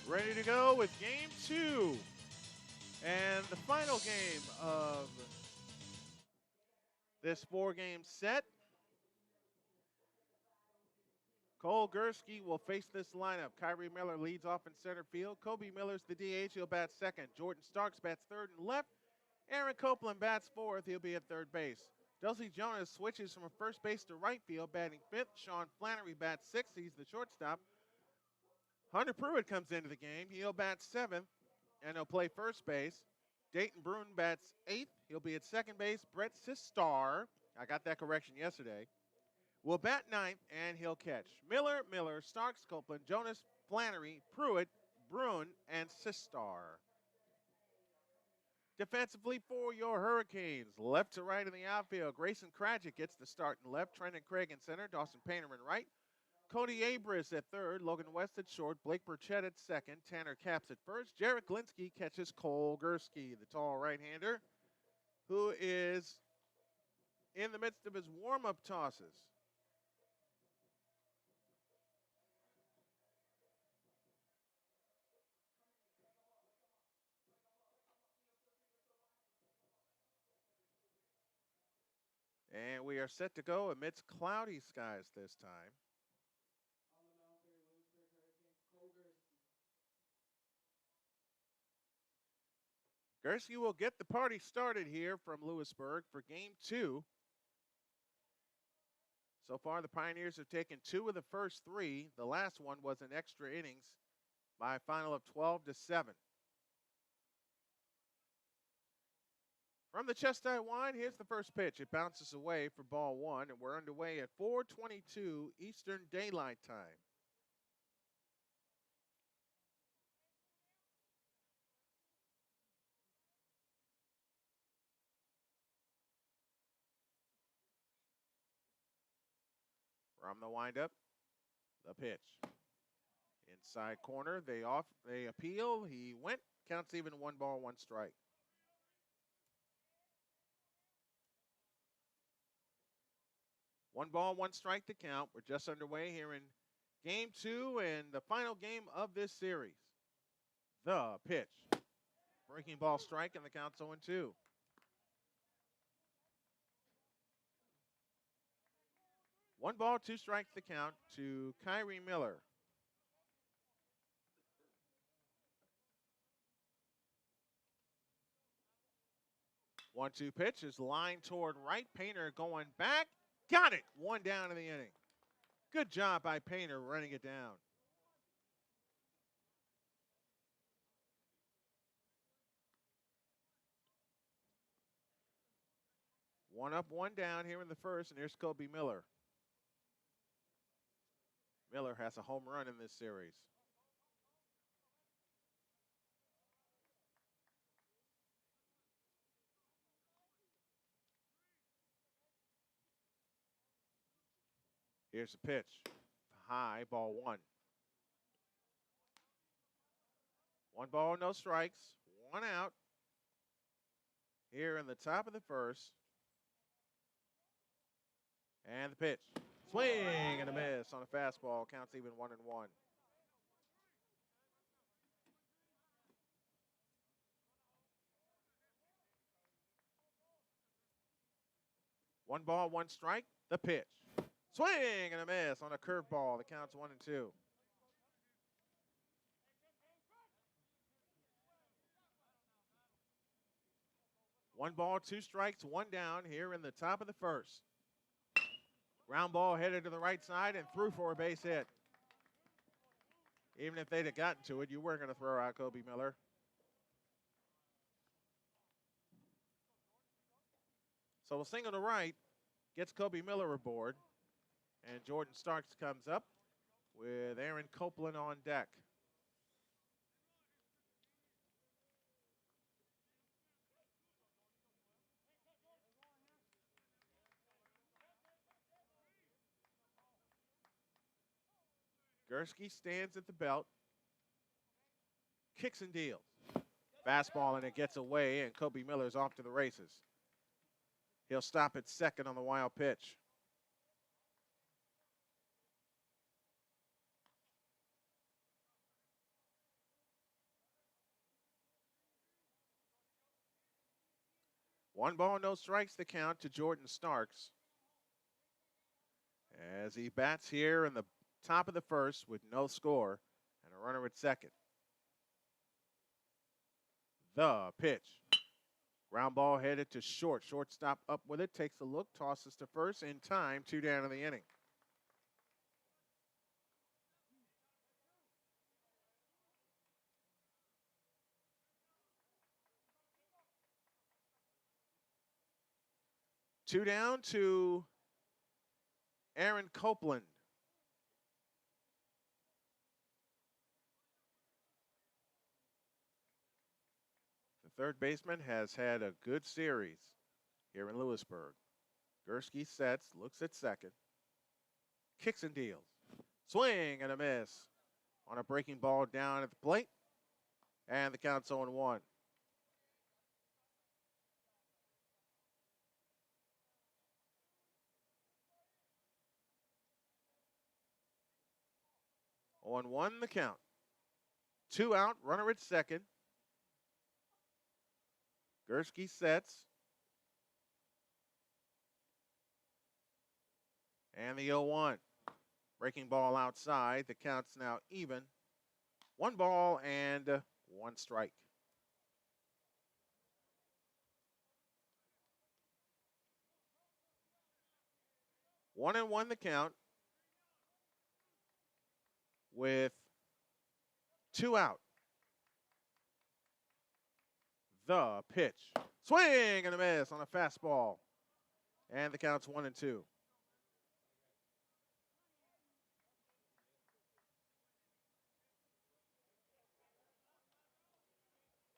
Ready to go with game 2. And the final game of this 4-game set. Cole Gursky will face this lineup. Kyrie Miller leads off in center field. Kobe Miller's the DH. He'll bat second. Jordan Starks bats third and left. Aaron Copeland bats fourth. He'll be at third base. Dulcie Jonas switches from first base to right field, batting fifth. Sean Flannery bats sixth. He's the shortstop. Hunter Pruitt comes into the game. He'll bat seventh, and he'll play first base. Dayton Bruin bats eighth. He'll be at second base. Brett Sistar, I got that correction yesterday, will bat ninth, and he'll catch. Miller, Starks, Copeland, Jonas, Flannery, Pruitt, Bruin, and Sistar. Defensively for your Hurricanes, left to right in the outfield, Grayson Krajic gets the start in left, Trenton Craig in center, Dawson Painter in right, Cody Abris at third, Logan West at short, Blake Burchett at second, Tanner Capps at first, Jarek Linsky catches Cole Gursky, the tall right-hander, who is in the midst of his warm-up tosses. And we are set to go amidst cloudy skies this time. Gursky will get the party started here from Louisburg for game 2. So far, the Pioneers have taken 2 of the first 3. The last one was an extra innings by a final of 12-7. From the chest-high wide, here's the first pitch. It bounces away for ball 1, and we're underway at 4:22 Eastern Daylight Time. From the windup, the pitch. Inside corner, they appeal. He went. Counts even, 1 ball, 1 strike. One ball, 1 strike to count. We're just underway here in game 2 and the final game of this series. The pitch. Breaking ball strike, and the count's 0-2. One ball, 2 strikes to count to Kyrie Miller. One-two pitch is lined toward right. Painter going back. Got it. 1 down in the inning. Good job by Painter running it down. One up, 1 down here in the first, and here's Kobe Miller. Miller has a home run in this series. Here's the pitch. High, ball 1. 1 ball, no strikes. 1 out. Here in the top of the first. And the pitch. Swing and a miss on a fastball. Counts even, 1-1. One ball, 1 strike. The pitch. Swing and a miss on a curveball. The count's 1-2. One ball, 2 strikes, 1 down here in the top of the first. Ground ball headed to the right side and through for a base hit. Even if they'd have gotten to it, you weren't going to throw out Kobe Miller. So a single to right gets Kobe Miller aboard. And Jordan Starks comes up with Aaron Copeland on deck. Gursky stands at the belt, kicks and deals. Fastball, and it gets away, and Kobe Miller's off to the races. He'll stop at second on the wild pitch. 1 ball, no strikes the count to Jordan Starks as he bats here in the top of the first with no score and a runner at second. The pitch. Ground ball headed to short. Shortstop up with it, takes a look, tosses to first in time, 2 down in the inning. Two down to Aaron Copeland. The third baseman has had a good series here in Louisburg. Gursky sets, looks at second, kicks and deals. Swing and a miss on a breaking ball down at the plate, and the count's 0-1. On 1 the count. 2 out, runner at second. Gursky sets. And the 0-1. Breaking ball outside. The count's now even. 1 ball and 1 strike. 1-1 the count with 2 out. The pitch. Swing and a miss on a fastball. And the count's 1-2.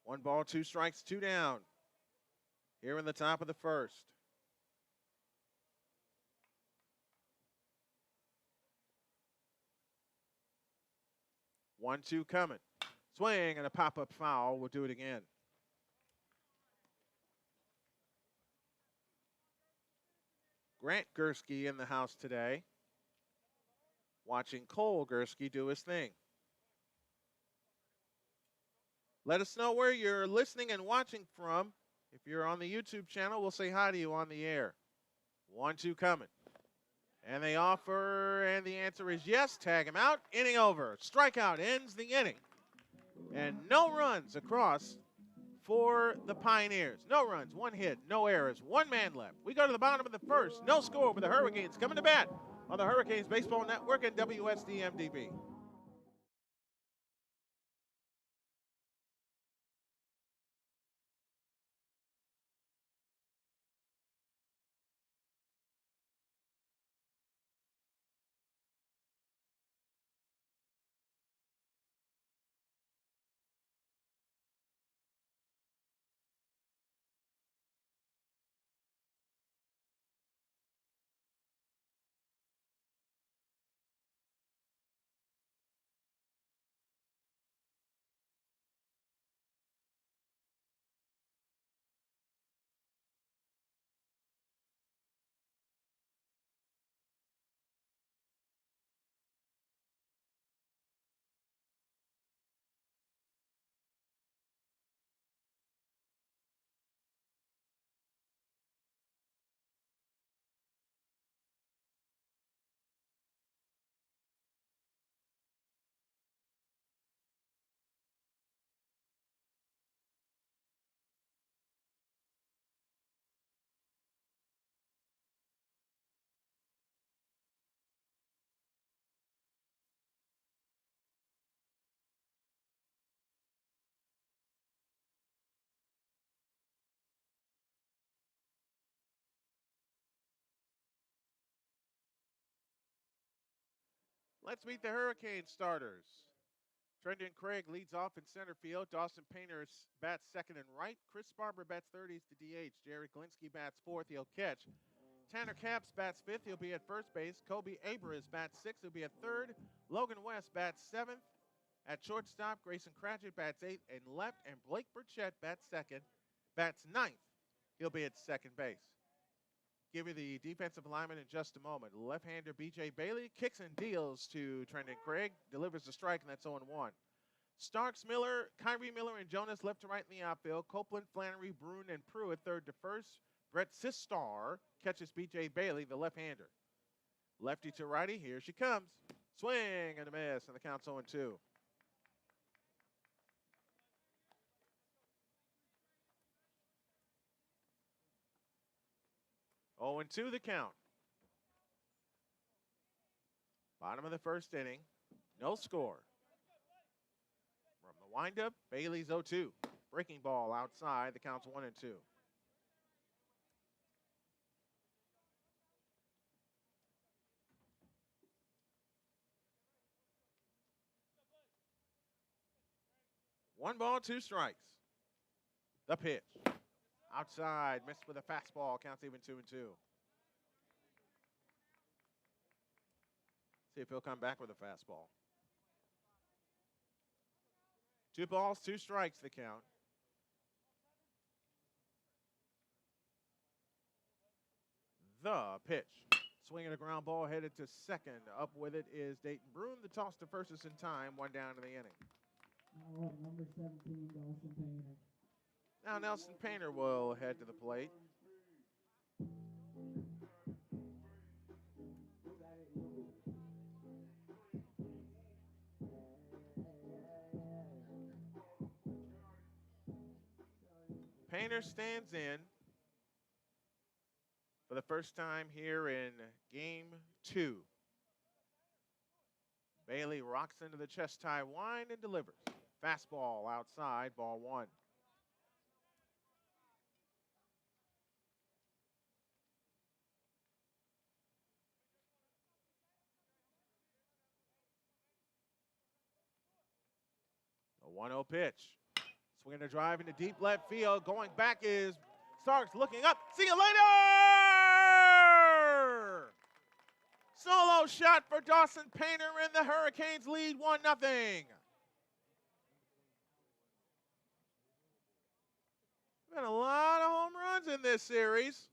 One ball, 2 strikes, 2 down. Here in the top of the first. One, 2 coming. Swing and a pop-up foul. We'll do it again. Grant Gursky in the house today. Watching Cole Gursky do his thing. Let us know where you're listening and watching from. If you're on the YouTube channel, we'll say hi to you on the air. 1, 2 coming. And they offer, and the answer is yes. Tag him out. Inning over. Strikeout ends the inning. And no runs across for the Pioneers. No runs, 1 hit, no errors, 1 man left. We go to the bottom of the first. No score for the Hurricanes. Coming to bat on the Hurricanes Baseball Network and WSDMDB. Let's meet the Hurricane starters. Trendon Craig leads off in center field. Dawson Painter bats second and right. Chris Spartanburg bats third. He's the DH. Jerry Glinsky bats fourth. He'll catch. Tanner Capps bats fifth. He'll be at first base. Kobe Abras bats sixth. He'll be at third. Logan West bats seventh. At shortstop, Grayson Cratchit bats eighth and left. And Blake Burchett bats second. Bats ninth. He'll be at second base. Give you the defensive lineman in just a moment. Left-hander B.J. Bailey kicks and deals to Trendon Craig. Delivers the strike, and that's 0-1. Starks, Miller, Kyrie Miller, and Jonas left to right in the outfield. Copeland, Flannery, Bruin, and Pruitt third to first. Brett Sistar catches B.J. Bailey, the left-hander. Lefty to righty, here she comes. Swing and a miss, and the count's 0-2. Oh, and 2 the count. Bottom of the first inning. No score. From the windup, Bailey's 0-2. Breaking ball outside. The count's 1-2. One ball, 2 strikes. The pitch. Outside, missed with a fastball. Counts even 2-2. See if he'll come back with a fastball. 2 balls, 2 strikes, the count. The pitch. Swinging a ground ball headed to second. Up with it is Dayton Bruin. The toss to first is in time. 1 down to the inning. Now up, number 17, Dawson Painter. Now Nelson Painter will head to the plate. Painter stands in for the first time here in Game 2. Bailey rocks into the chest tie wind and delivers. Fastball outside, ball 1. A 1-0 pitch. Swinging a drive into deep left field. Going back is Starks looking up. See you later! Solo shot for Dawson Painter, and the Hurricanes lead 1-0. Been a lot of home runs in this series.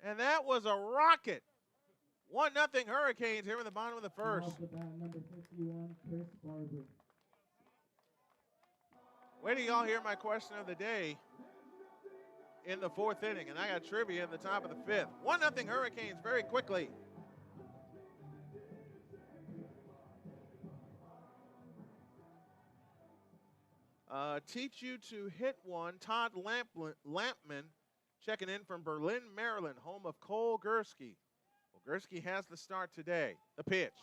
And that was a rocket. 1-0 Hurricanes here in the bottom of the first. Now up the bat, number 51, Chris Barber. Wait till y'all hear my question of the day in the 4th inning. And I got trivia in the top of the 5th. 1-0 Hurricanes very quickly. Teach you to hit one. Todd Lampman checking in from Berlin, Maryland, home of Cole Gursky. Well, Gursky has the start today. The pitch.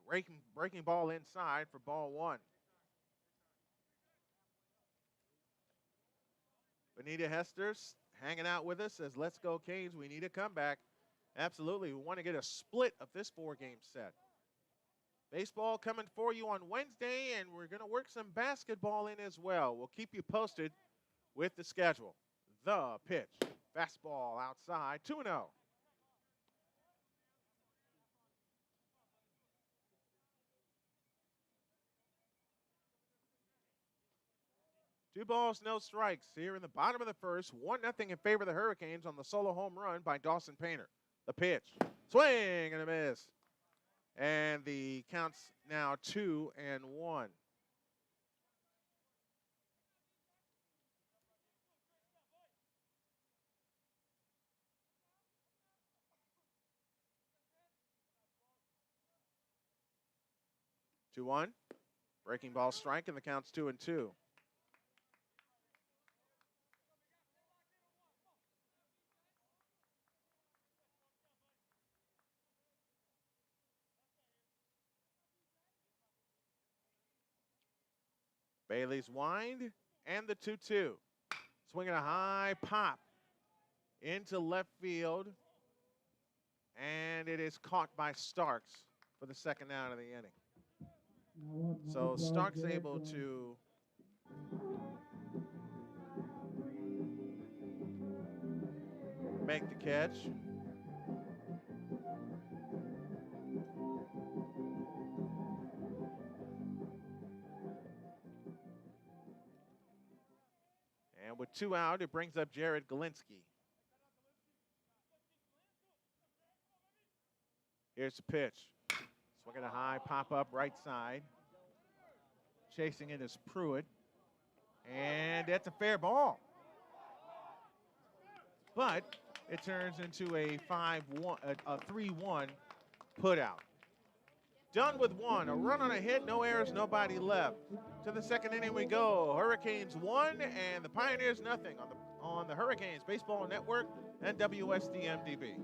Breaking ball inside for ball 1. Benita Hester's hanging out with us says, let's go Canes. We need a comeback. Absolutely. We want to get a split of this 4-game set. Baseball coming for you on Wednesday, and we're going to work some basketball in as well. We'll keep you posted with the schedule. The pitch. Fastball outside. 2-0. Two balls, no strikes here in the bottom of the first. 1-0 in favor of the Hurricanes on the solo home run by Dawson Painter. The pitch. Swing and a miss. And the count's now 2-1. Breaking ball strike, and the count's 2-2. Bailey's wind and the 2-2. Swinging a high pop into left field. And it is caught by Starks for the second out of the inning. So Starks able to make the catch. And with 2 out, it brings up Jared Galinsky. Here's the pitch. Swinging a high pop up right side. Chasing it is Pruitt. And that's a fair ball. But it turns into a 3-1 put out. Done with one, a run on a hit, no errors, nobody left. To the second inning we go. Hurricanes 1 and the Pioneers nothing on the Hurricanes Baseball Network and WSDM-DB.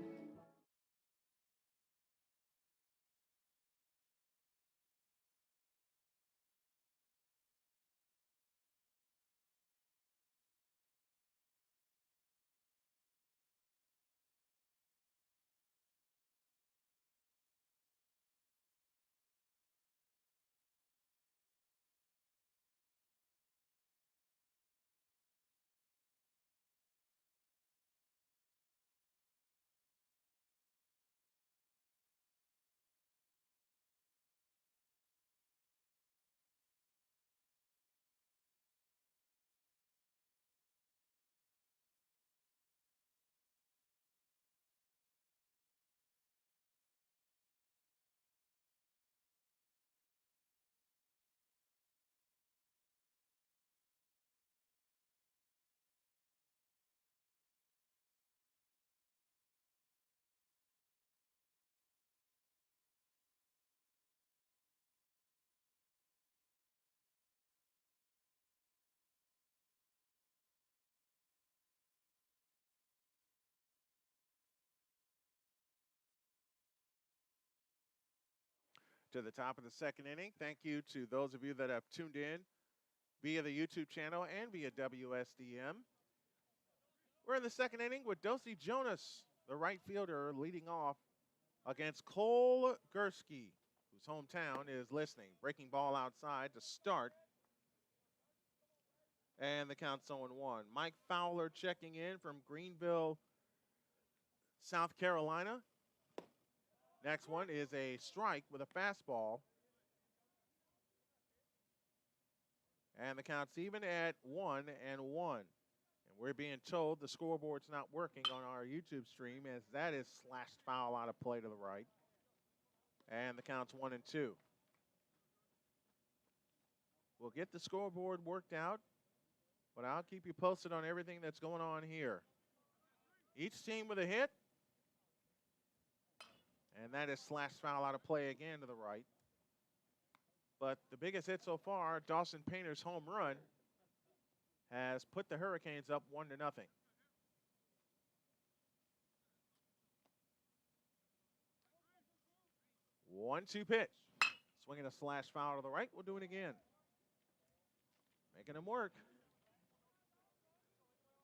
To the top of the second inning. Thank you to those of you that have tuned in via the YouTube channel and via WSDM. We're in the second inning with Dosey Jonas, the right fielder, leading off against Cole Gursky, whose hometown is listening. Breaking ball outside to start. And the count's 0-1. Mike Fowler checking in from Greenville, South Carolina. Next one is a strike with a fastball. And the count's even at 1-1. And we're being told the scoreboard's not working on our YouTube stream as that is slashed foul out of play to the right. And the count's 1-2. We'll get the scoreboard worked out, but I'll keep you posted on everything that's going on here. Each team with a hit. And that is slashed foul out of play again to the right. But the biggest hit so far, Dawson Painter's home run, has put the Hurricanes up 1-0. 1-2 pitch. Swinging a slash foul to the right. We'll do it again. Making him work.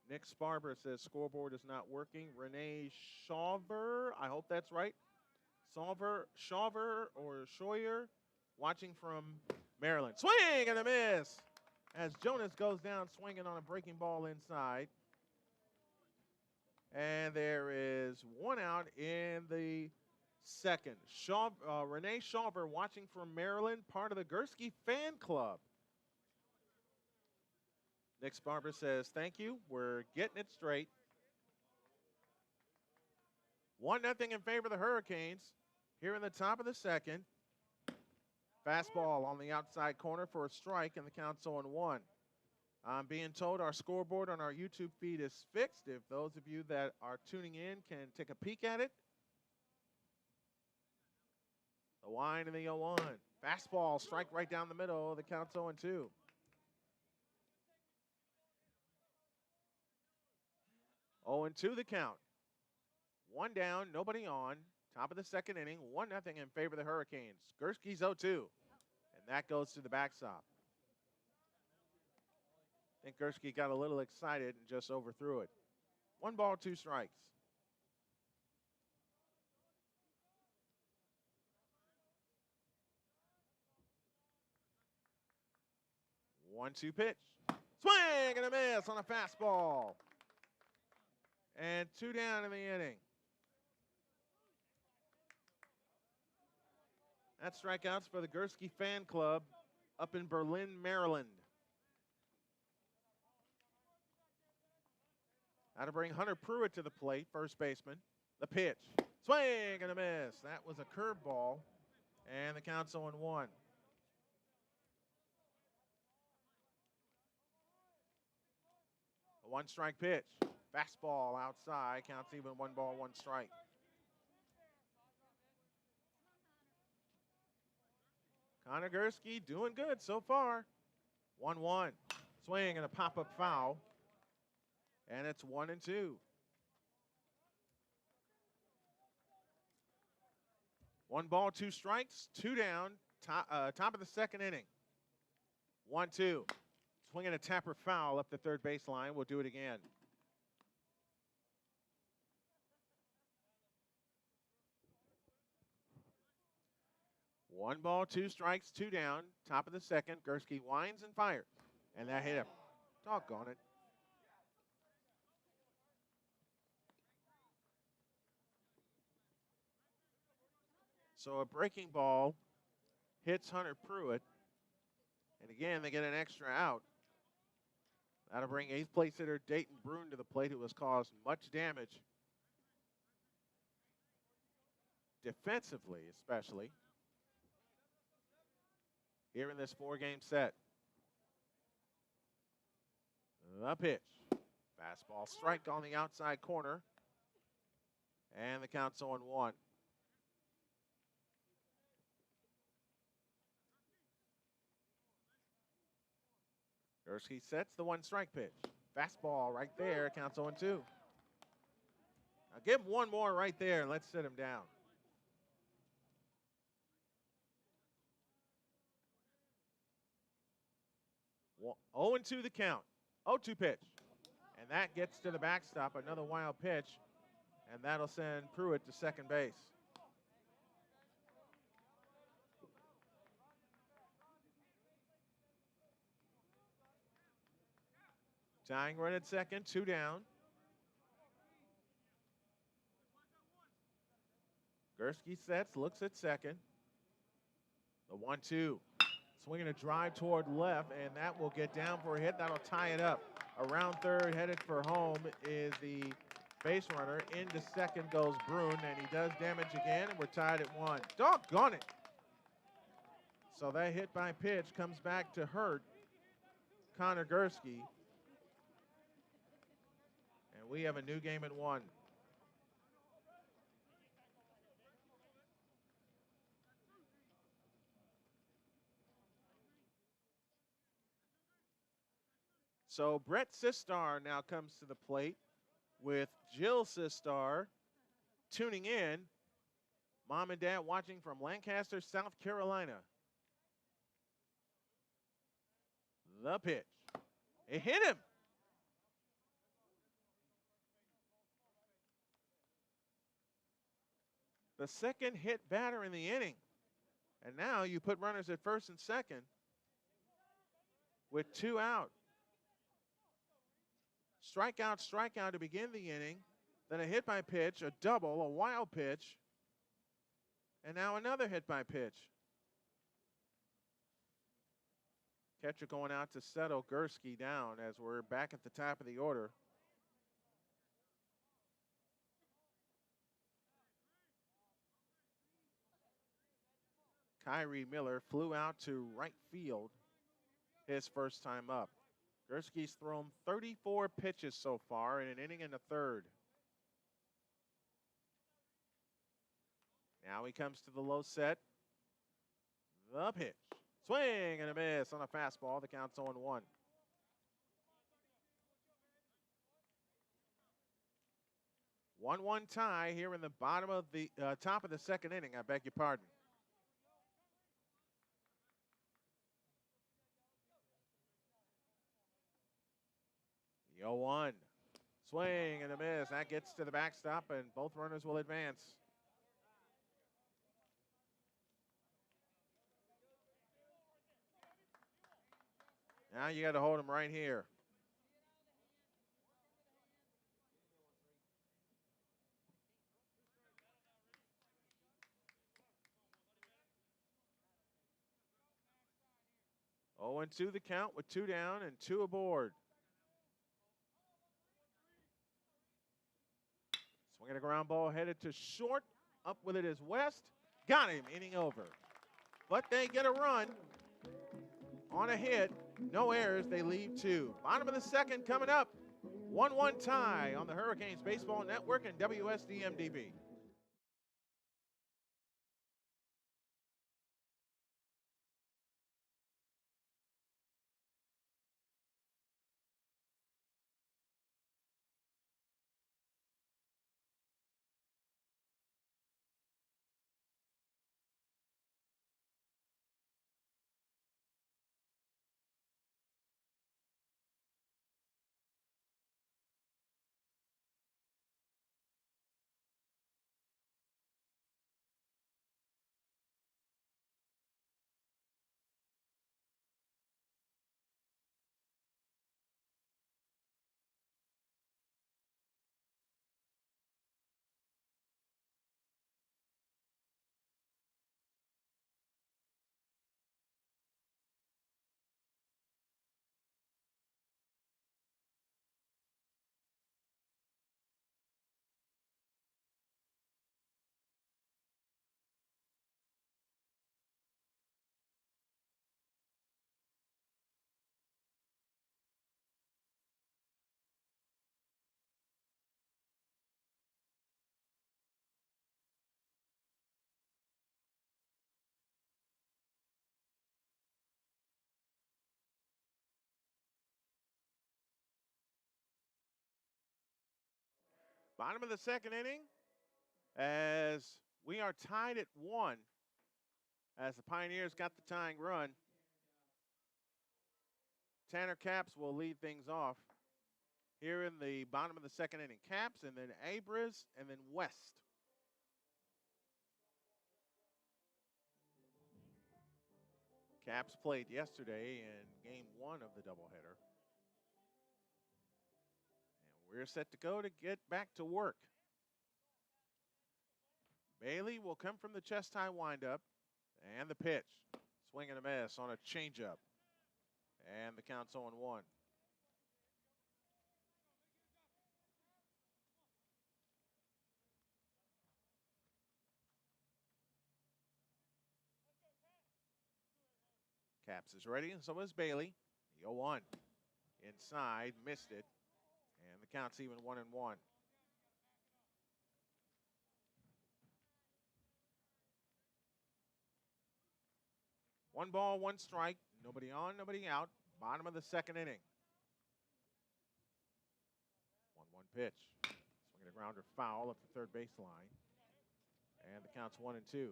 Nick Sparber says scoreboard is not working. Renee Shawver, I hope that's right. Shawver or Scheuer, watching from Maryland. Swing and a miss as Jonas goes down swinging on a breaking ball inside. And there is one out in the second. Renee Shawver watching from Maryland, part of the Gursky fan club. Nick Sparber says, thank you. We're getting it straight. 1-0 in favor of the Hurricanes here in the top of the second. Fastball on the outside corner for a strike, and the count's 0-1. I'm being told our scoreboard on our YouTube feed is fixed. If those of you that are tuning in can take a peek at it. The wind and the 0-1. Fastball, strike right down the middle. The count's 0-2. Oh, and 2 the count. One down, nobody on. Top of the second inning, 1-0 in favor of the Hurricanes. Gursky's 0-2, and that goes to the backstop. I think Gursky got a little excited and just overthrew it. 1 ball, 2 strikes. One-two pitch. Swing and a miss on a fastball. And 2 down in the inning. That's strikeouts for the Gursky fan club up in Berlin, Maryland. Now to bring Hunter Pruitt to the plate, first baseman. The pitch. Swing and a miss. That was a curveball. And the count's 0-1. One strike pitch. Fastball outside. Counts even. 1 ball, 1 strike. Connor Gursky doing good so far. 1-1. Swing and a pop-up foul. And it's 1-2. 1 ball, 2 strikes, 2 down. Top of the second inning. 1-2. Swinging a tapper foul up the third baseline. We'll do it again. One ball, 2 strikes, 2 down. Top of the second. Gursky winds and fires. And that hit him. Doggone it. So a breaking ball hits Hunter Pruitt. And again, they get an extra out. That'll bring 8th place hitter Dayton Brune to the plate, who has caused much damage. Defensively, especially. Here in this 4-game set. The pitch. Fastball strike on the outside corner. And the count's 0-1. Gursky sets the 1 strike pitch. Fastball right there. Counts 0-2. Now give him one more right there and let's sit him down. 0-2 the count. 0-2 pitch. And that gets to the backstop. Another wild pitch. And that'll send Pruitt to second base. Tying run at second, 2 down. Gursky sets, looks at second. The 1-2. Swinging a drive toward left, and that will get down for a hit. That'll tie it up. Around third, headed for home is the base runner. Into second goes Brune, and he does damage again, and we're tied at 1. Doggone it. So that hit by pitch comes back to hurt Connor Gursky. And we have a new game at 1. So Brett Sistar now comes to the plate with Jill Sistar tuning in. Mom and Dad watching from Lancaster, South Carolina. The pitch. It hit him. The second hit batter in the inning. And now you put runners at first and second with 2 out. Strikeout to begin the inning. Then a hit by pitch, a double, a wild pitch. And now another hit by pitch. Catcher going out to settle Gursky down as we're back at the top of the order. Kyrie Miller flew out to right field his first time up. Gursky's thrown 34 pitches so far in an inning and a third. Now he comes to the low set. The pitch. Swing and a miss on a fastball. The count's 0-1. One tie here in the bottom of the top of the second inning. I beg your pardon. The 0-1. Swing and a miss. That gets to the backstop, and both runners will advance. Now you got to hold him right here. Oh, and 2 the count with 2 down and 2 aboard. Swinging a ground ball headed to short. Up with it is West. Got him, inning over. But they get a run on a hit. No errors, they leave 2. Bottom of the second coming up. 1-1 tie on the Hurricanes Baseball Network and WSDMDB. Bottom of the second inning, as we are tied at 1, as the Pioneers got the tying run. Tanner Capps will lead things off here in the bottom of the second inning. Capps, and then Abris, and then West. Capps played yesterday in game 1 of the doubleheader. And we're set to go to get back to work. Bailey will come from the chest high windup, and the pitch. Swing and a miss on a changeup. And the count's 0-1. Capps is ready, and so is Bailey. The 0-1. Inside, missed it. And the count's even 1-1. One ball, one strike. Nobody on, nobody out. Bottom of the second inning. 1-1 pitch. Swing a grounder foul up the third baseline. And the count's 1-2.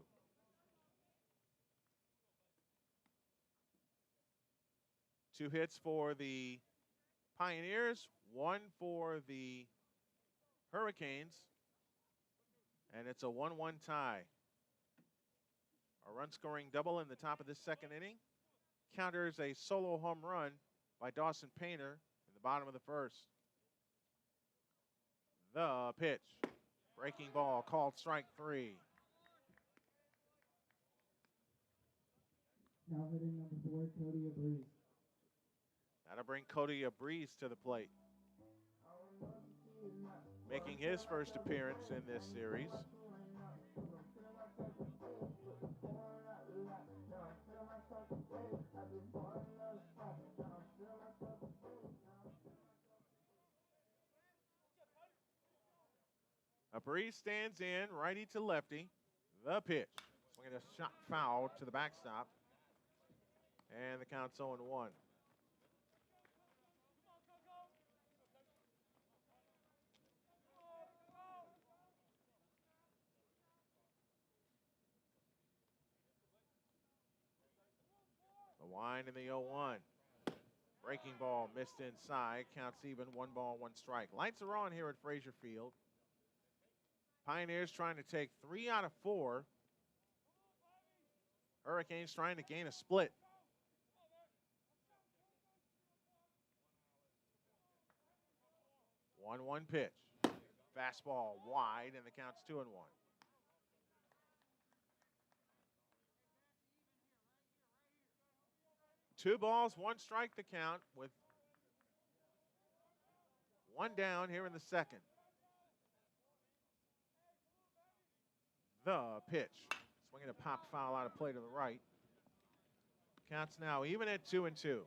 Two hits for the Pioneers, one for the Hurricanes, and it's a 1-1 tie. A run-scoring double in the top of this second inning counters a solo home run by Dawson Painter in the bottom of the first. The pitch. Breaking ball called strike 3. Now hitting number 4, Cody Abreeze. That'll bring Cody Abreeze to the plate. Making his first appearance in this series. Abreeze stands in, righty to lefty. The pitch. Swinging a shot foul to the backstop. And the count's 0-1. The wind and the 0-1. Breaking ball missed inside. Counts even, 1 ball, 1 strike. Lights are on here at Frazier Field. Pioneers trying to take 3 out of 4. Hurricanes trying to gain a split. One pitch. Fastball wide, and the count's 2-1. Two balls, 1 strike the count with 1 down here in the second. The pitch. Swinging a pop foul out of play to the right. Counts now even at 2-2.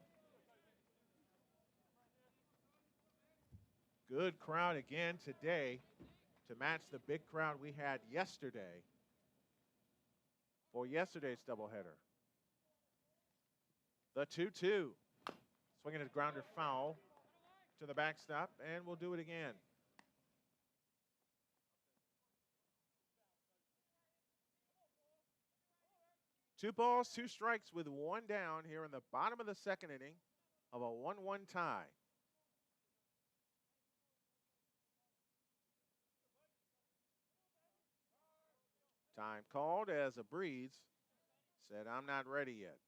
Good crowd again today to match the big crowd we had yesterday for yesterday's doubleheader. The 2-2. Swinging a grounder foul to the backstop, and we'll do it again. Two balls, two strikes with one down here in the bottom of the second inning of a 1-1 tie. Time called as a breeze said, "I'm not ready yet."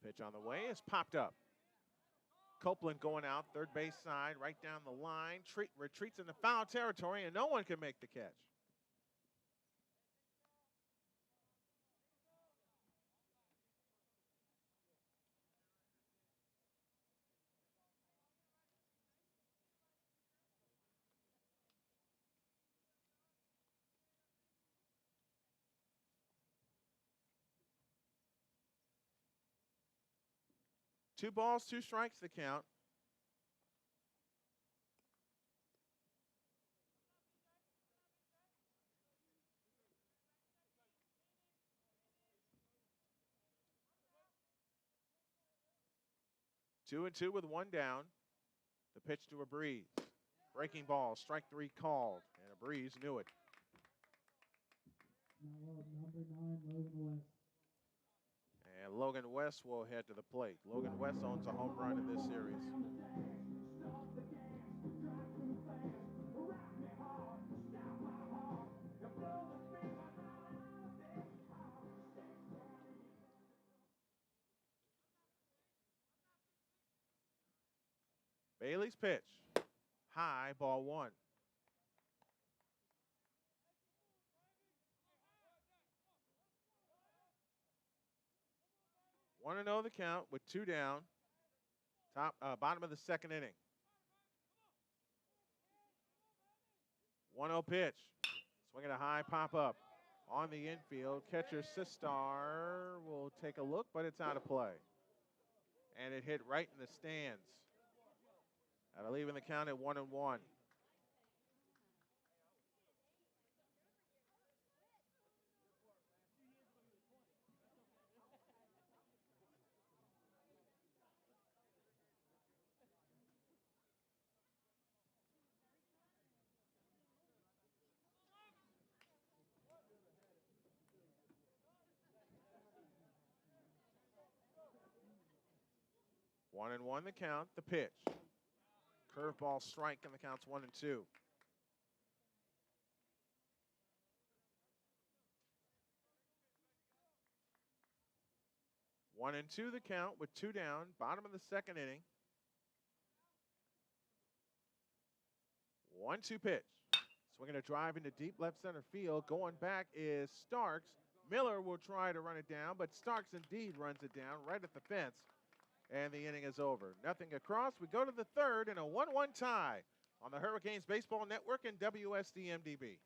Pitch on the way is popped up. Copeland going out, third base side, right down the line. Retreats into foul territory, and no one can make the catch. Two balls, two strikes the count. Two and two with one down. The pitch to a breeze. Breaking ball, strike three called, and a breeze knew it. Now up number 9, Logan West. And Logan West will head to the plate. Logan West owns a home run in this series. Bailey's pitch. High, ball one. One to know the count with two down. Bottom of the second inning. 1-0 pitch. Swinging a high pop up on the infield. Catcher Sistar will take a look, but it's out of play. And it hit right in the stands. That'll leave in the count at 1-1. One and one the count, the pitch. Curveball strike, and the count's 1-2. One and two the count with two down, bottom of the second inning. 1-2 pitch. Swinging a drive into deep left center field. Going back is Starks. Miller will try to run it down, but Starks indeed runs it down right at the fence. And the inning is over. Nothing across. We go to the third in a 1-1 tie on the Hurricanes Baseball Network and WSDMDB.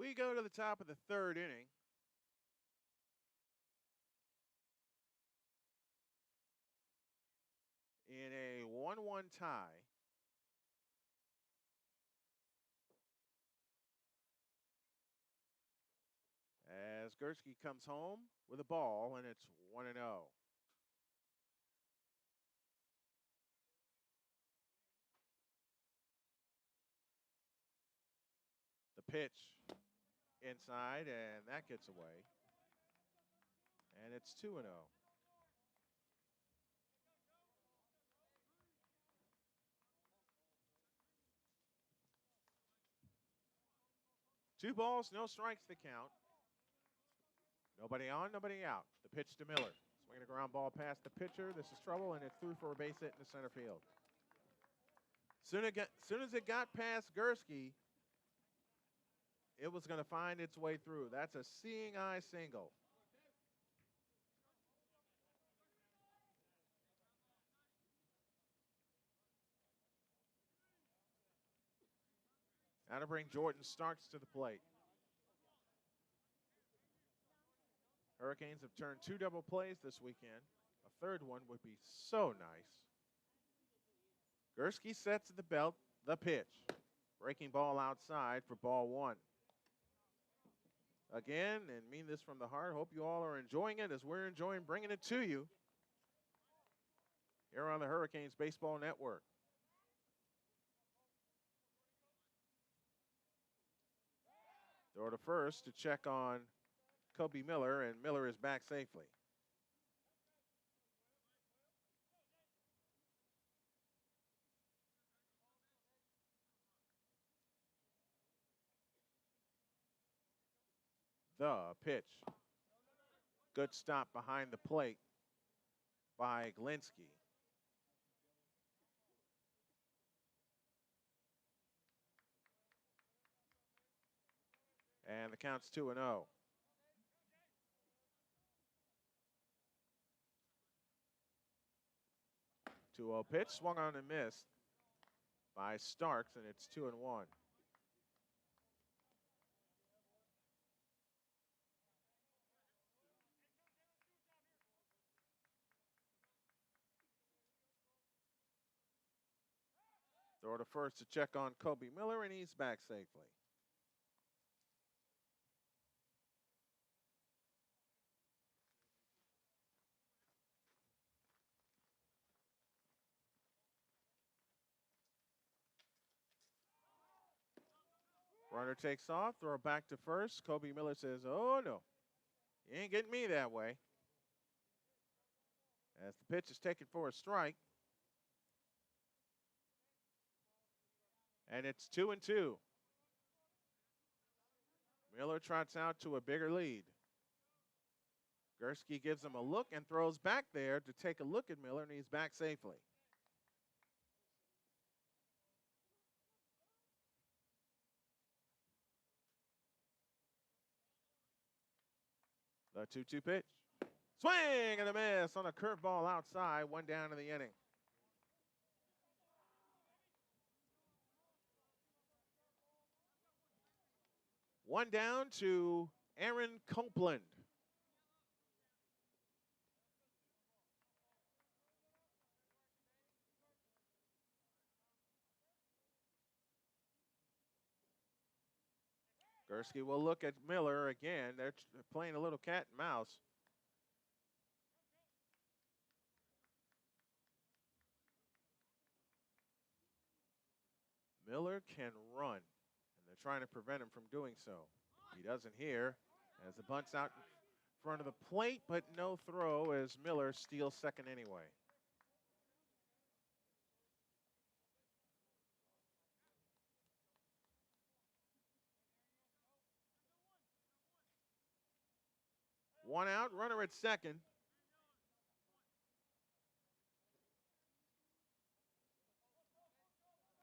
We go to the top of the third inning. In a 1-1 tie. As Gursky comes home with a ball, and it's 1-0. The pitch inside, and that gets away. And it's 2-0. Two balls, no strikes to count. Nobody on, nobody out. The pitch to Miller. Swinging a ground ball past the pitcher. This is trouble, and it's through for a base hit in the center field. Soon as it got past Gursky, it was going to find its way through. That's a seeing eye single. Now to bring Jordan Starks to the plate. Hurricanes have turned 2 double plays this weekend. A third one would be so nice. Gursky sets at the belt, the pitch. Breaking ball outside for ball 1. Again, and mean this from the heart, hope you all are enjoying it as we're enjoying bringing it to you here on the Hurricanes Baseball Network. Throw to first to check on Kobe Miller, and Miller is back safely. The pitch. Good stop behind the plate by Glinsky. And the count's 2-0. 2-0 pitch, swung on and missed by Starks, and it's 2-1. Throw to first to check on Kobe Miller, and he's back safely. Runner takes off, throw back to first. Kobe Miller says, oh no, you ain't getting me that way. As the pitch is taken for a strike. And it's 2-2. Miller trots out to a bigger lead. Gursky gives him a look and throws back there to take a look at Miller, and he's back safely. The 2-2 pitch. Swing and a miss on a curveball outside, 1 down in the inning. One down to Aaron Copeland. Gursky will look at Miller again. They're playing a little cat and mouse. Miller can run, and they're trying to prevent him from doing so. He doesn't here as the bunt's out in front of the plate, but no throw as Miller steals second anyway. One out, runner at second.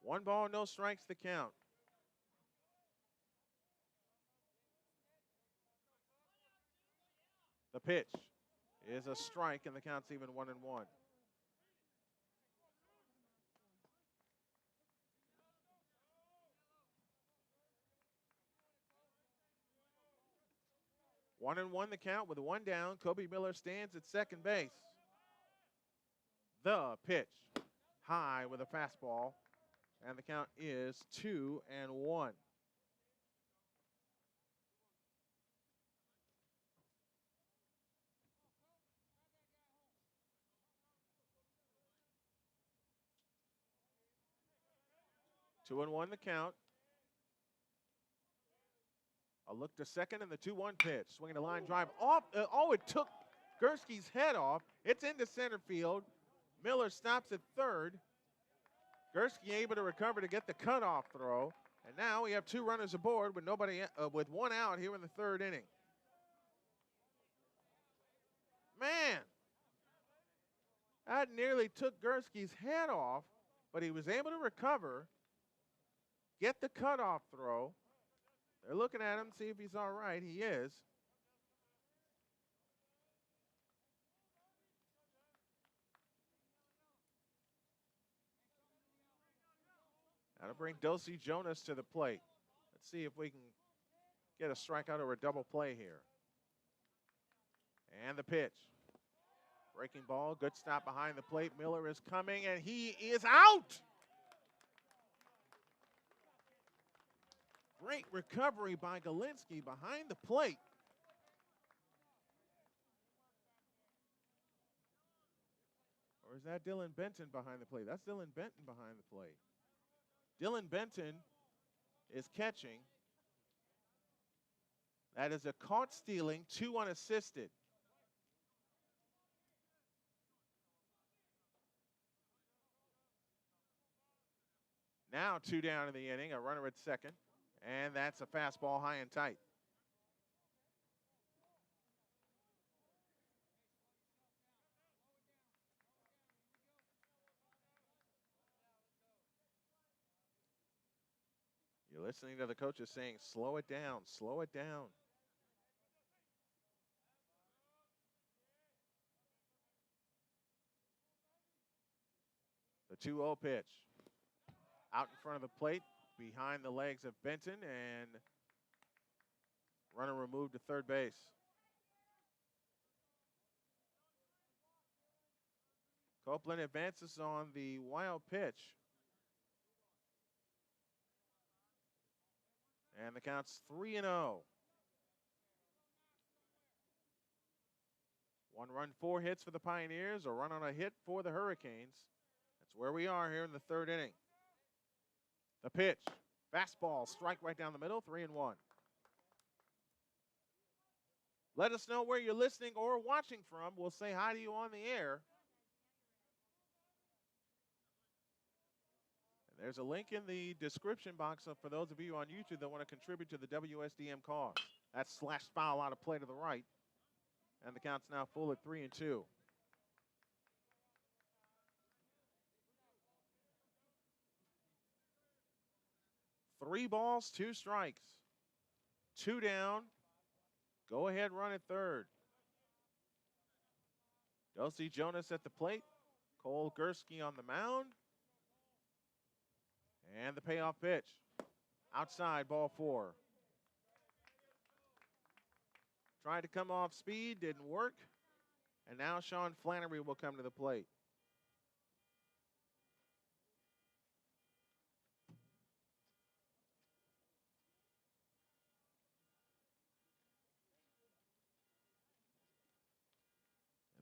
One ball, no strikes to count. The pitch is a strike, and the count's even 1-1. 1-1 the count with one down. Kobe Miller stands at second base. The pitch. High with a fastball. And the count is 2-1. Two and one the count. A look to second and the 2-1 pitch. Swinging a line drive off. It took Gursky's head off. It's into center field. Miller stops at third. Gursky able to recover to get the cutoff throw. And now we have two runners aboard with with one out here in the third inning. Man, that nearly took Gursky's head off, but he was able to recover, get the cutoff throw. They're looking at him, see if he's all right. He is. That'll bring Dulcie Jonas to the plate. Let's see if we can get a strikeout or a double play here. And the pitch. Breaking ball, good stop behind the plate. Miller is coming, and he is out! Great recovery by Galinsky behind the plate. Or is that Dylan Benton behind the plate? That's Dylan Benton behind the plate. Dylan Benton is catching. That is a caught stealing, 2 unassisted. Now 2 down in the inning, a runner at second. And that's a fastball high and tight. You're listening to the coaches saying, slow it down, slow it down. The 2-0 pitch. Out in front of the plate, behind the legs of Benton, and runner removed to third base. Copeland advances on the wild pitch. And the count's 3-0. 1 run, 4 hits for the Pioneers, a run on a hit for the Hurricanes. That's where we are here in the third inning. The pitch, fastball, strike right down the middle, 3-1. Let us know where you're listening or watching from. We'll say hi to you on the air. And there's a link in the description box for those of you on YouTube that want to contribute to the WSDM cause. That's slash foul out of play to the right. And the count's now full at 3-2. Three balls, 2 strikes. 2 down. Go ahead, run at third. Dulcie Jonas at the plate. Cole Gursky on the mound. And the payoff pitch. Outside, ball 4. Tried to come off speed, didn't work. And now Sean Flannery will come to the plate.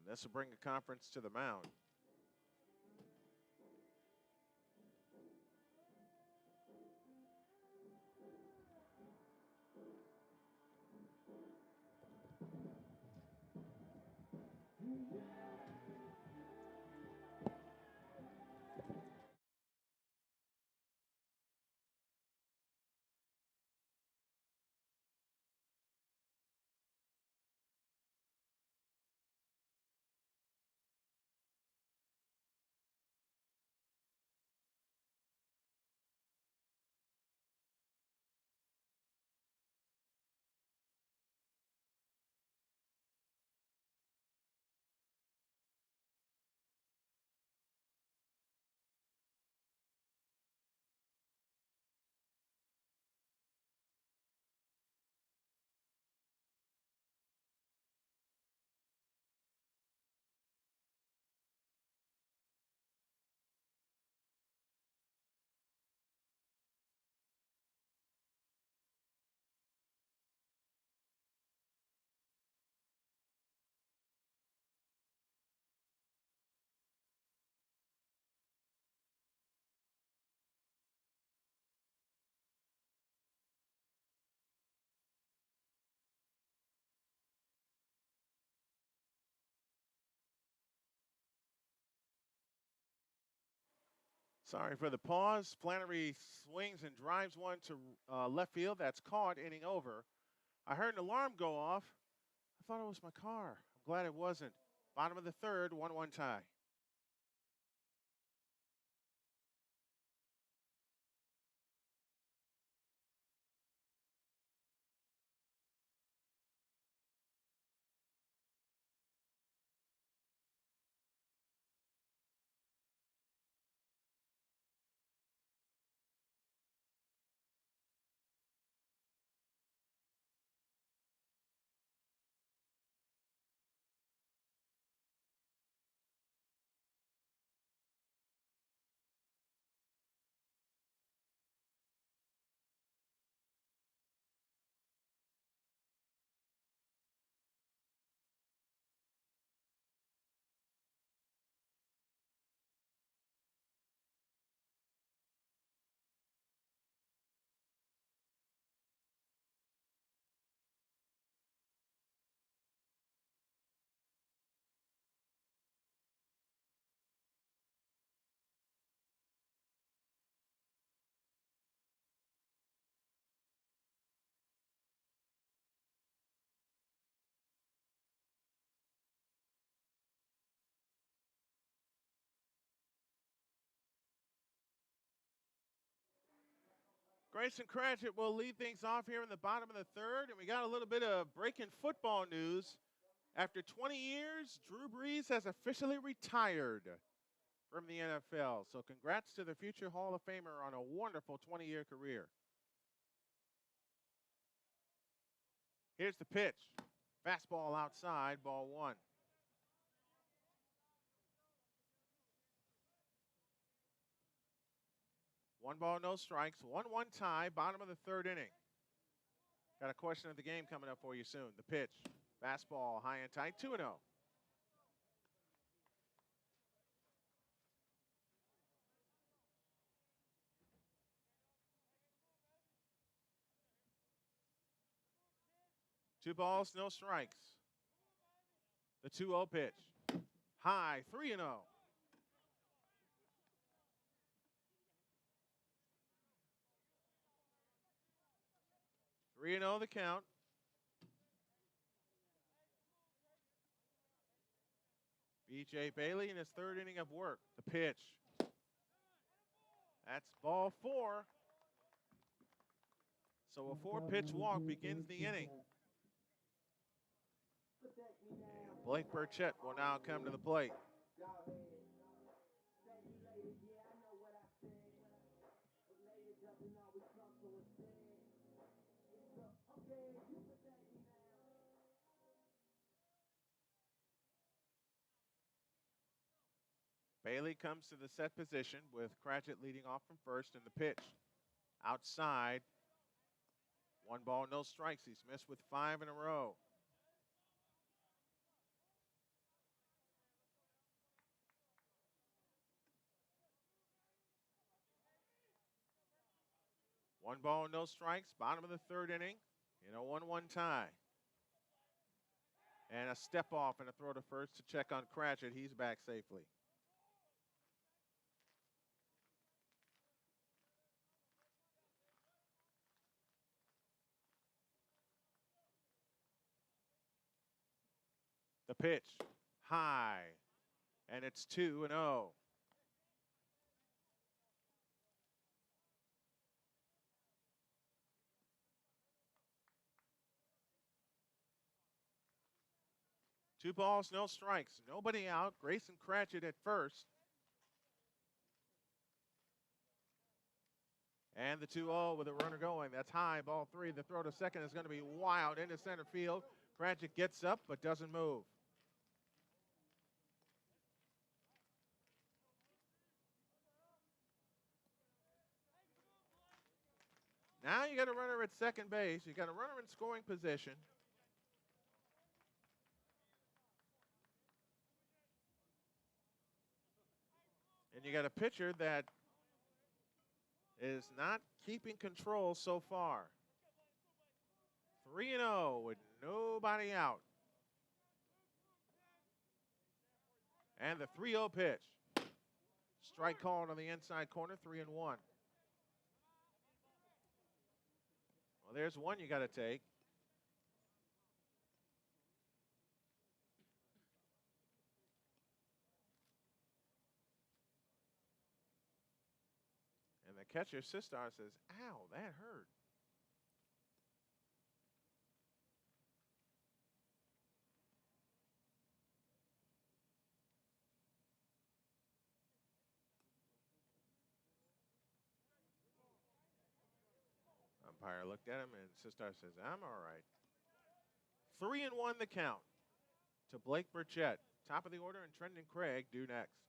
This will bring a conference to the mound. Sorry for the pause. Flannery swings and drives one to left field. That's caught, inning over. I heard an alarm go off. I thought it was my car. I'm glad it wasn't. Bottom of the third, 1-1 tie. Grayson Cratchit will lead things off here in the bottom of the third, and we got a little bit of breaking football news. After 20 years, Drew Brees has officially retired from the NFL. So congrats to the future Hall of Famer on a wonderful 20-year career. Here's the pitch. Fastball outside, ball one. One ball, no strikes. 1-1 tie, bottom of the third inning. Got a question of the game coming up for you soon. The pitch. Fastball, high and tight, 2-0. Two balls, no strikes. The 2-0 pitch. High, 3-0. 3-0 the count. B.J. Bailey in his third inning of work. The pitch. That's ball four. So a four-pitch walk begins the inning. And Blake Burchett will now come to the plate. Bailey comes to the set position with Cratchit leading off from first in the pitch. Outside. One ball, no strikes. He's missed with 5 in a row. One ball, no strikes. Bottom of the third inning in a 1-1 tie. And a step off and a throw to first to check on Cratchit. He's back safely. The pitch, high, and it's 2-0. Two balls, no strikes. Nobody out. Grayson Cratchit at first. And the 2-0 with a runner going. That's high, ball 3. The throw to second is going to be wild into center field. Cratchit gets up but doesn't move. Now you got a runner at second base. You got a runner in scoring position. And you got a pitcher that is not keeping control so far. 3-0 with nobody out. And the 3-0 pitch. Strike called on the inside corner, 3-1. Well, there's one you got to take. And the catcher, Sistar, says, ow, that hurt. Umpire looked at him, and Sistar says, I'm all right. 3-1 the count to Blake Burchett. Top of the order, and Trendon Craig due next.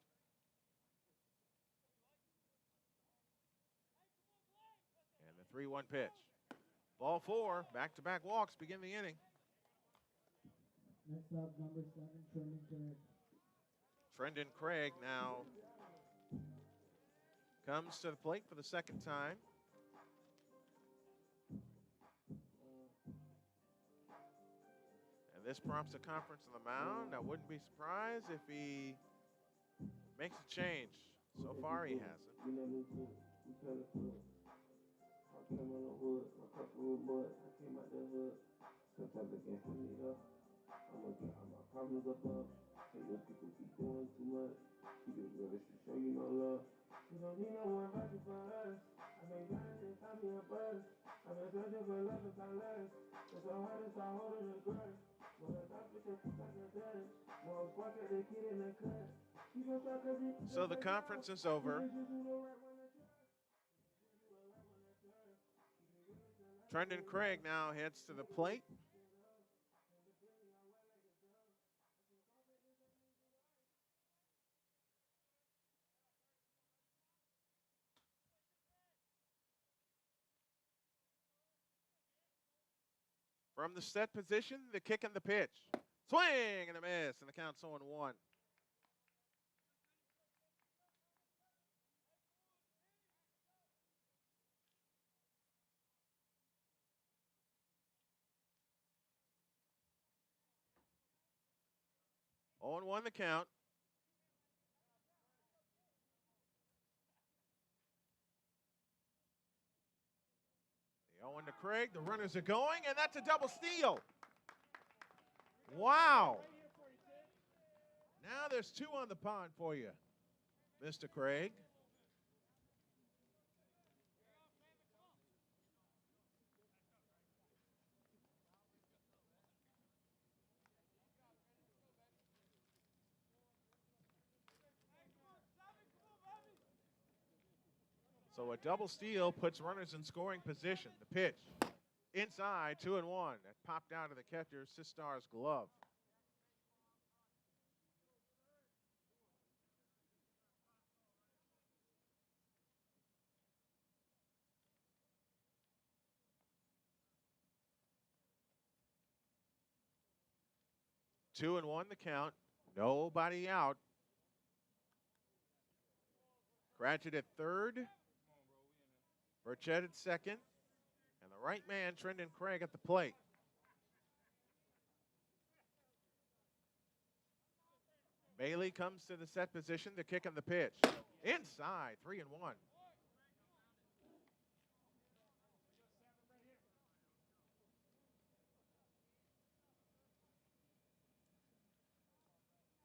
And the 3-1 pitch. Ball 4, back-to-back walks begin the inning. Next up, number 7, Trendon Craig. Trendon Craig now comes to the plate for the second time. And this prompts a conference on the mound. I wouldn't be surprised if he makes a change. So far, he hasn't. I came on the hood, my cup of mud. I came out the hood. Sometimes I can't put me up. I'm gonna get all my problems above. Can't let people keep doing too much. You just really should show you no love. You don't need no one fighting for us. I been grinding since I'm your buzz. I've been searching for love and found less. It's so hard to start holding the grudge. When I stop it, it's like a judge. More spark at the kid in the cut. So the conference is over. Trendon Craig now heads to the plate. From the set position, the kick and the pitch. Swing and a miss, and the count's 0-1. On 1 the count. The 0 to Craig. The runners are going, and that's a double steal. Wow. Now there's 2 on the pond for you, Mr. Craig. So a double steal puts runners in scoring position. The pitch inside, 2-1. That popped out of the catcher, Sistar's glove. Two and one the count. Nobody out. Cratchit at third. Burchett at second. And the right man, Trendon Craig, at the plate. Bailey comes to the set position, the kick and the pitch. Inside, 3-1.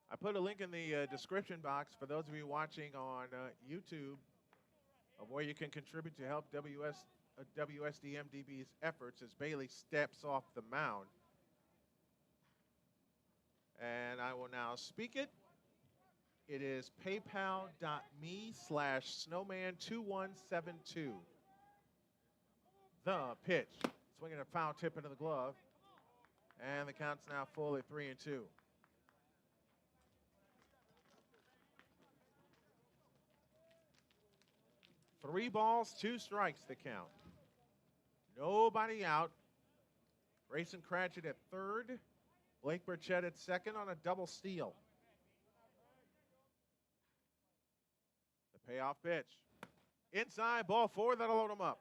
I put a link in the description box for those of you watching on YouTube of where you can contribute to help WSDMDB's efforts as Bailey steps off the mound. And I will now speak it. It is paypal.me/snowman2172. The pitch. Swinging a foul tip into the glove. And the count's now full at 3-2. Three balls, two strikes the count. Nobody out. Grayson Cratchit at third. Blake Burchett at second on a double steal. The payoff pitch. Inside, ball four, that'll load him up.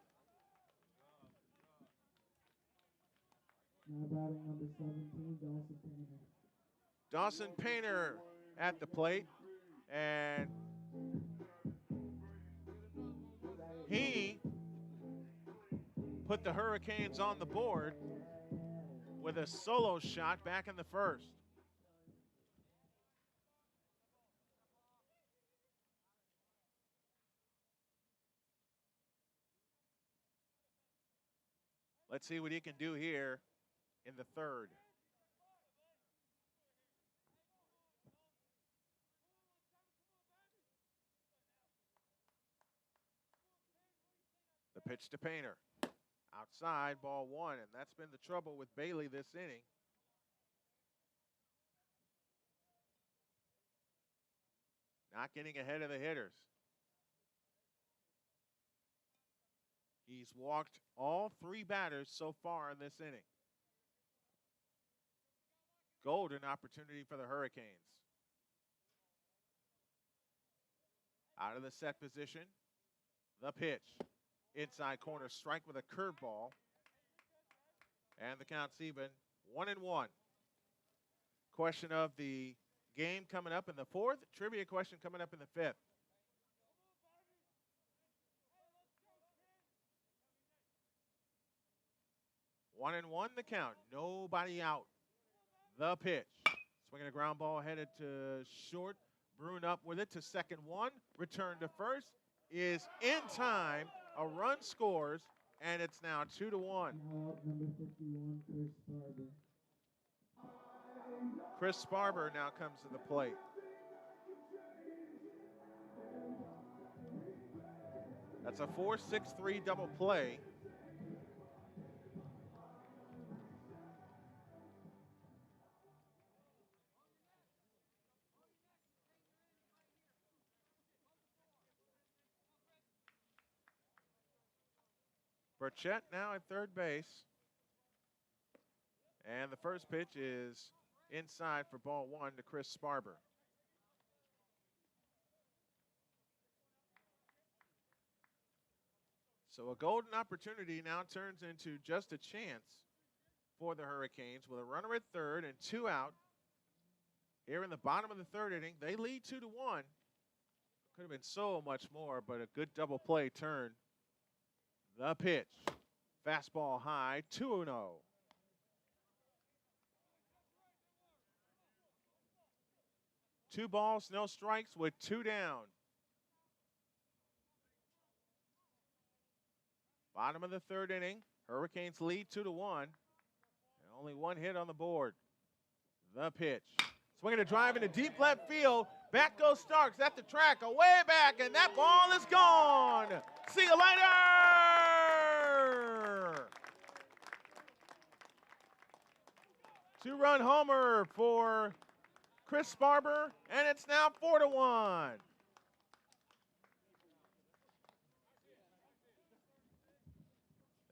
Now batting number 17, Dawson Painter. Dawson Painter at the plate. And put the Hurricanes on the board with a solo shot back in the first. Let's see what he can do here in the third. The pitch to Painter. Outside, ball one, and that's been the trouble with Bailey this inning. Not getting ahead of the hitters. He's walked all three batters so far in this inning. Golden opportunity for the Hurricanes. Out of the set position, the pitch. Inside corner strike with a curveball. And the count's even 1-1. Question of the game coming up in the fourth. Trivia question coming up in the fifth. One and one the count. Nobody out. The pitch. Swinging a ground ball headed to short. Bruin up with it to second one. Return to first is in time. A run scores, and it's now 2-1. Now up number 51, Chris Spartanburg. Chris Spartanburg now comes to the plate. That's a 4-6-3 double play. Burchett now at third base. And the first pitch is inside for ball one to Chris Sparber. So a golden opportunity now turns into just a chance for the Hurricanes with a runner at third and two out. Here in the bottom of the third inning, they lead 2-1. Could have been so much more, but a good double play turn. The pitch. Fastball high, 2-0. Two balls, no strikes with two down. Bottom of the third inning. Hurricanes lead 2-1. And only one hit on the board. The pitch. Swinging a drive into deep left field. Back goes Starks at the track, away back, and that ball is gone. See you later. Two-run homer for Chris Sparber, and it's now 4-1.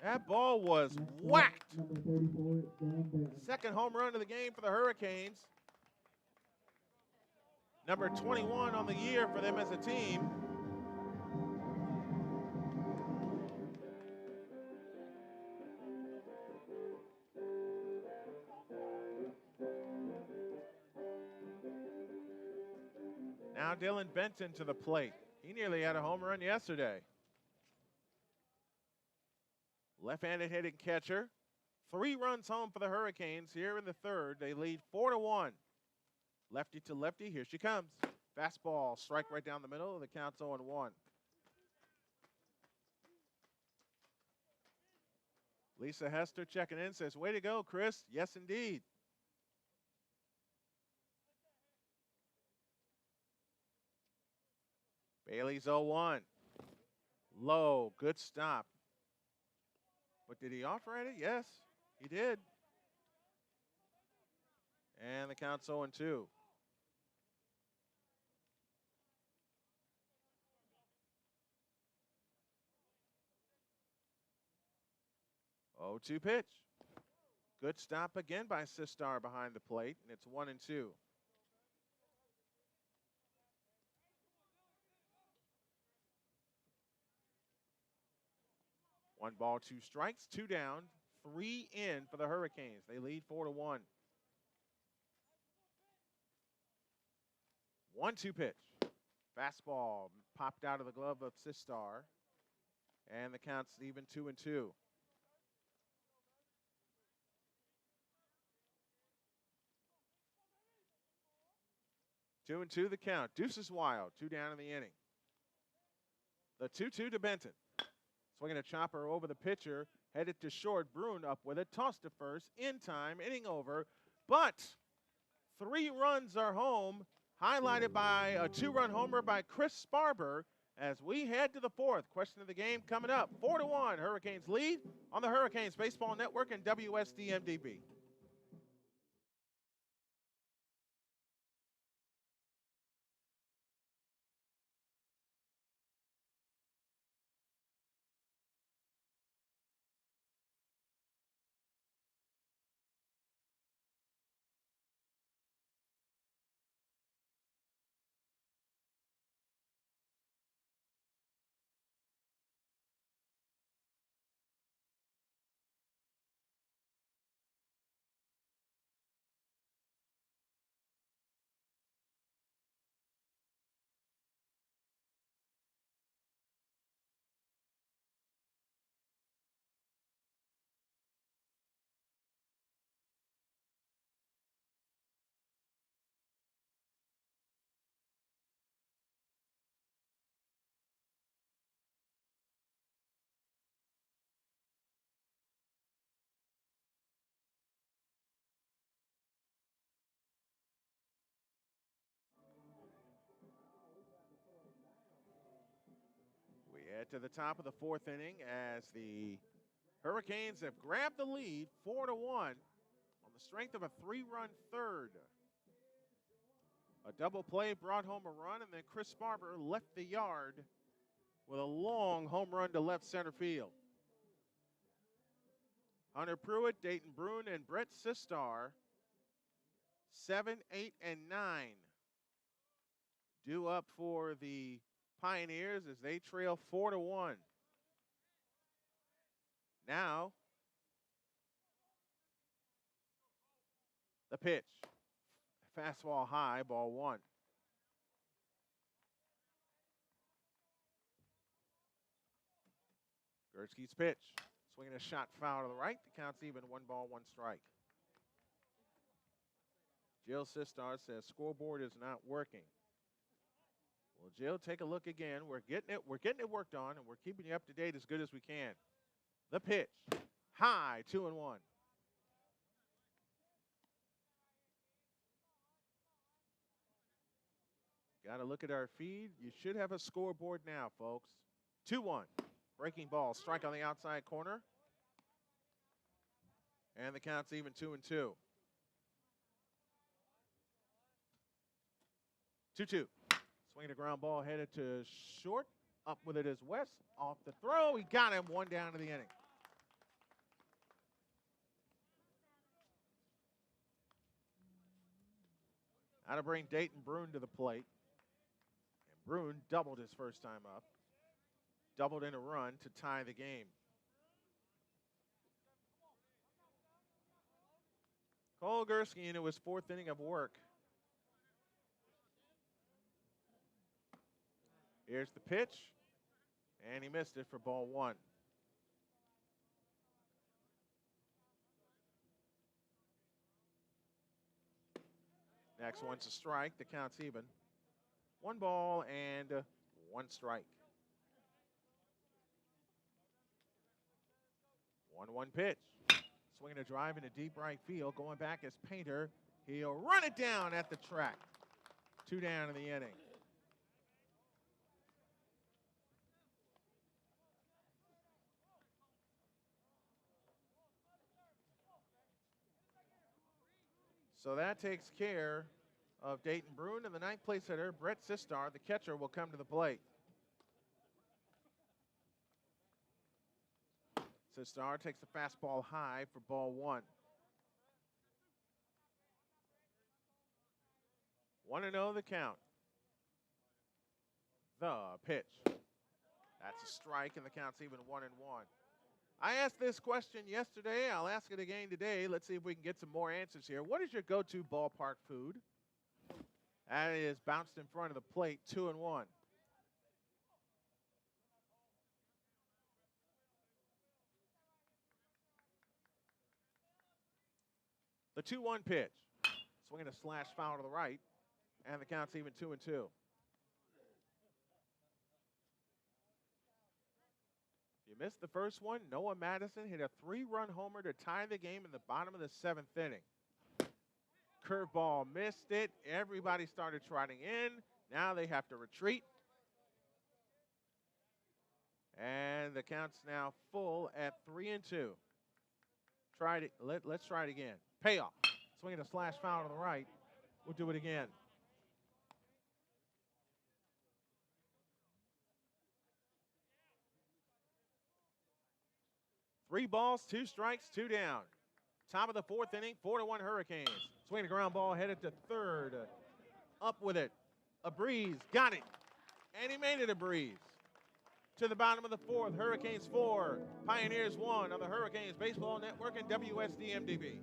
That ball was whacked. Number 34, Dan Barrett. Second home run of the game for the Hurricanes. Number 21 on the year for them as a team. Now Dylan Benton to the plate. He nearly had a home run yesterday. Left-handed hitting catcher. 3 runs home for the Hurricanes here in the third. They lead 4-1. Lefty to lefty, here she comes. Fastball, strike right down the middle. The count's 0-1. Lisa Hester checking in, says, way to go, Chris. Yes, indeed. Bailey's 0-1. Low, good stop. But did he offer at it? Yes, he did. And the count's 0-2. Oh, 2 pitch. Good stop again by Sistar behind the plate, and it's 1-2. One ball, 2 strikes, 2 down, 3 in for the Hurricanes. They lead 4-1. 1-2 pitch. Fastball popped out of the glove of Sistar. And the count's even 2-2. 2-2 the count. Deuces wild. 2 down in the inning. The 2-2 to Benton. Swinging a chopper over the pitcher. Headed to short. Bruin up with it. Toss to first. In time. Inning over. But 3 runs are home. Highlighted by a 2-run homer by Chris Sparber as we head to the 4th. Question of the game coming up. 4-1. Hurricanes lead on the Hurricanes Baseball Network and WSDMDB. We head to the top of the 4th inning as the Hurricanes have grabbed the lead 4-1 on the strength of a 3-run third. A double play brought home a run, and then Chris Sparber left the yard with a long home run to left center field. Hunter Pruitt, Dayton Bruin, and Brett Sistar, 7, 8, and 9, due up for the Pioneers as they trail 4-1. Now, the pitch. Fastball high, ball 1. Gursky's pitch. Swinging a shot foul to the right. The count's even. 1 ball, 1 strike. Jill Sistar says scoreboard is not working. Well, Jill, take a look again. We're getting it worked on, and we're keeping you up to date as good as we can. The pitch. High, 2-1. Got to look at our feed. You should have a scoreboard now, folks. 2-1. Breaking ball. Strike on the outside corner. And the count's even 2-2. 2-2. Swinging a ground ball headed to short. Up with it is West. Off the throw. He got him. 1 down to the inning. How to bring Dayton Bruin to the plate. And Bruin doubled his first time up. Doubled in a run to tie the game. Cole Gursky into his 4th inning of work. Here's the pitch. And he missed it for ball 1. Next one's a strike. The count's even. 1 ball and 1 strike. 1-1 pitch. Swinging a drive into deep right field. Going back is Painter. He'll run it down at the track. 2 down in the inning. So that takes care of Dayton Bruin, and the 9th place hitter, Brett Sistar, the catcher, will come to the plate. Sistar takes the fastball high for ball 1. 1-0 the count. The pitch. That's a strike, and the count's even 1-1. I asked this question yesterday. I'll ask it again today. Let's see if we can get some more answers here. What is your go-to ballpark food? That is bounced in front of the plate, 2-1. The 2-1 pitch. Swinging a slash foul to the right. And the count's even 2-2. You missed the first one. Noah Madison hit a 3-run homer to tie the game in the bottom of the 7th inning. Curveball missed it. Everybody started trotting in. Now they have to retreat. And the count's now full at 3-2. Let's try it again. Payoff. Swinging a slash foul to the right. We'll do it again. Three balls, 2 strikes, 2 down. Top of the 4th inning, 4-1 Hurricanes. Swinging a ground ball headed to third. Up with it. A breeze. Got it. And he made it a breeze. To the bottom of the 4th, Hurricanes 4, Pioneers 1 on the Hurricanes Baseball Network and WSDMDB.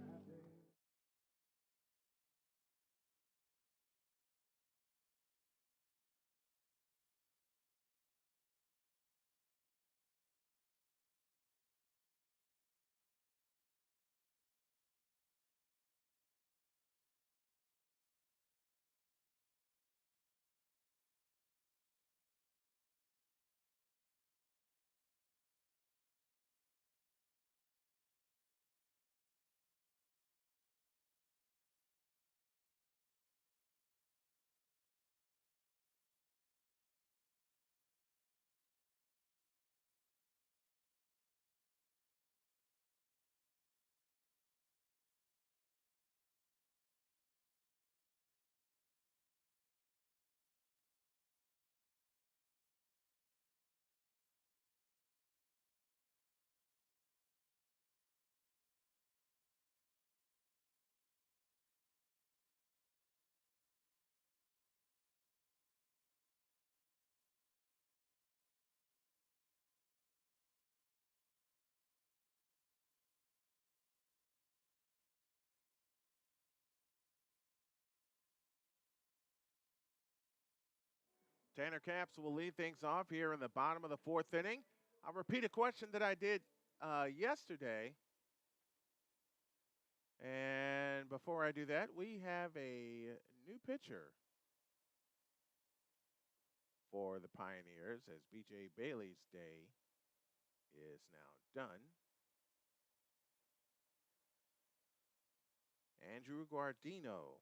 Tanner Capps will lead things off here in the bottom of the 4th inning. I'll repeat a question that I did yesterday. And before I do that, we have a new pitcher for the Pioneers as B.J. Bailey's day is now done. Andrew Guardino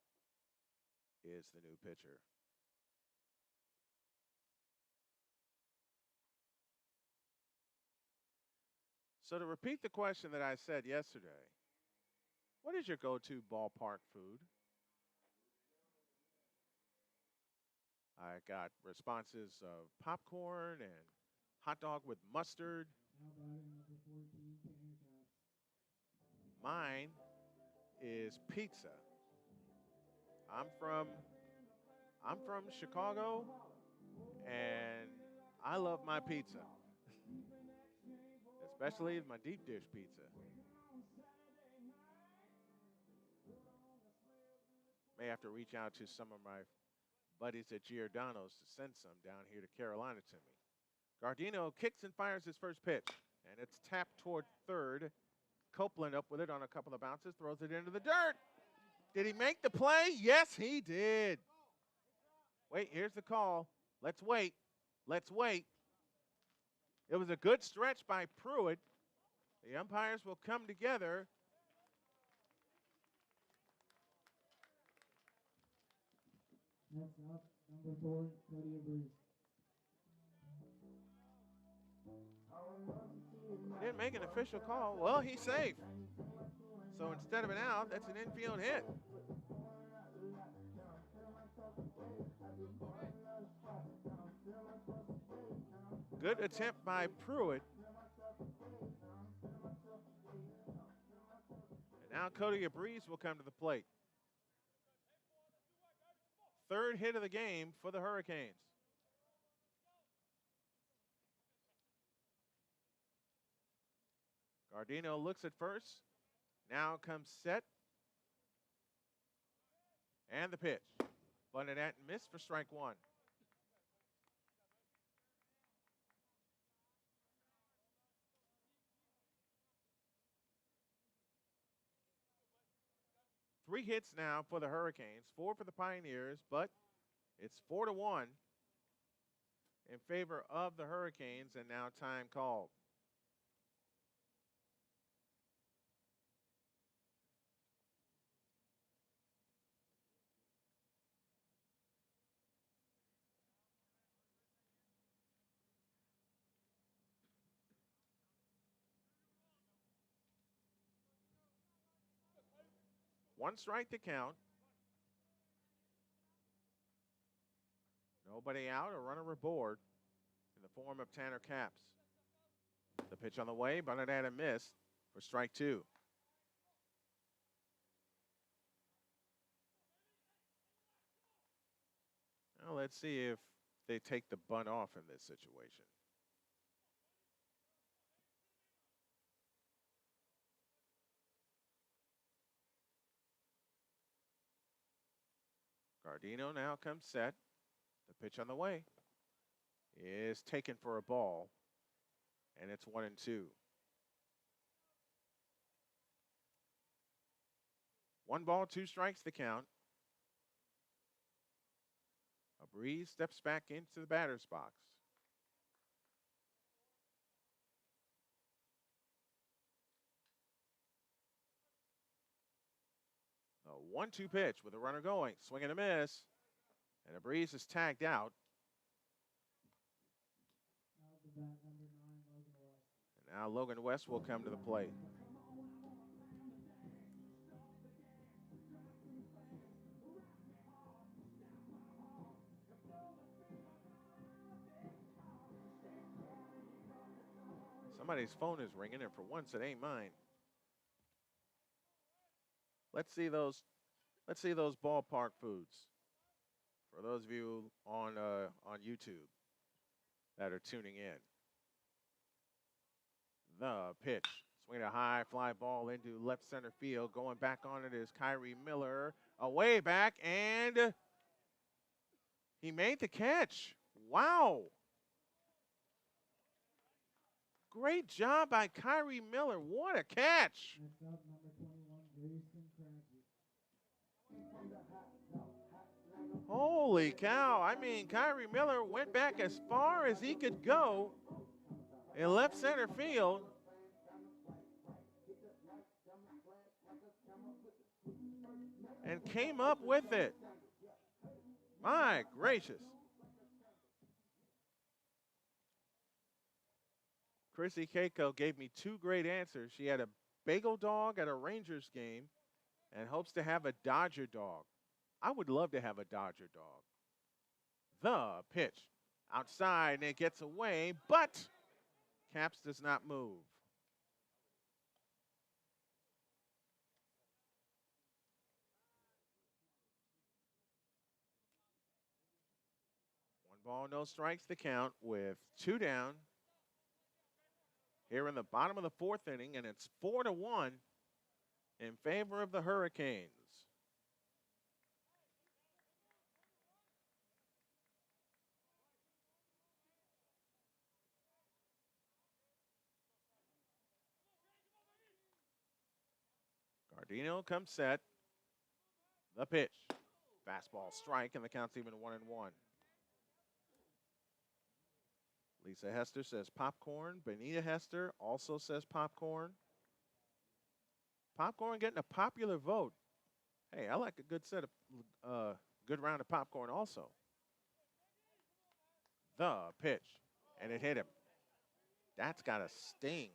is the new pitcher. So to repeat the question that I said yesterday, what is your go-to ballpark food? I got responses of popcorn and hot dog with mustard. Now batting number 14, Tanner Capps. Mine is pizza. I'm from Chicago, and I love my pizza, especially my deep dish pizza. May have to reach out to some of my buddies at Giordano's to send some down here to Carolina to me. Guardino kicks and fires his first pitch, and it's tapped toward third. Copeland up with it on a couple of bounces, throws it into the dirt. Did he make the play? Yes, he did. Wait, here's the call. Let's wait. Let's wait. It was a good stretch by Pruitt. The umpires will come together. Next up, number 4, Cody Abreu. Didn't make an official call. Well, he's safe. So instead of an out, that's an infield hit. Good attempt by Pruitt. And now Cody Abreu will come to the plate. Third hit of the game for the Hurricanes. Guardino looks at first. Now comes set. And the pitch. Bunted at and missed for strike 1. 3 hits now for the Hurricanes, 4 for the Pioneers, but it's 4-1 in favor of the Hurricanes, and now time called. One strike to count. Nobody out, a runner aboard in the form of Tanner Capps. The pitch on the way, bunted and a miss for strike 2. Now let's see if they take the bunt off in this situation. Gardino now comes set. The pitch on the way is taken for a ball, and it's 1-2. 1 ball, 2 strikes to count. A breeze steps back into the batter's box. A 1-2 pitch with a runner going. Swing and a miss. And a breeze is tagged out. Now the bat, number 9, Logan West. And now Logan West will come to the plate. Somebody's phone is ringing, and for once it ain't mine. Let's see those ballpark foods. For those of you on YouTube that are tuning in. The pitch. Swing a high fly ball into left center field. Going back on it is Kyrie Miller. Away back, and he made the catch. Wow. Great job by Kyrie Miller. What a catch. Next up, number 21, Grayson Cranky. Holy cow. I mean, Kyrie Miller went back as far as he could go in left center field. And came up with it. My gracious. Chrissy Keiko gave me 2 great answers. She had a bagel dog at a Rangers game and hopes to have a Dodger dog. I would love to have a Dodger dog. The pitch. Outside, and it gets away, but Capps does not move. One ball, no strikes to count with 2 down. Here in the bottom of the 4th inning, and it's 4-1 in favor of the Hurricanes. Gardino comes set. The pitch. Fastball strike, and the count's even 1-1. Lisa Hester says popcorn. Benita Hester also says popcorn. Popcorn getting a popular vote. Hey, I like a good good round of popcorn also. The pitch, and it hit him. That's got a sting.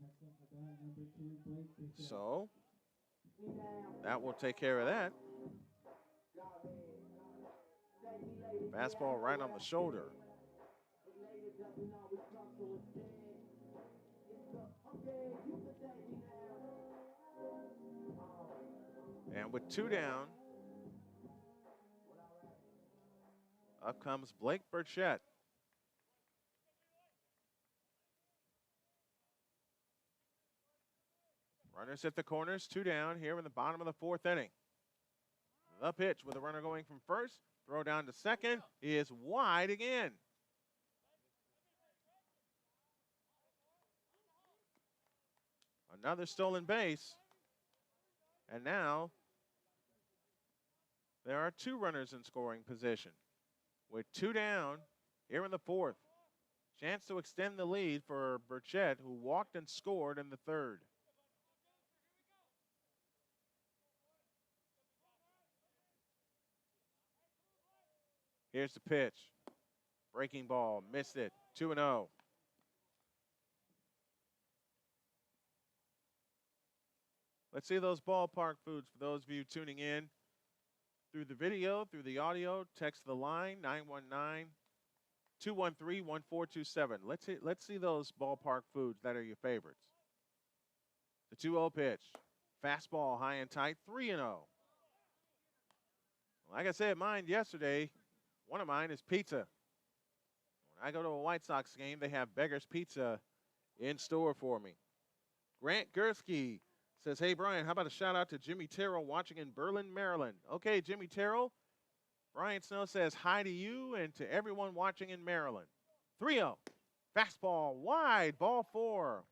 Next up, the bat, number 2, Blake Bichette. So that will take care of that. Fastball right on the shoulder. And with 2 down, up comes Blake Burchett. Runners at the corners, 2 down here in the bottom of the 4th inning. The pitch with a runner going from first. Throw down to second is wide again. Another stolen base. And now there are 2 runners in scoring position. With 2 down here in the 4th. Chance to extend the lead for Burchett, who walked and scored in the 3rd. Here's the pitch. Breaking ball, missed it, 2-0. Let's see those ballpark foods for those of you tuning in through the video, through the audio. Text the line, 919-213-1427. Let's see those ballpark foods that are your favorites. The 2-0 pitch. Fastball high and tight, 3-0. Like I said, mine yesterday, one of mine is pizza. When I go to a White Sox game, they have Beggar's Pizza in store for me. Grant Gursky says, hey, Brian, how about a shout-out to Jimmy Terrell watching in Berlin, Maryland? Okay, Jimmy Terrell. Brian Snow says hi to you and to everyone watching in Maryland. 3-0. Fastball wide, ball 4.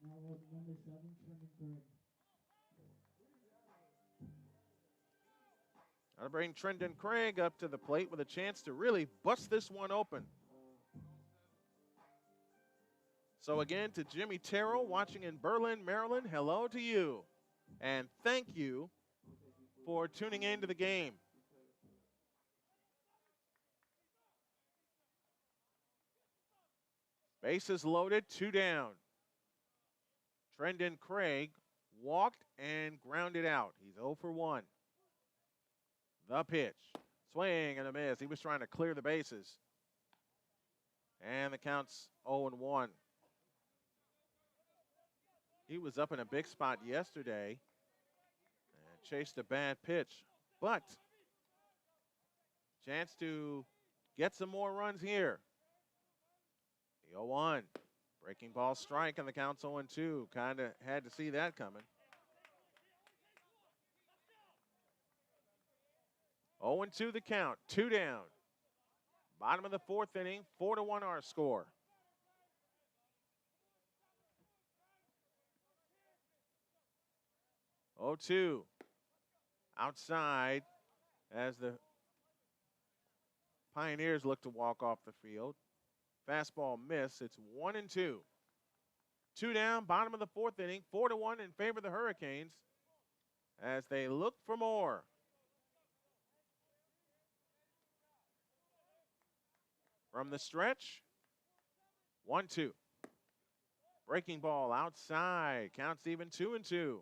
Now with number 7, Trendon Craig. I'll bring Trendon Craig up to the plate with a chance to really bust this one open. So again, to Jimmy Terrell watching in Berlin, Maryland, hello to you. And thank you for tuning in to the game. Bases loaded, 2 down. Trendon Craig walked and grounded out. He's 0 for 1. The pitch. Swing and a miss. He was trying to clear the bases. And the count's 0-1. He was up in a big spot yesterday and chased a bad pitch. But chance to get some more runs here. The 0-1. Breaking ball strike, and the count's 0-2. Kind of had to see that coming. 0-2 the count, 2 down. Bottom of the 4th inning, 4-1 our score. Oh, 2 outside as the Pioneers look to walk off the field. Fastball miss. It's 1-2. 2 down, bottom of the 4th inning, 4-1 in favor of the Hurricanes as they look for more. From the stretch, 1-2. Breaking ball outside, counts even 2-2.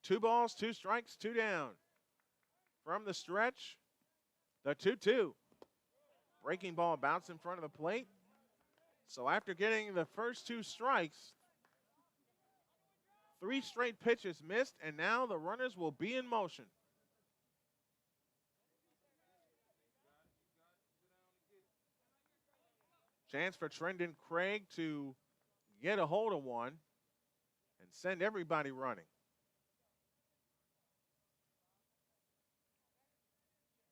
Two balls, 2 strikes, 2 down. From the stretch, the 2-2. Breaking ball bounced in front of the plate. So after getting the first 2 strikes, 3 straight pitches missed, and now the runners will be in motion. Chance for Trendon Craig to get a hold of one and send everybody running.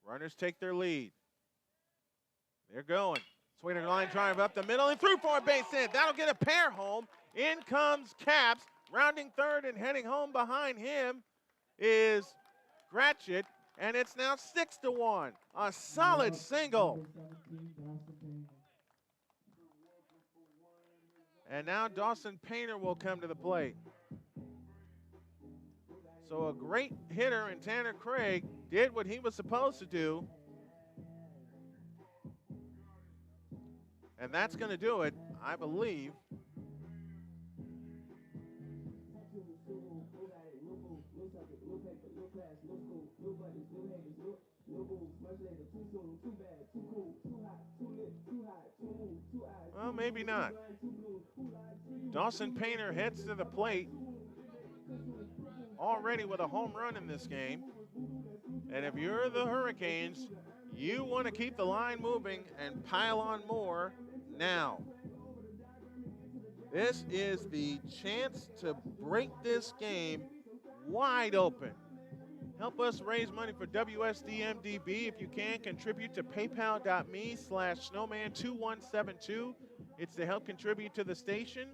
Runners take their lead. They're going. Swinging a line drive up the middle and through for a base hit. That'll get a pair home. In comes Caps, rounding third and heading home behind him is Gratchett, and it's now 6-1. A solid single. Number 17, Dawson Payne. And now Dawson Painter will come to the plate. So a great hitter in Tanner Craig did what he was supposed to do. And that's going to do it, I believe. Well, maybe not. Dawson Painter heads to the plate already with a home run in this game. And if you're the Hurricanes, you want to keep the line moving and pile on more now. This is the chance to break this game wide open. Help us raise money for WSDMDB. If you can, contribute to paypal.me/snowman2172. It's to help contribute to the station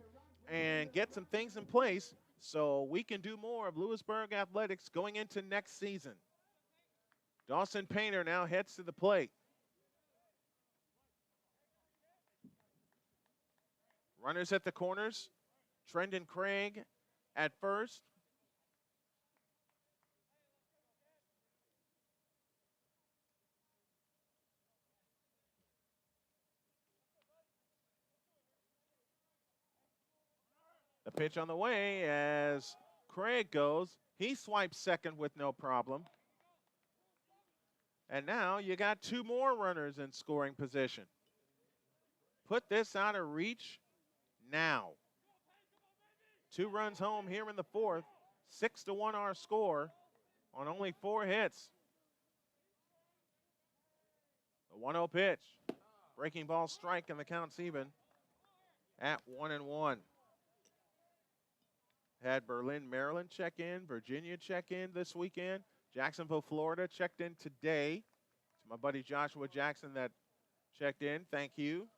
and get some things in place so we can do more of Louisburg athletics going into next season. Dawson Painter now heads to the plate. Runners at the corners. Trendon Craig at first. The pitch on the way as Craig goes. He swipes second with no problem. And now you got two more runners in scoring position. Put this out of reach now. 2 runs home here in the fourth. 6-1 our score on only 4 hits. The 1-0 pitch. Breaking ball strike, and the count's even at 1-1. Had Berlin, Maryland check in, Virginia check in this weekend. Jacksonville, Florida checked in today. It's my buddy Joshua Jackson that checked in. Thank you.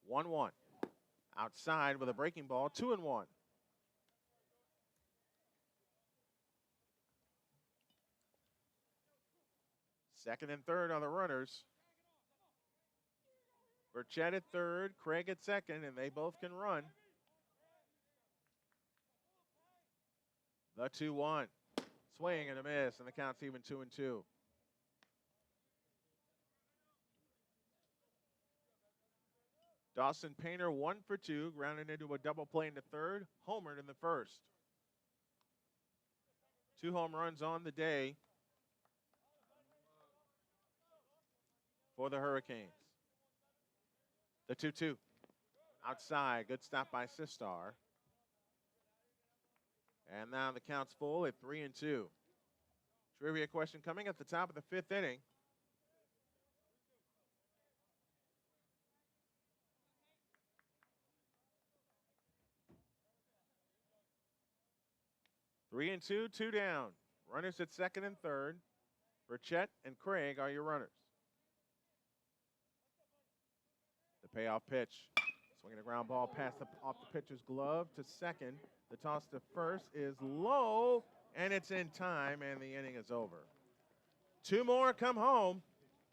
1-1. Outside with a breaking ball, 2-1. Second and third are the runners. Burchett at third, Craig at second, and they both can run. The 2-1. Swing and a miss, and the count's even 2-2. Dawson Painter 1 for 2, grounded into a double play in the third, homered in the first. 2 home runs on the day for the Hurricanes. The 2-2. Outside, good stop by Sistar. And now the count's full at 3-2. Trivia question coming at the top of the 5th inning. Three and two down. Runners at second and third. Burchett and Craig are your runners. The payoff pitch. Swinging a ground ball off the pitcher's glove to second. The toss to first is low, and it's in time, and the inning is over. 2 more come home.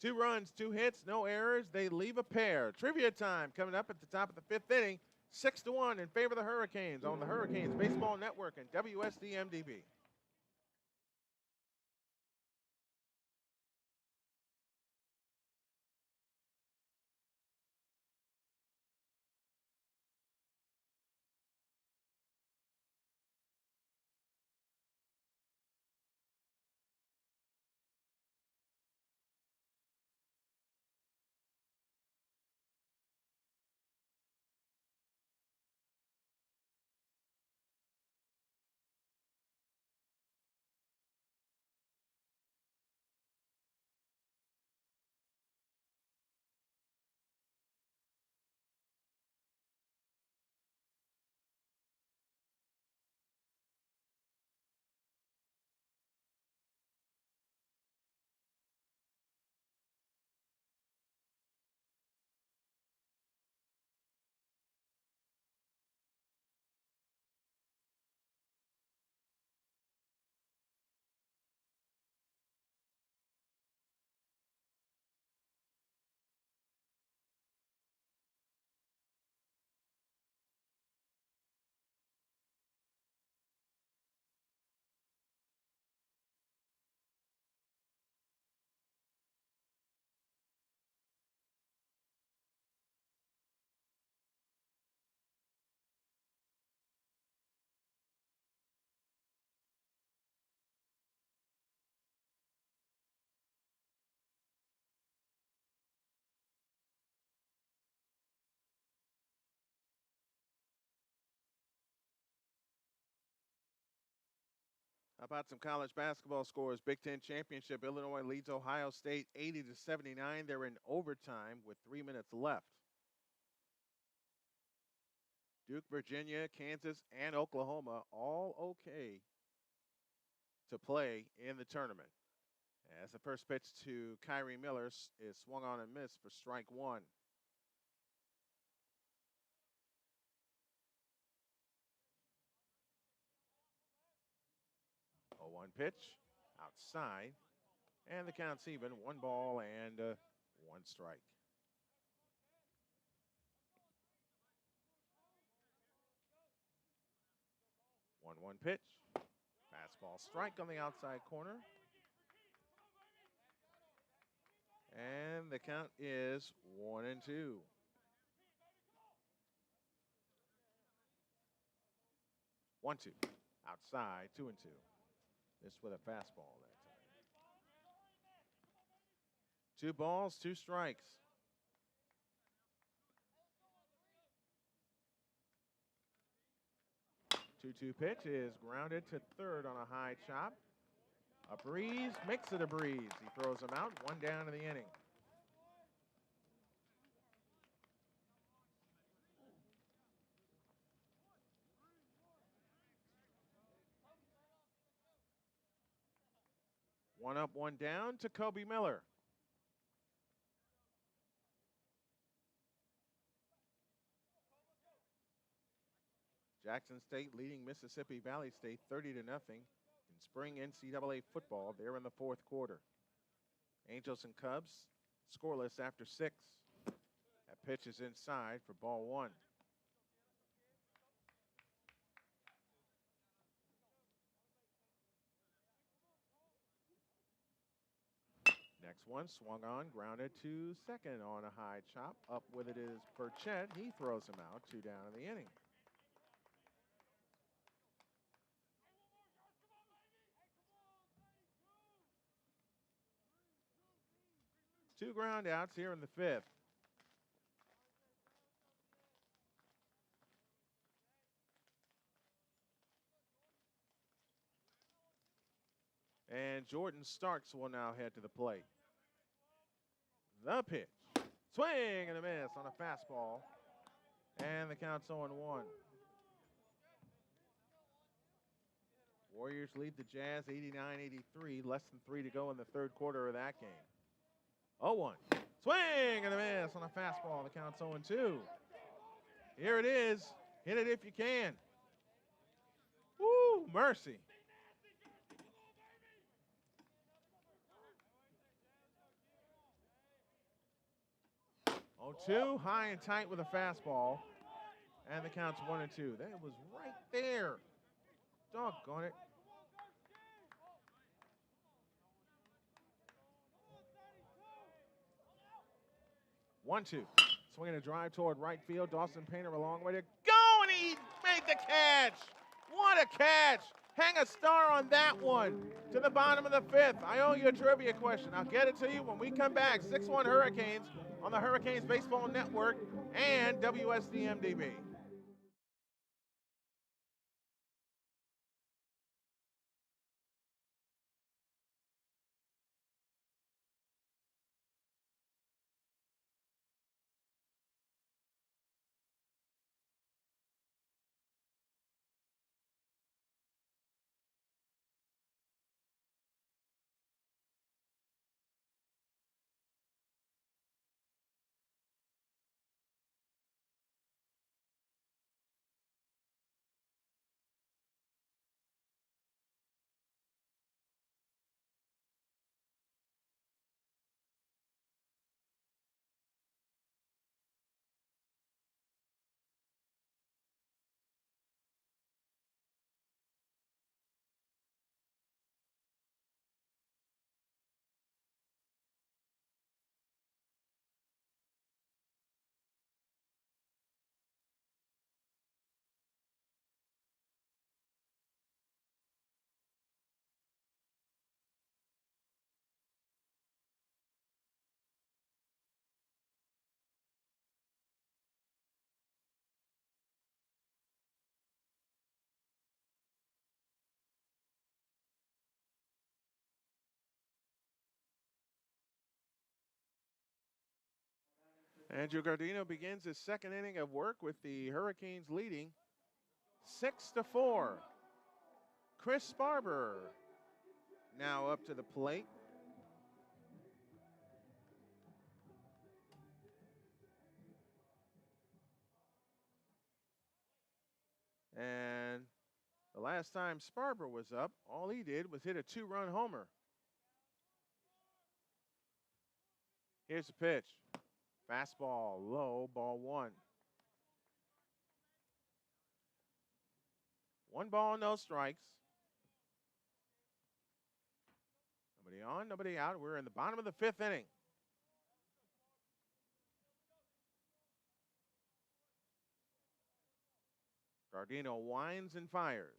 2 runs, 2 hits, no errors. They leave a pair. Trivia time coming up at the top of the 5th inning. 6-1 in favor of the Hurricanes on the Hurricanes Baseball Network and WSDMDB. How about some college basketball scores? Big Ten Championship, Illinois leads Ohio State 80-79. They're in overtime with 3 minutes left. Duke, Virginia, Kansas, and Oklahoma all okay to play in the tournament. As the first pitch to Kyrie Miller is swung on and missed for strike one. 0-1 pitch outside, and the count's even. 1 ball and 1 strike. One pitch. Fastball strike on the outside corner. And the count is 1-2. One, two. Outside, 2-2. This with a fastball that time. 2 balls, 2 strikes. 2-2 pitch is grounded to third on a high chop. A breeze makes it a breeze. He throws him out, 1 down in the inning. One up, 1 down to Kobe Miller. Jackson State leading Mississippi Valley State 30-0 in spring NCAA football. They're in the 4th quarter. Angels and Cubs scoreless after 6. That pitch is inside for ball 1. Next one swung on, grounded to second on a high chop. Up with it is Burchett. He throws him out, 2 down in the inning. Two ground outs here in the 5th. And Jordan Starks will now head to the plate. The pitch. Swing and a miss on a fastball. And the count's 0-1. Warriors lead the Jazz 89-83. Less than 3 to go in the 3rd quarter of that game. 0-1. Swing and a miss on a fastball. The count's 0-2. Here it is. Hit it if you can. Woo, mercy. 0-2, high and tight with a fastball. And the count's 1-2. That was right there. Doggone it. 1-2. Swinging a drive toward right field. Dawson Painter a long way to go, and he made the catch. What a catch. Hang a star on that one. To the bottom of the 5th. I owe you a trivia question. I'll get it to you when we come back. 6-1 Hurricanes on the Hurricanes Baseball Network and WSDMDB. Andrew Gardino begins his 2nd inning of work with the Hurricanes leading 6-4. Chris Sparber now up to the plate. And the last time Sparber was up, all he did was hit a 2-run homer. Here's the pitch. Fastball, low, ball 1. 1 ball, no strikes. Nobody on, nobody out. We're in the bottom of the 5th inning. Gardino winds and fires.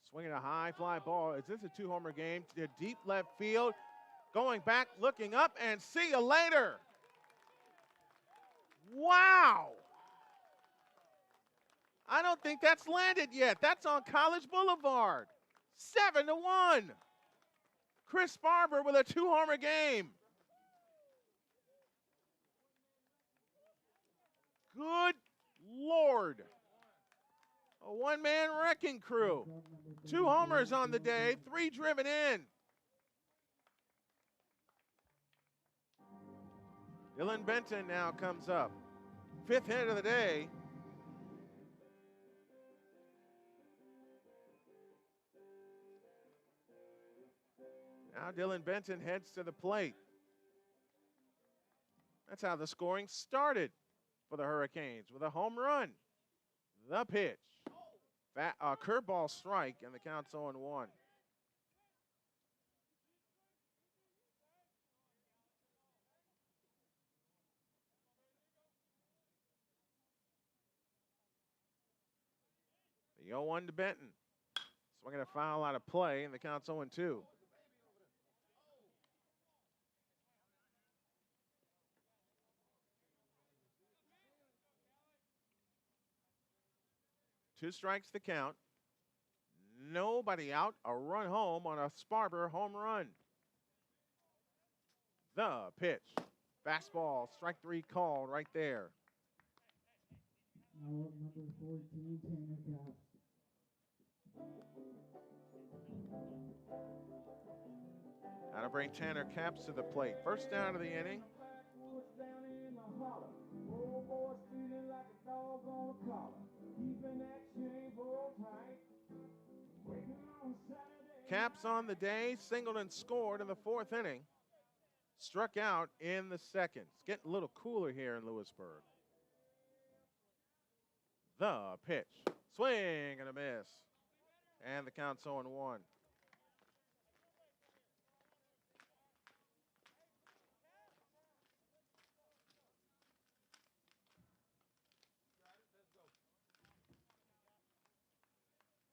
Swinging a high fly ball. Is this a 2-homer game? To deep left field. Going back, looking up, and see you later. Wow. I don't think that's landed yet. That's on College Boulevard. 7-1. Chris Sparber with a 2-homer game. Good Lord. A one-man wrecking crew. 2 homers on the day, 3 driven in. Dylan Benton now comes up. 5th hit of the day. Now Dylan Benton heads to the plate. That's how the scoring started for the Hurricanes with a home run. The pitch. Curveball strike, and the count's 0-1. The 0-1 to Benton. Swinging a foul out of play, and the count's 0-2. Two strikes the count. Nobody out. A run home on a Sparber home run. The pitch. Fastball, strike 3 called right there. Now up number 14, Tanner Caps. Now to bring Tanner Caps to the plate. First down of the inning. Caps on the day, singled and scored in the 4th inning. Struck out in the 2nd. It's getting a little cooler here in Louisburg. The pitch. Swing and a miss. And the count's 0-1.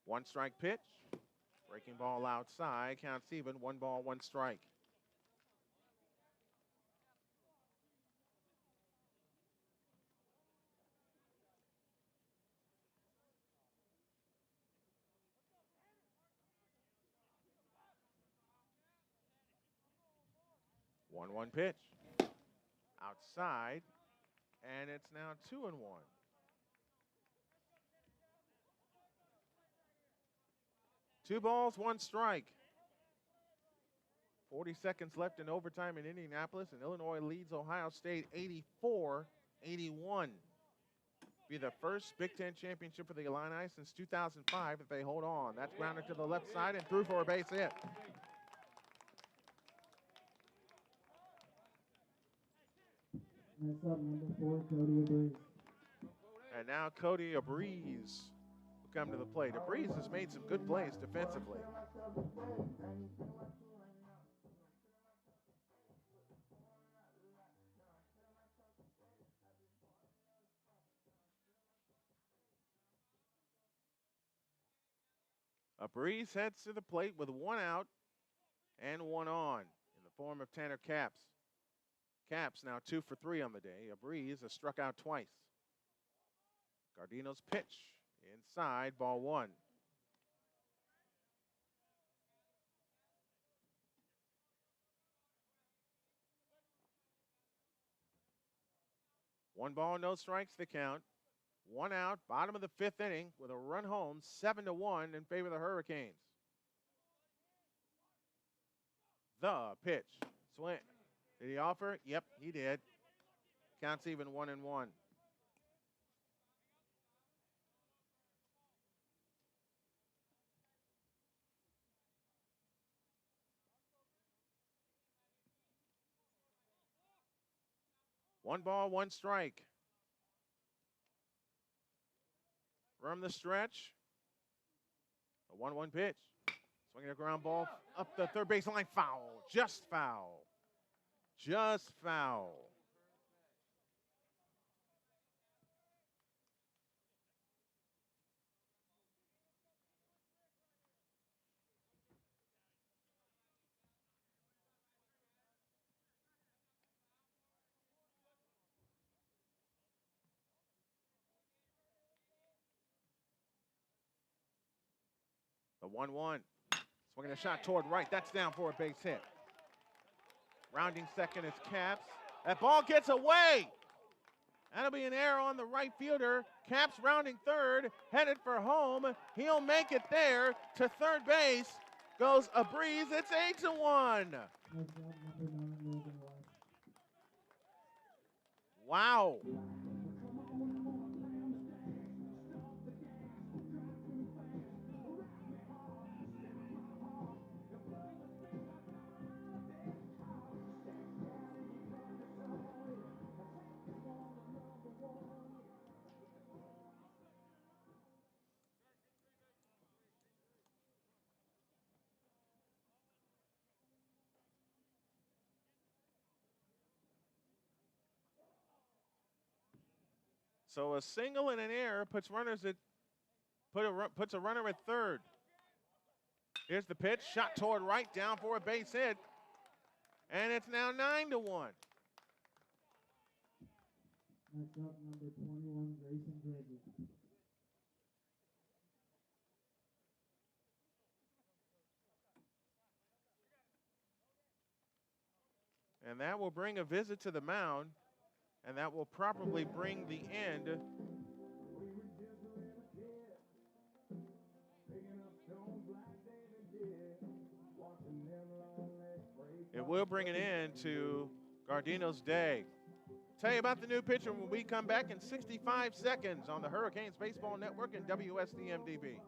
One strike pitch. Breaking ball outside. Counts even. 1 ball, 1 strike. One pitch. Outside. And it's now 2-1. 2 balls, 1 strike. 40 seconds left in overtime in Indianapolis, and Illinois leads Ohio State 84-81. Be the first Big Ten championship for the Illini since 2005 if they hold on. That's grounded to the left side and through for a base hit. Next up, number 4, Cody Abreu. And now Cody Abreu will come to the plate. Abreu has made some good plays defensively. Abreu heads to the plate with 1 out and 1 on in the form of Tanner Caps. Caps now 2 for 3 on the day. Abreu has struck out twice. Gardino's pitch inside, ball 1. One ball, no strikes to count. 1 out, bottom of the 5th inning with a run home, 7-1 in favor of the Hurricanes. The pitch. Swing. Did he offer? Yep, he did. Counts even 1-1. One ball, one strike. From the stretch. A 1-1 pitch. Swinging a ground ball up the third baseline. Foul. Just foul. Just foul. The 1-1. Swinging a shot toward right. That's down for a base hit. Rounding second is Caps. That ball gets away. That'll be an error on the right fielder. Caps rounding third, headed for home. He'll make it there to third base. Goes a breeze. It's 8-1. Next up, number 9, Logan West. Wow. So a single and an error puts puts a runner at third. Here's the pitch, shot toward right, down for a base hit, and it's now 9-1. Next up, number 21, Grayson Bridges. And that will bring a visit to the mound, and that will probably bring the end. It will bring an end to Gardino's day. Tell you about the new pitcher when we come back in 65 seconds on the Hurricanes Baseball Network and WSDMDB.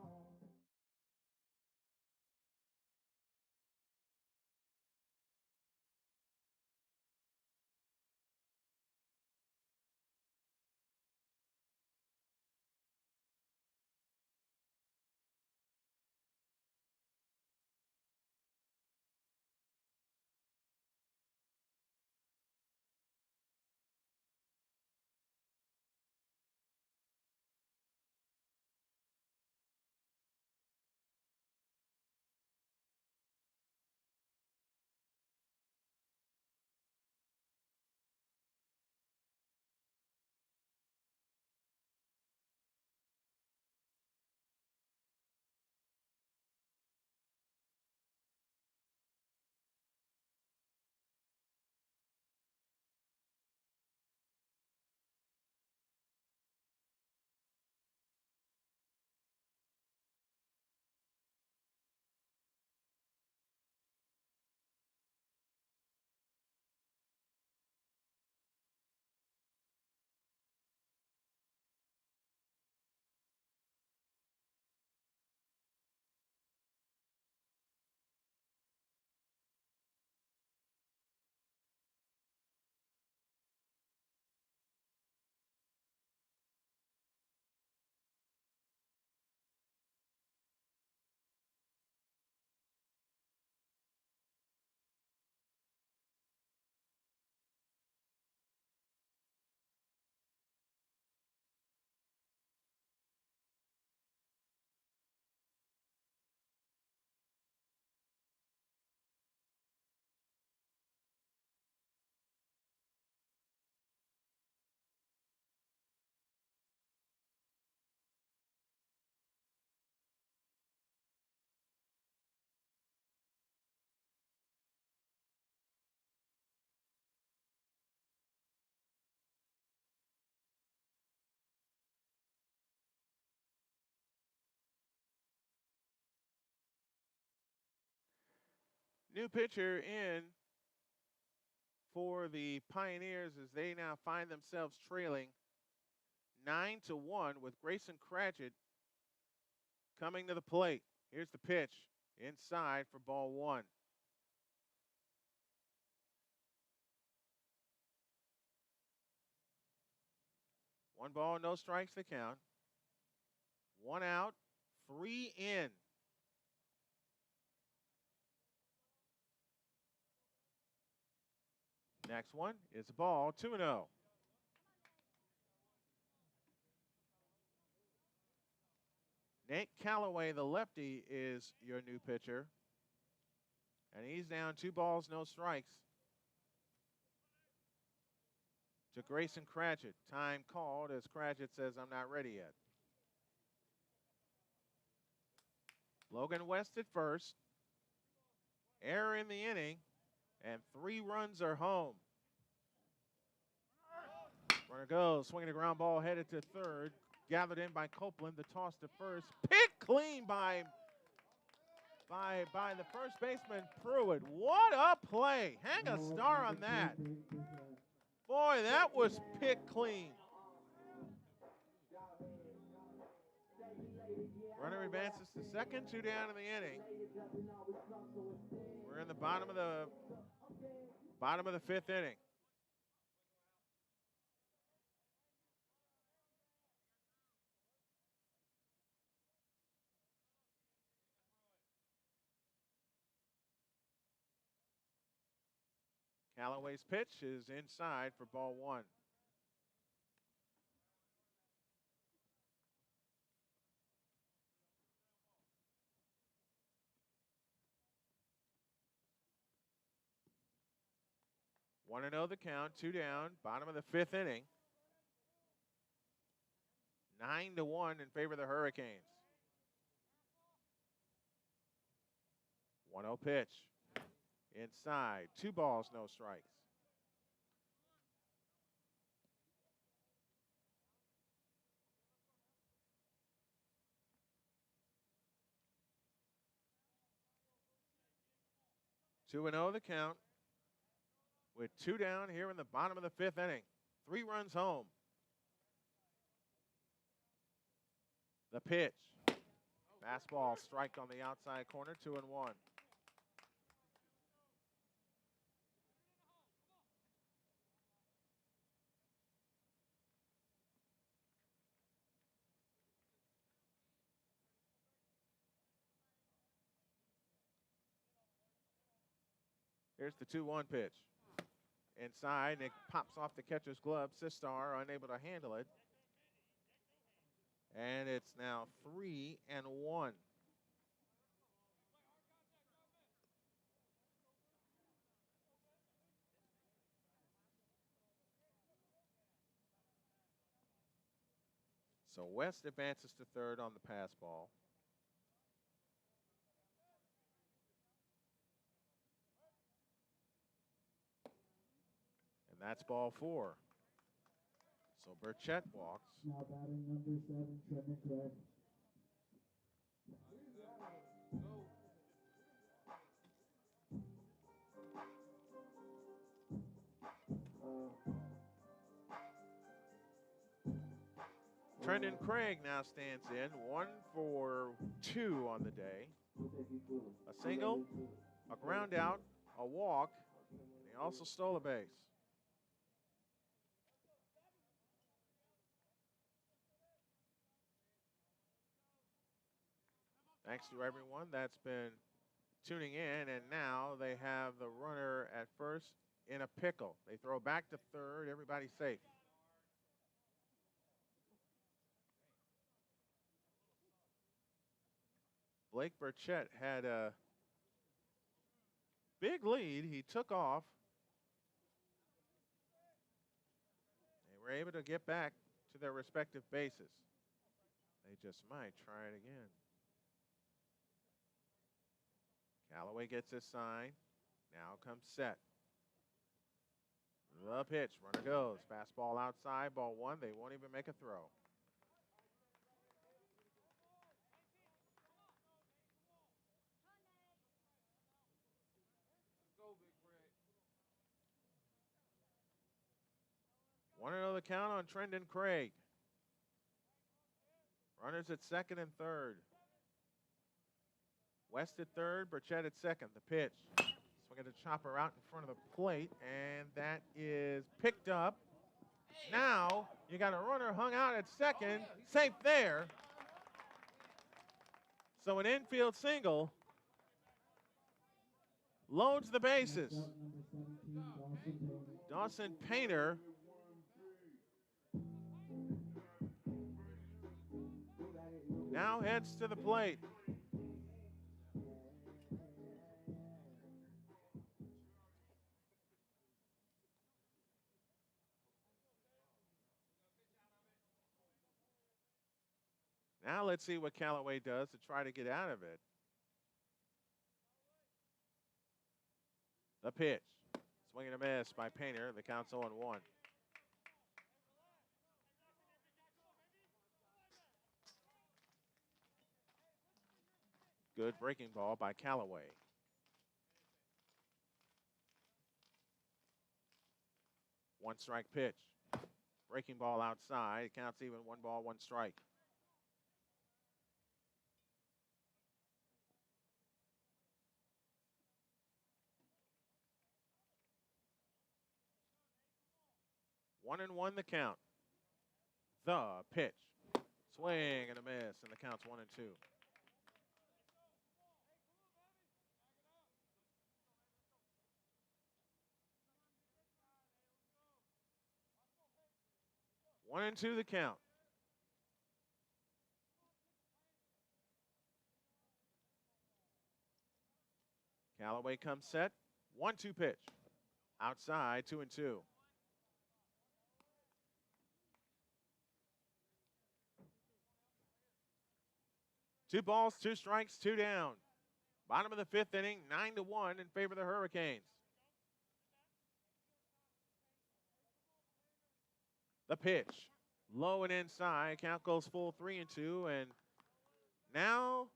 New pitcher in for the Pioneers as they now find themselves trailing 9-1 with Grayson Cratchit coming to the plate. Here's the pitch inside for ball one. One ball, no strikes to count. One out, 3 in. Next one is a ball, 2-0. Nate Callaway, the lefty, is your new pitcher. And he's down 2 balls, no strikes to Grayson Cratchit. Time called as Cratchit says, I'm not ready yet. Logan West at first. Error in the inning, and 3 runs are home. Runner goes, swinging a ground ball, headed to third. Gathered in by Copeland, the toss to first. Picked clean by the first baseman, Pruitt. What a play. Hang a star on that. Boy, that was picked clean. Runner advances to second, 2 down in the inning. We're in the bottom of the 5th inning. Callaway's pitch is inside for ball one. One and 0 the count, 2 down, bottom of the 5th inning. 9-1 in favor of the Hurricanes. 1-0 pitch. Inside, 2 balls, no strikes. Two and 0 the count. With 2 down here in the bottom of the 5th inning. 3 runs home. The pitch. Fastball strike on the outside corner, 2-1. Here's the 2-1 pitch. Inside, it pops off the catcher's glove. Sistar unable to handle it. And it's now 3-1. So West advances to third on the pass ball. And that's ball 4. So Burchett walks. Now batting number 7, Trenton Craig. Trenton Craig now stands in, 1 for 2 on the day. A single, a ground out, a walk, and he also stole a base. Thanks to everyone that's been tuning in, and now they have the runner at first in a pickle. They throw back to third, everybody's safe. Blake Burchett had a big lead. He took off. They were able to get back to their respective bases. They just might try it again. Callaway gets his sign. Now comes set. The pitch. Runner goes. Fastball outside. Ball 1. They won't even make a throw. 1-0 the count on Trendon Craig. Runners at second and third. West at third, Burchett at second. The pitch. Swinging the chopper out in front of the plate, and that is picked up. Now you got a runner hung out at second, safe there. So an infield single loads the bases. Next up, number 17, Dawson Painter now heads to the plate. Now let's see what Callaway does to try to get out of it. The pitch. Swing and a miss by Painter. The count's 0-1. Good breaking ball by Callaway. One strike pitch. Breaking ball outside. It counts even. 1 ball, 1 strike. One and 1 the count. The pitch. Swing and a miss, and the count's 1-2. One and 2 the count. Callaway comes set. 1-2 pitch. Outside, 2-2. 2 balls, 2 strikes, 2 down. Bottom of the 5th inning, 9-1 in favor of the Hurricanes. The pitch, low and inside. Count goes full 3-2, and now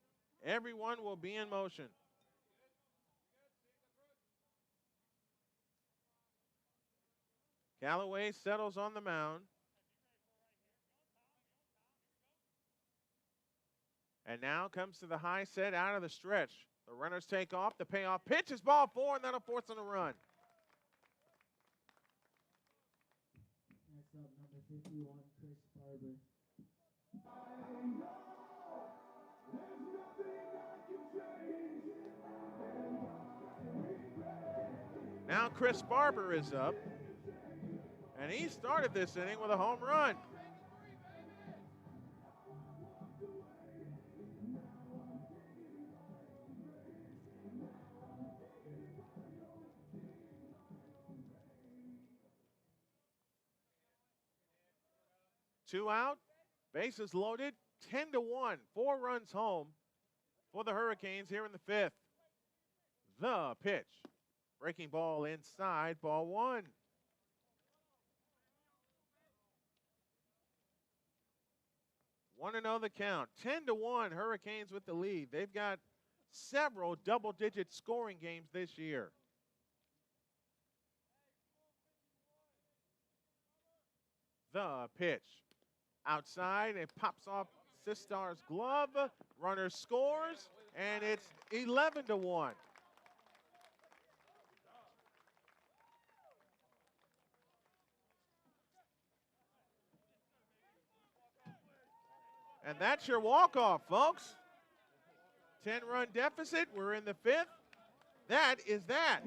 everyone will be in motion. Callaway settles on the mound. And now comes to the high set out of the stretch. The runners take off. The payoff pitch is ball 4, and that'll force on a run. Next up, number 51, Chris Barber. Now Chris Barber is up. And he started this inning with a home run. Two out, bases loaded, 10-1, 4 runs home for the Hurricanes here in the 5th. The pitch, breaking ball inside, ball 1. One and 0 the count, 10-1, Hurricanes with the lead. They've got several double-digit scoring games this year. The pitch. Outside, it pops off Sistar's glove. Runner scores, and it's 11-1. And that's your walk-off, folks. 10-run deficit. We're in the 5th. That is that.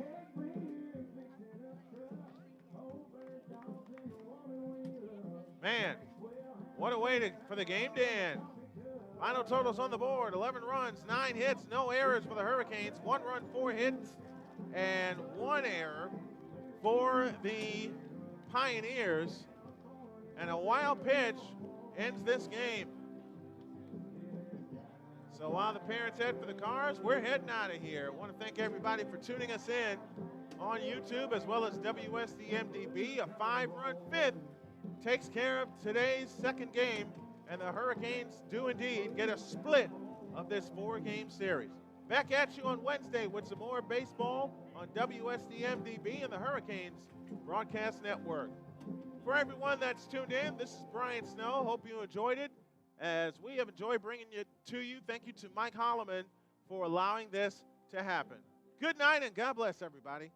Man, what a way for the game to end. Final totals on the board, 11 runs, 9 hits, no errors for the Hurricanes. 1 run, 4 hits, and 1 error for the Pioneers. And a wild pitch ends this game. So while the parents head for the cars, we're heading out of here. I want to thank everybody for tuning us in on YouTube as well as WSDMDB. A 5-run 5th takes care of today's 2nd game, and the Hurricanes do indeed get a split of this 4-game series. Back at you on Wednesday with some more baseball on WSDMDB and the Hurricanes Broadcast Network. For everyone that's tuned in, this is Brian Snow. Hope you enjoyed it. As we have enjoyed bringing it to you, thank you to Mike Holloman for allowing this to happen. Good night and God bless everybody.